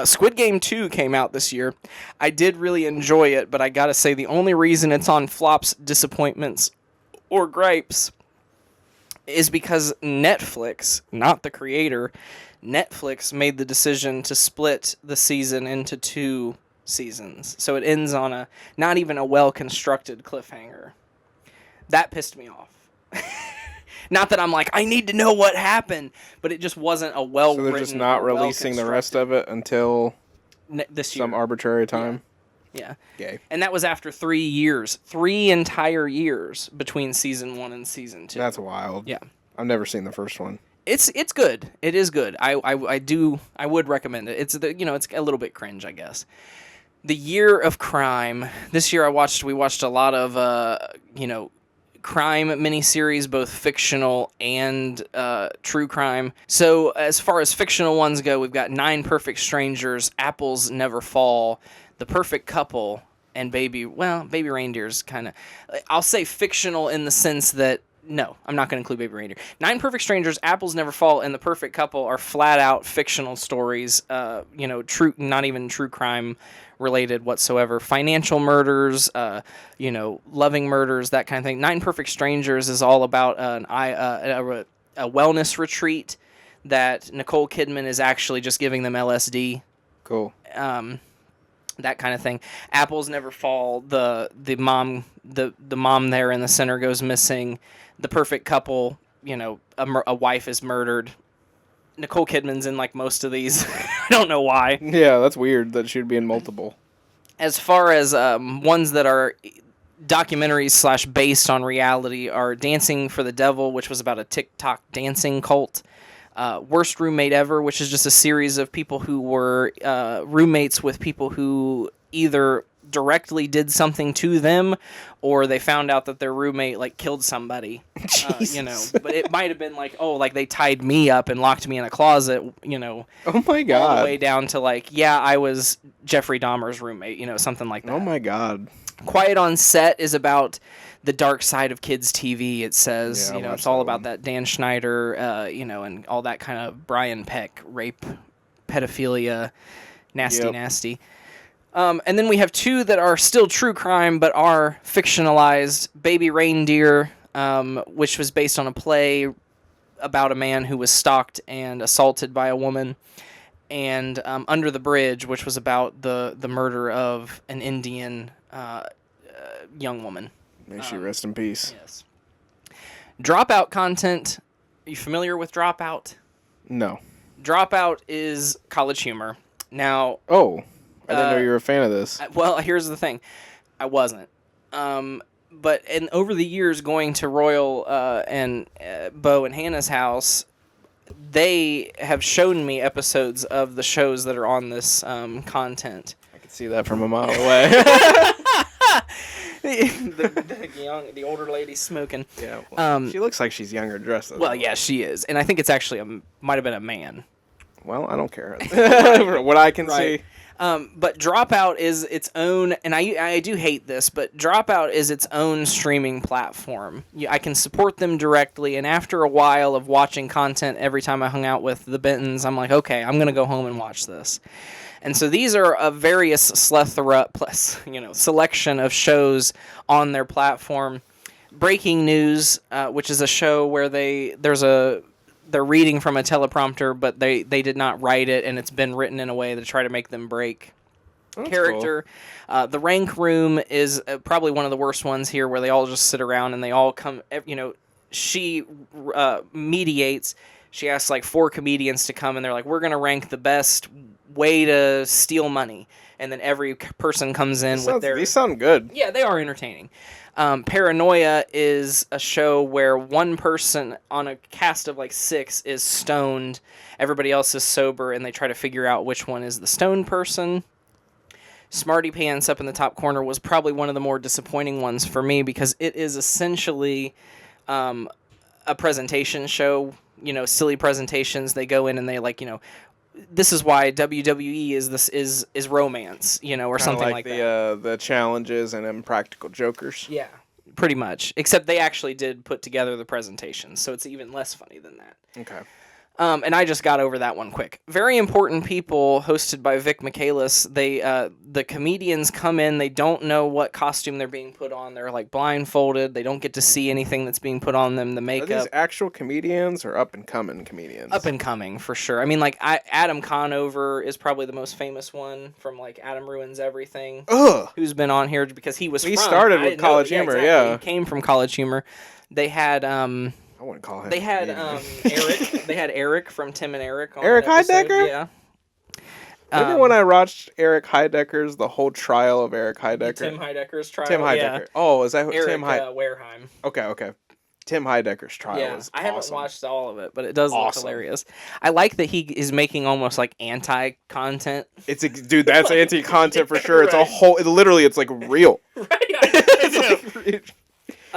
Squid Game 2 came out this year. I did really enjoy it, but I gotta say the only reason it's on flops, disappointments, or gripes is because Netflix, not the creator, Netflix made the decision to split the season into 2 seasons. So it ends on not even a well-constructed cliffhanger. That pissed me off. Not that I'm like, I need to know what happened, but it just wasn't a well-written. So they're just not releasing the rest of it until this year. Some arbitrary time? Yeah. Gay. And that was after 3 years. 3 entire years between season 1 and season 2. That's wild. Yeah. I've never seen the first one. It's good. It is good. I would recommend it. It's it's a little bit cringe, I guess. The Year of Crime. This year we watched a lot of crime miniseries, both fictional and true crime. So as far as fictional ones go, we've got 9 Perfect Strangers, Apples Never Fall, The Perfect Couple, and Baby Reindeer's kind of, I'll say fictional in the sense that, no, I'm not going to include Baby Reindeer. 9 Perfect Strangers, Apples Never Fall, and The Perfect Couple are flat out fictional stories, true, not even true crime related whatsoever. Financial murders, loving murders, that kind of thing. 9 Perfect Strangers is all about a wellness retreat that Nicole Kidman is actually just giving them LSD. Cool. That kind of thing. Apples Never Fall. The mom there in the center goes missing. The Perfect Couple. A wife is murdered. Nicole Kidman's in like most of these. I don't know why. Yeah, that's weird that she'd be in multiple. As far as ones that are documentaries / based on reality are Dancing for the Devil, which was about a TikTok dancing cult. Worst Roommate Ever, which is just a series of people who were roommates with people who either directly did something to them or they found out that their roommate killed somebody. But it might have been like they tied me up and locked me in a closet, Oh my god. all the way down to I was Jeffrey Dahmer's roommate, something like that. Oh my god. Quiet on Set is about the dark side of kids TV, it says. Yeah, It's all about that Dan Schneider, and all that kind of Brian Peck, rape, pedophilia, nasty. And then we have 2 that are still true crime, but are fictionalized. Baby Reindeer, which was based on a play about a man who was stalked and assaulted by a woman. And Under the Bridge, which was about the murder of an Indian young woman. May she rest in peace. Yes. Dropout content. Are you familiar with Dropout? No. Dropout is College Humor. Now... Oh, I didn't know you were a fan of this. Well, here's the thing. I wasn't. But over the years going to Royal and Bo and Hannah's house, they have shown me episodes of the shows that are on this content. I could see that from a mile away. the older lady smoking. Yeah. Well, she looks like she's younger dressed. Well, yeah, she is. And I think it's actually might have been a man. Well, I don't care. What I can see. But Dropout is its own, and I do hate this, but Dropout is its own streaming platform. I can support them directly, and after a while of watching content every time I hung out with the Bentons, I'm like, okay, I'm gonna go home and watch this. And so these are a various selection of shows on their platform. Breaking News, which is a show where they're reading from a teleprompter, but they did not write it, and it's been written in a way to try to make them break character. Cool. The Rank Room is probably one of the worst ones here, where they all just sit around and they all come. She mediates. She asks like 4 comedians to come, and they're like, "We're gonna rank the best way to steal money," and then every person comes in with their. These sound good. Yeah, they are entertaining. Paranoia is a show where one person on a cast of like 6 is stoned, everybody else is sober, and they try to figure out which one is the stoned person. Smarty Pants up in the top corner was probably one of the more disappointing ones for me, because it is essentially a presentation show. Silly presentations. They go in and they this is why WWE is romance, or something like that. The challenges and Impractical Jokers. Yeah, pretty much. Except they actually did put together the presentation, so it's even less funny than that. Okay. And I just got over that one quick. Very Important People, hosted by Vic Michaelis. The comedians come in. They don't know what costume they're being put on. They're like blindfolded. They don't get to see anything that's being put on them. The makeup. Are these actual comedians or up and coming comedians? Up and coming for sure. I mean, Adam Conover is probably the most famous one from Adam Ruins Everything. Ugh. Who's been on here because he started with College Humor. Exactly. Yeah, he came from College Humor. They had I wouldn't call him. They had Eric. They had Eric from Tim and Eric. On Eric episode. Heidecker? Yeah. Remember when I watched Eric Heidecker's The Whole Trial of Eric Heidecker? Tim Heidecker's trial. Tim Heidecker. Yeah. Oh, is that who? Eric Tim Wareheim. Okay. Tim Heidecker's trial. Yeah, is I haven't awesome. watched all of it, but it does look hilarious. I like that he is making almost anti-content. Dude, that's anti-content for sure. Right. It's like real. Right.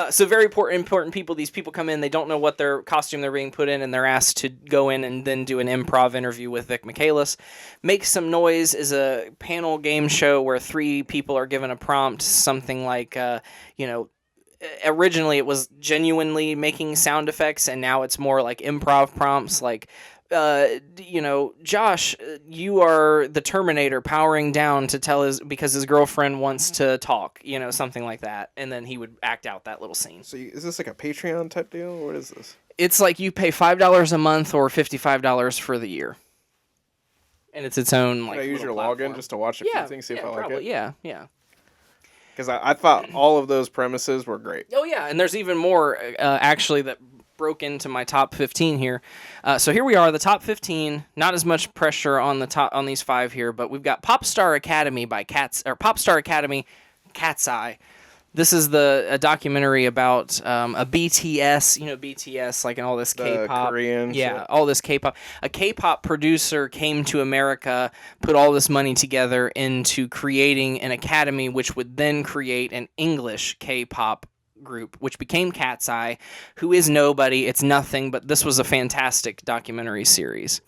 So very important people. These people come in. They don't know what their costume they're being put in, and they're asked to go in and then do an improv interview with Vic Michaelis. Make Some Noise is a panel game show where 3 people are given a prompt, something like, originally it was genuinely making sound effects, and now it's more like improv prompts, like, Josh, you are the Terminator powering down to because his girlfriend wants to talk, something like that. And then he would act out that little scene. So is this like a Patreon type deal? What is this? It's like you pay $5 a month or $55 for the year. And it's its own, Can I use your platform. login just to watch a few things, see if I like it? Yeah. Because I thought all of those premises were great. Oh, yeah, and there's even more, actually, that broke into my top 15 here. So here we are, the top 15. Not as much pressure on these 5 here, but we've got Pop Star Academy by Pop Star Academy, Cat's Eye. This is a documentary about a BTS, BTS, and all this K-pop. Korean shit. All this K-pop. A K-pop producer came to America, put all this money together into creating an academy, which would then create an English K-pop group, which became Cat's Eye, who is nobody. It's nothing, but this was a fantastic documentary series.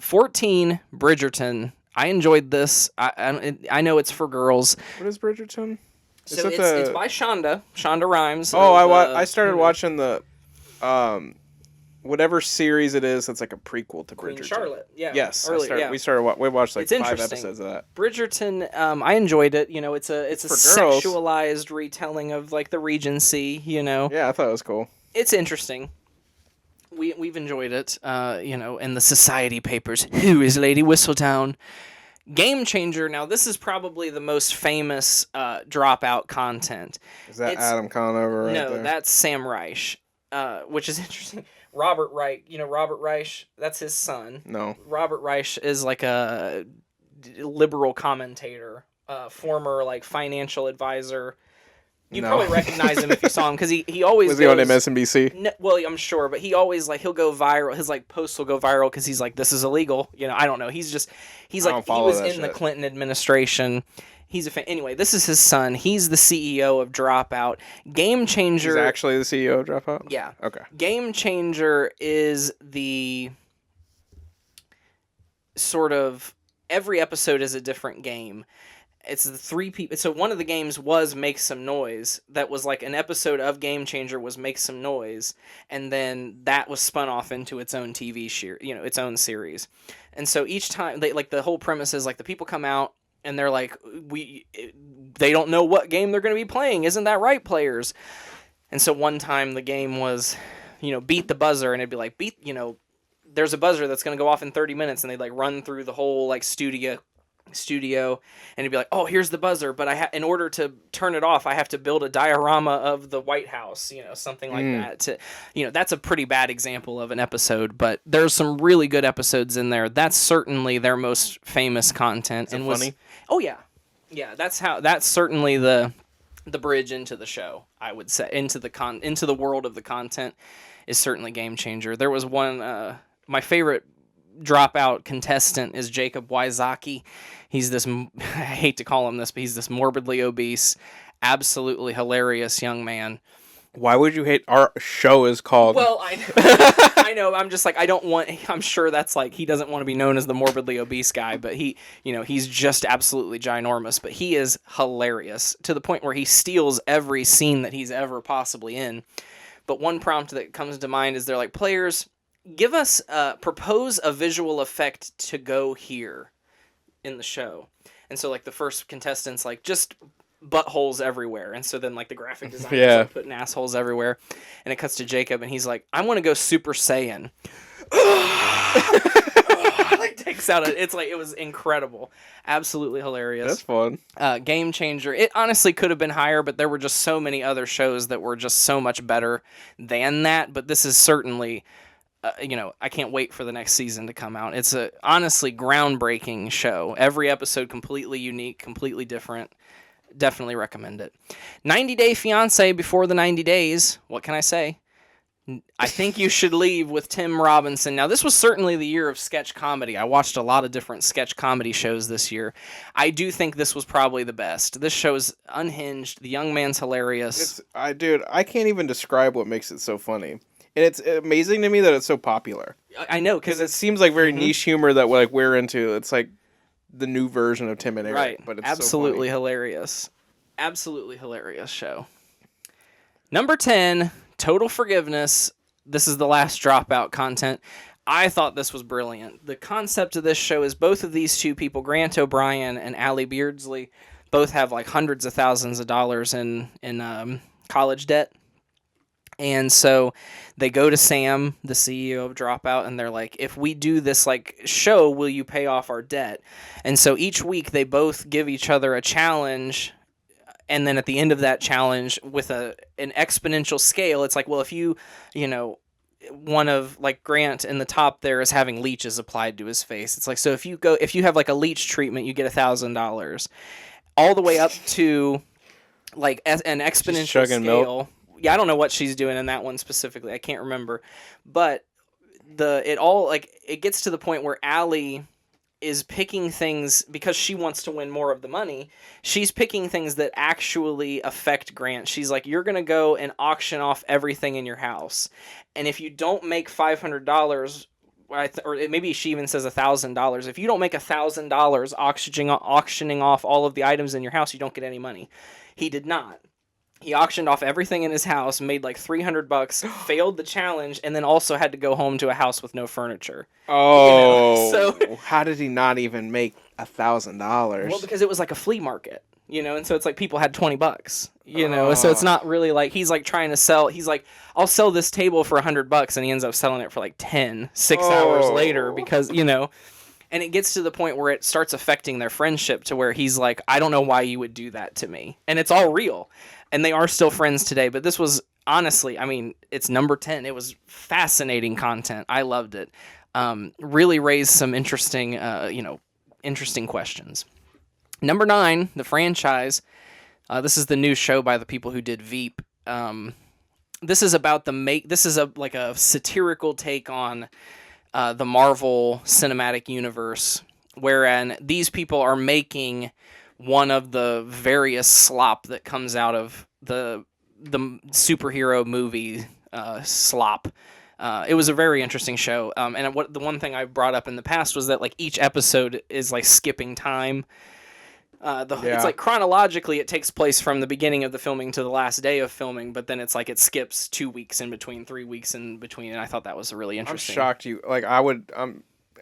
14, Bridgerton. I enjoyed this. I know it's for girls. What is Bridgerton? So it's by Shonda Rhimes. Oh, I started watching the whatever series it is that's like a prequel to Queen Bridgerton. Charlotte. Yeah. Yes, Earlier, we watched like It's 5 interesting. episodes of that. Bridgerton, I enjoyed it. It's a For girls. sexualized retelling of the Regency. Yeah, I thought it was cool. It's interesting. We've enjoyed it. In the Society Papers. Who is Lady Whistledown? Game Changer. Now, this is probably the most famous dropout content. Is that Adam Conover right there? No, that's Sam Reich, which is interesting. Robert Reich, Robert Reich, that's his son. No. Robert Reich is like a liberal commentator, former financial advisor. You probably recognize him if you saw him because he always was he on MSNBC? No, well, I'm sure, but he always he'll go viral. His posts will go viral because he's like, this is illegal. I don't know. He's he was in the Clinton administration. He's a fan. Anyway, this is his son. He's the CEO of Dropout. Game Changer. He's actually the CEO of Dropout? Yeah. Okay. Game Changer is the sort of every episode is a different game. It's the 3 people. So one of the games was Make Some Noise. That was like an episode of Game Changer was Make Some Noise, and then that was spun off into its own TV its own series. And so each time, the whole premise is like the people come out and they're like, they don't know what game they're going to be playing. Isn't that right, players? And so one time the game was, beat the buzzer, and it'd be like there's a buzzer that's going to go off in 30 minutes, and they'd like run through the whole like studio, and it'd be like, oh, here's the buzzer, but in order to turn it off, I have to build a diorama of the White House, something like that. That's a pretty bad example of an episode, but there's some really good episodes in there. That's certainly their most famous content. And funny? Oh yeah, that's certainly the bridge into the show. I would say into the world of the content is certainly Game Changer. There was one. My favorite dropout contestant is Jacob Wysocki. He's this, I hate to call him this, but he's this morbidly obese, absolutely hilarious young man. Why would you hate our show is called? Well, I know. I'm just like, I'm sure that's like, he doesn't want to be known as the morbidly obese guy, but he's just absolutely ginormous, but he is hilarious to the point where he steals every scene that he's ever possibly in. But one prompt that comes to mind is they're like, players, give us, propose a visual effect to go here in the show. And so like the first contestant's like, just buttholes everywhere. And so then like the graphic designer's like putting assholes everywhere. And it cuts to Jacob, and he's like, I want to go Super Saiyan. Like takes out it was incredible. Absolutely hilarious. That's fun. Game Changer. It honestly could have been higher, but there were just so many other shows that were just so much better than that. But this is certainly... I can't wait for the next season to come out. It's a honestly groundbreaking show. Every episode completely unique, completely different. Definitely recommend it. 90 Day Fiancé before the 90 days. What can I say? I think you should leave with Tim Robinson. Now, this was certainly the year of sketch comedy. I watched a lot of different sketch comedy shows this year. I do think this was probably the best. This show is unhinged. The young man's hilarious. I can't even describe what makes it so funny. And it's amazing to me that it's so popular. I know, because it seems like very niche humor that we're into. It's like the new version of Tim and Eric, right? But it's absolutely so hilarious, absolutely hilarious show. Number 10, Total Forgiveness. This is the last dropout content. I thought this was brilliant. The concept of this show is both of these two people, Grant O'Brien and Allie Beardsley, both have like hundreds of thousands of dollars in college debt. And so they go to Sam, the CEO of Dropout, and they're like, if we do this like show, will you pay off our debt? And so each week they both give each other a challenge. And then at the end of that challenge with an exponential scale, it's like, well, if one of like Grant in the top there is having leeches applied to his face. It's like, so if you have like a leech treatment, you get $1,000 all the way up to like an exponential scale. Milk. Yeah, I don't know what she's doing in that one specifically. I can't remember. But it gets to the point where Allie is picking things because she wants to win more of the money. She's picking things that actually affect Grant. She's like, you're going to go and auction off everything in your house. And if you don't make $500, or maybe she even says $1,000, if you don't make $1,000 auctioning off all of the items in your house, you don't get any money. He did not. He auctioned off everything in his house, made like $300, failed the challenge, and then also had to go home to a house with no furniture. Oh, so how did he not even make $1,000? Well, because it was like a flea market, and so it's like people had $20, so it's not really like he's like trying to sell. He's like, I'll sell this table for $100, and he ends up selling it for like 6 hours later because and it gets to the point where it starts affecting their friendship to where he's like, I don't know why you would do that to me, and it's all real. And they are still friends today, but this was honestly, it's number 10. It was fascinating content. I loved it. Really raised some interesting questions. Number 9, The Franchise. This is the new show by the people who did Veep. This is about this is a satirical take on the Marvel Cinematic Universe, wherein these people are making one of the various slop that comes out of the superhero movie slop It was a very interesting show. And the one thing I brought up in the past was that like each episode is like skipping time. It's like chronologically it takes place from the beginning of the filming to the last day of filming, but then it's like it skips 2 weeks in between, 3 weeks in between, and I thought that was really interesting. I'm shocked you like I would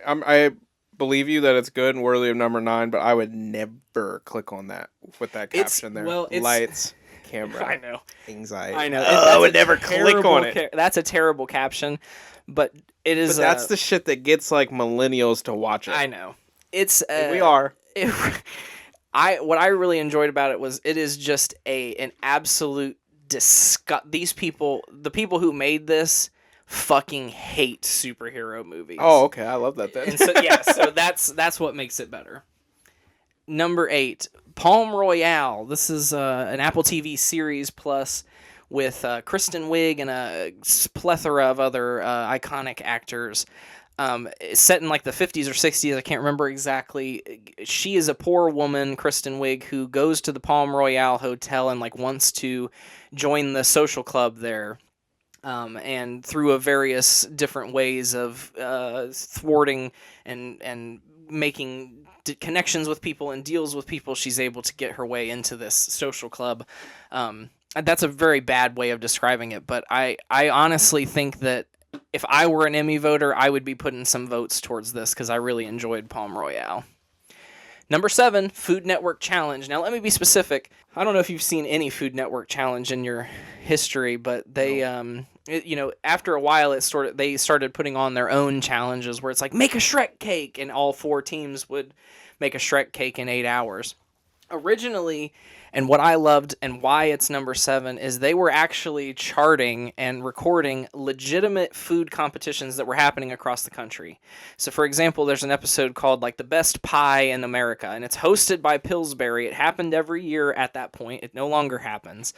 I believe you that it's good and worthy of number 9, but I would never click on that with that caption there. Well, it's lights, camera. I know. Anxiety. I know. I would never click on it. That's a terrible caption, but it is. But that's the shit that gets like millennials to watch it. I know. It's we are. What I really enjoyed about it was it is just an absolute disgust. These people, the people who made this, fucking hate superhero movies. Oh, okay, I love that then. And so so that's what makes it better. Number 8, Palm Royale. This is an Apple TV series plus with Kristen Wiig and a plethora of other iconic actors. It's set in like the 50s or 60s. I can't remember exactly. She is a poor woman, Kristen Wiig, who goes to the Palm Royale Hotel and like wants to join the social club there. And through a various different ways of thwarting and making connections with people and deals with people, she's able to get her way into this social club. That's a very bad way of describing it, but I honestly think that if I were an Emmy voter, I would be putting some votes towards this because I really enjoyed Palm Royale. Number 7, Food Network Challenge. Now, let me be specific. I don't know if you've seen any Food Network Challenge in your history, but they, after a while, they started putting on their own challenges where it's like, make a Shrek cake, and all 4 teams would make a Shrek cake in 8 hours. Originally, and what I loved and why it's number 7 is they were actually charting and recording legitimate food competitions that were happening across the country. So, for example, there's an episode called like The Best Pie in America, and it's hosted by Pillsbury. It happened every year at that point. It no longer happens.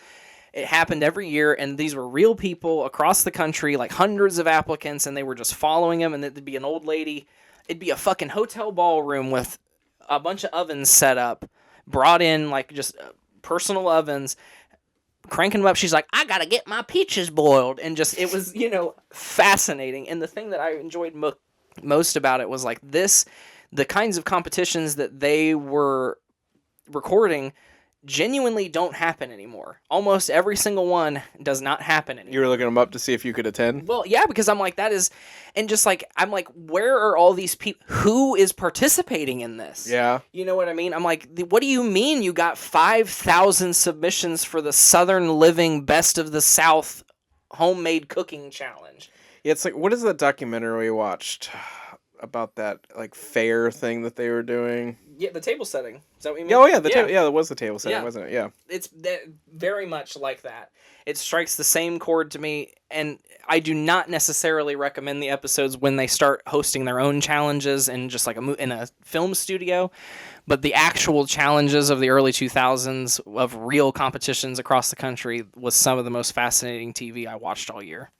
It happened every year, and these were real people across the country, like hundreds of applicants, and they were just following them, and it'd be an old lady. It'd be a fucking hotel ballroom with a bunch of ovens set up, brought in like just personal ovens, cranking them up. She's like, I gotta get my peaches boiled, and just it was fascinating. And the thing that I enjoyed most about it was like the kinds of competitions that they were recording genuinely don't happen anymore. Almost every single one does not happen anymore. You were looking them up to see if you could attend? Well, yeah, because I'm like, that is, and just like, I'm like, where are all these people? Who is participating in this? Yeah. You know what I mean? I'm like, what do you mean you got 5,000 submissions for the Southern Living Best of the South Homemade Cooking Challenge? Yeah, it's like, what is that documentary we watched about that like fair thing that they were doing? Yeah, the table setting. Is that what you mean? Oh yeah, it was the table setting, wasn't it? Yeah. It's very much like that. It strikes the same chord to me, and I do not necessarily recommend the episodes when they start hosting their own challenges and just like in a film studio, but the actual challenges of the early 2000s of real competitions across the country was some of the most fascinating TV I watched all year.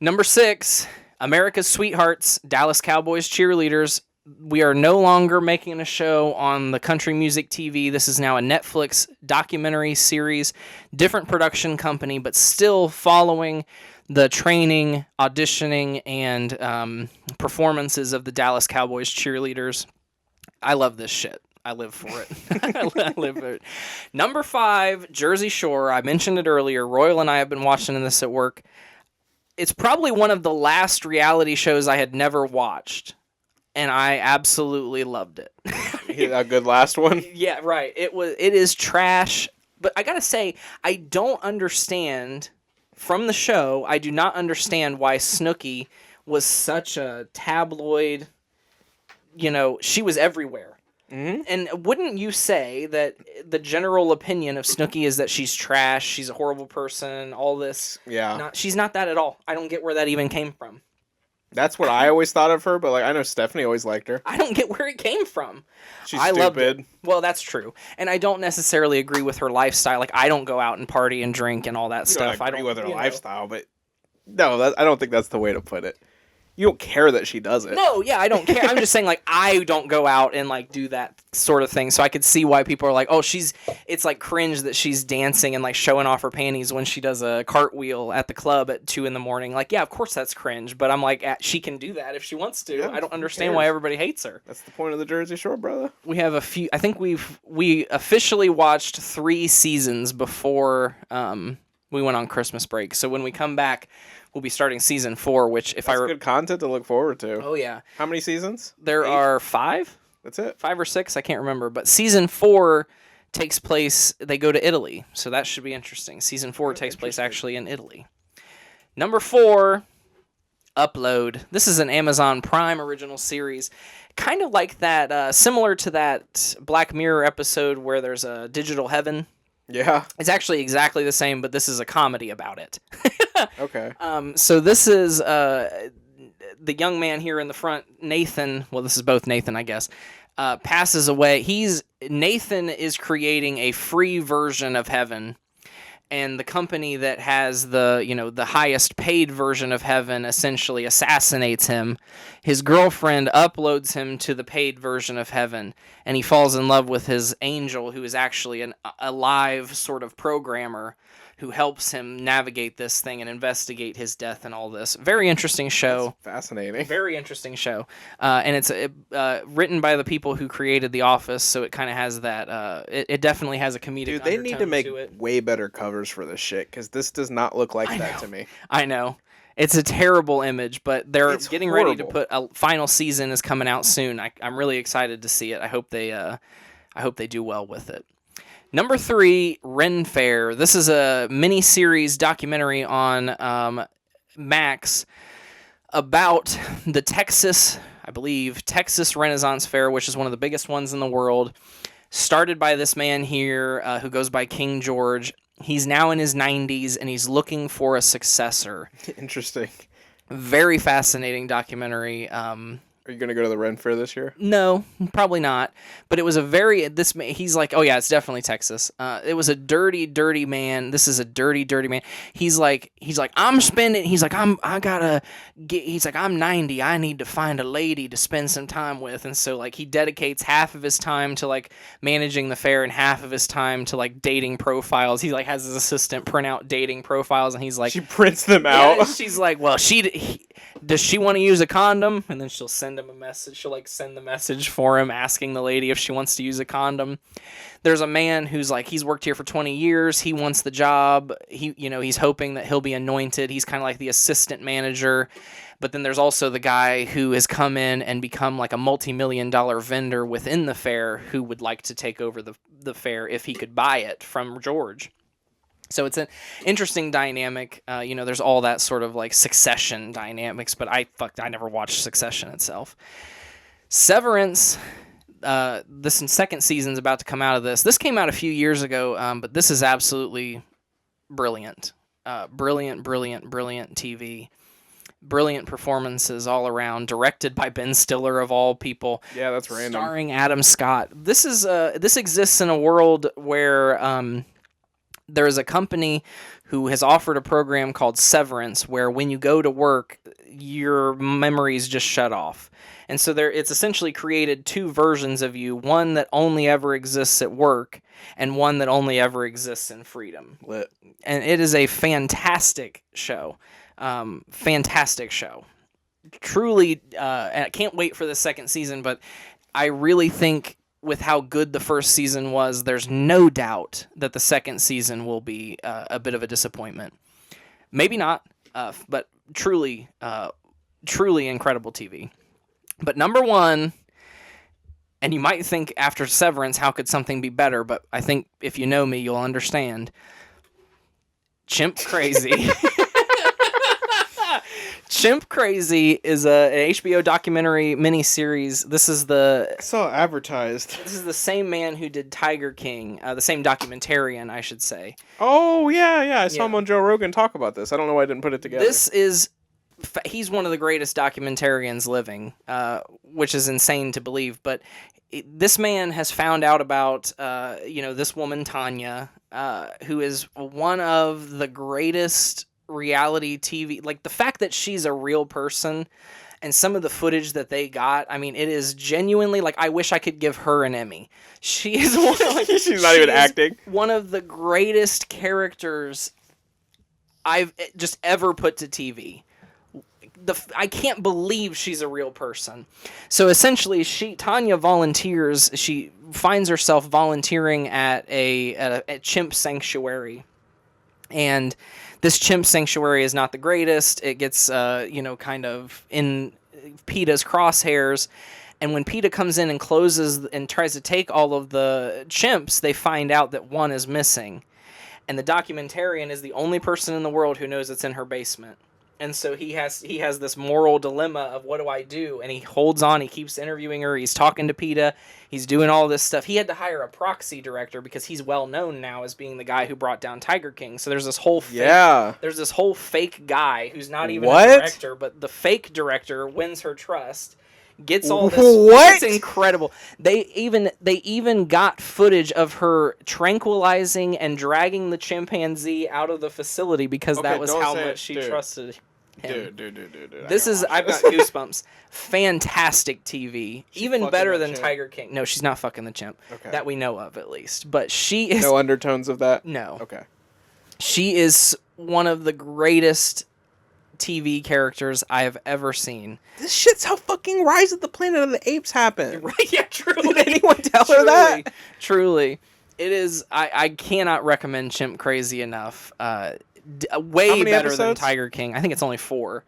Number 6, America's Sweethearts, Dallas Cowboys Cheerleaders. We are no longer making a show on the country music TV. This is now a Netflix documentary series, different production company, but still following the training, auditioning, and performances of the Dallas Cowboys cheerleaders. I love this shit. I live for it. I live for it. Number 5, Jersey Shore. I mentioned it earlier. Royal and I have been watching this at work. It's probably one of the last reality shows I had never watched, and I absolutely loved it. A good last one? Yeah, right. It is trash, but I gotta say, I don't understand, from the show, I do not understand why Snooki was such a tabloid, she was everywhere. Mm-hmm. And wouldn't you say that the general opinion of Snooki is that she's trash, she's a horrible person, all this? Yeah. She's not that at all. I don't get where that even came from. That's what I always thought of her, but like I know Stephanie always liked her. I don't get where it came from. She's stupid. Loved it. Well, that's true. And I don't necessarily agree with her lifestyle. Like, I don't go out and party and drink and all that stuff. I don't agree with her lifestyle, but no, I don't think that's the way to put it. You don't care that she does it. No, yeah, I don't care. I'm just saying, like, I don't go out and, like, do that sort of thing. So I could see why people are like, oh, it's, like, cringe that she's dancing and, like, showing off her panties when she does a cartwheel at the club at 2 a.m. Like, yeah, of course that's cringe. But I'm like, she can do that if she wants to. Yeah, I don't understand why everybody hates her. That's the point of the Jersey Shore, brother. We have a few, I think we officially watched 3 seasons before we went on Christmas break. So when we come back, we'll be starting season 4, which That's good content to look forward to. Oh yeah. How many seasons? There 8? are 5. That's it. 5 or 6, I can't remember. But season 4 takes place. They go to Italy, so that should be interesting. Season 4 takes place actually in Italy. Number 4, Upload. This is an Amazon Prime original series, kind of like that, similar to that Black Mirror episode where there's a digital heaven. Yeah. It's actually exactly the same, but this is a comedy about it. Okay. So this is the young man here in the front, Nathan. Well, this is both Nathan, I guess. Passes away. Nathan is creating a free version of heaven, and the company that has the highest paid version of heaven essentially assassinates him. His girlfriend uploads him to the paid version of heaven, and he falls in love with his angel, who is actually a live sort of programmer who helps him navigate this thing and investigate his death and all this. Very interesting show. That's fascinating. Very interesting show. And it's written by the people who created The Office, so it kind of has that... it definitely has a comedic Dude, they need to make way better covers for this shit, because this does not look like that to me. I know. It's a terrible image, but they're getting ready to horrible. put... A final season is coming out soon. I'm really excited to see it. I hope they do well with it. Number 3, Ren Fair. This is a mini-series documentary on Max about the Texas Renaissance Fair, which is one of the biggest ones in the world. Started by this man here who goes by King George. He's now in his 90s, and he's looking for a successor. Interesting. Very fascinating documentary. Are you going to go to the Ren Fair this year? No, probably not. But it was he's like, oh yeah, it's definitely Texas. It was a dirty, dirty man. This is a dirty, dirty man. He's like, I'm 90. I need to find a lady to spend some time with. And so like he dedicates half of his time to like managing the fair and half of his time to like dating profiles. He like has his assistant print out dating profiles, and he's like, She prints them out. yeah, she's like, well, does she want to use a condom? And then she'll send him a message. She'll like send the message for him, asking the lady if she wants to use a condom. There's a man who's like, he's worked here for 20 years. He wants the job. He's hoping that he'll be anointed. He's kind of like the assistant manager. But then there's also the guy who has come in and become like a multi-million-dollar vendor within the fair, who would like to take over the fair if he could buy it from George. So it's an interesting dynamic. There's all that sort of like Succession dynamics, but I never watched Succession itself. Severance, this second season's about to come out of this. This came out a few years ago, but this is absolutely brilliant. Brilliant TV. Brilliant performances all around, directed by Ben Stiller of all people. Yeah, that's random. Starring Adam Scott. This exists in a world where there is a company who has offered a program called Severance, where when you go to work, your memories just shut off. And so it's essentially created 2 versions of you, one that only ever exists at work and one that only ever exists in freedom. Lit. And it is a fantastic show. Fantastic show. Truly, and I can't wait for the second season, but I really think with how good the first season was, there's no doubt that the second season will be a bit of a disappointment. Maybe not, but truly incredible TV. But number 1, and you might think after Severance, how could something be better? But I think if you know me, you'll understand. Chimp Crazy. Chimp Crazy is an HBO documentary miniseries. I saw it advertised. This is the same man who did Tiger King, the same documentarian, I should say. Oh, yeah. I saw him on Joe Rogan talk about this. I don't know why I didn't put it together. He's one of the greatest documentarians living, which is insane to believe. But this man has found out about, this woman, Tanya, who is one of the greatest reality TV, like the fact that she's a real person and some of the footage that they got, I mean, it is genuinely like I wish I could give her an Emmy. She is She's not even acting. One of the greatest characters I've just ever put to TV. I can't believe she's a real person. So essentially, Tanya volunteers. She finds herself volunteering at a chimp sanctuary, and this chimp sanctuary is not the greatest. It gets kind of in PETA's crosshairs, and when PETA comes in and closes and tries to take all of the chimps, they find out that one is missing, and the documentarian is the only person in the world who knows it's in her basement. And so he has this moral dilemma of what do I do? And he holds on. He keeps interviewing her. He's talking to PETA. He's doing all this stuff. He had to hire a proxy director because he's well known now as being the guy who brought down Tiger King. So there's this whole fake guy who's not even a director, but the fake director wins her trust. Gets all this. What? It's incredible. They even got footage of her tranquilizing and dragging the chimpanzee out of the facility because that was how much she trusted him. Dude. I've got goosebumps. Fantastic TV. Even better than Tiger King. No, she's not fucking the chimp. Okay. That we know of, at least. But she is... No undertones of that? No. Okay. She is one of the greatest TV characters I have ever seen. This shit's how fucking Rise of the Planet of the Apes happened. Right? Yeah, truly. Did anyone tell her that? Truly. It is... I cannot recommend Chimp Crazy enough. Way better than Tiger King. I think it's only 4.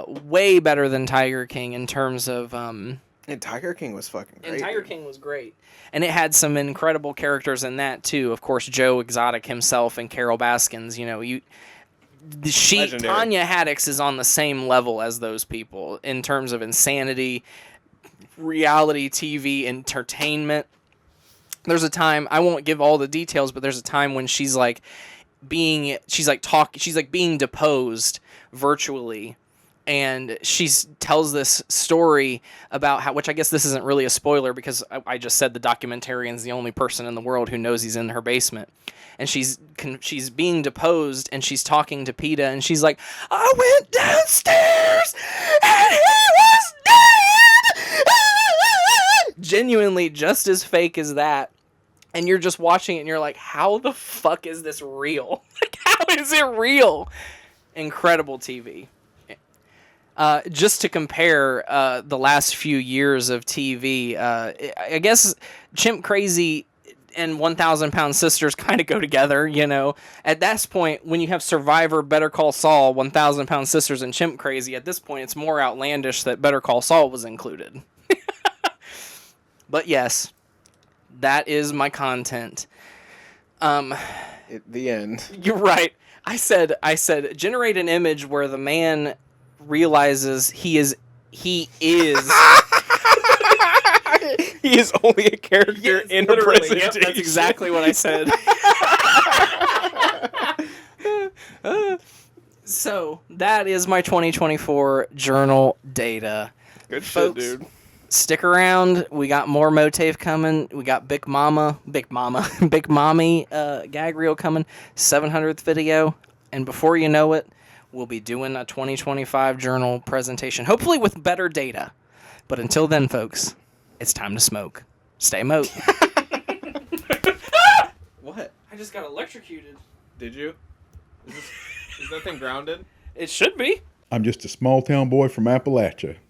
Way better than Tiger King in terms of... And Tiger King was fucking great. And Tiger King was great. And it had some incredible characters in that, too. Of course, Joe Exotic himself and Carol Baskins. Tanya Haddox is on the same level as those people in terms of insanity, reality TV, entertainment. There's a time, I won't give all the details, but there's a time when she's being deposed virtually, and she tells this story about how, which I guess this isn't really a spoiler because I just said the documentarian's the only person in the world who knows he's in her basement, and she's being deposed, and she's talking to PETA, and she's like, I went downstairs and he was dead. Genuinely just as fake as that. And you're just watching it and you're like, how the fuck is this real? Like, how is it real? Incredible TV. Just to compare the last few years of TV, I guess Chimp Crazy and 1,000 Pound Sisters kind of go together, At this point, when you have Survivor, Better Call Saul, 1,000 Pound Sisters, and Chimp Crazy, at this point, it's more outlandish that Better Call Saul was included. But yes, that is my content. At the end. You're right. I said, generate an image where the man realizes he is he is only a character in a presentation. Yep, that's exactly what I said. So, that is my 2024 journal data. Good Folks, shit, dude. Stick around. We got more MOATAIF coming. We got Big Mommy gag reel coming. 700th video. And before you know it, we'll be doing a 2025 journal presentation, hopefully with better data. But until then, folks, it's time to smoke. Stay moat. What? I just got electrocuted. Did you? Is that thing grounded? It should be. I'm just a small town boy from Appalachia.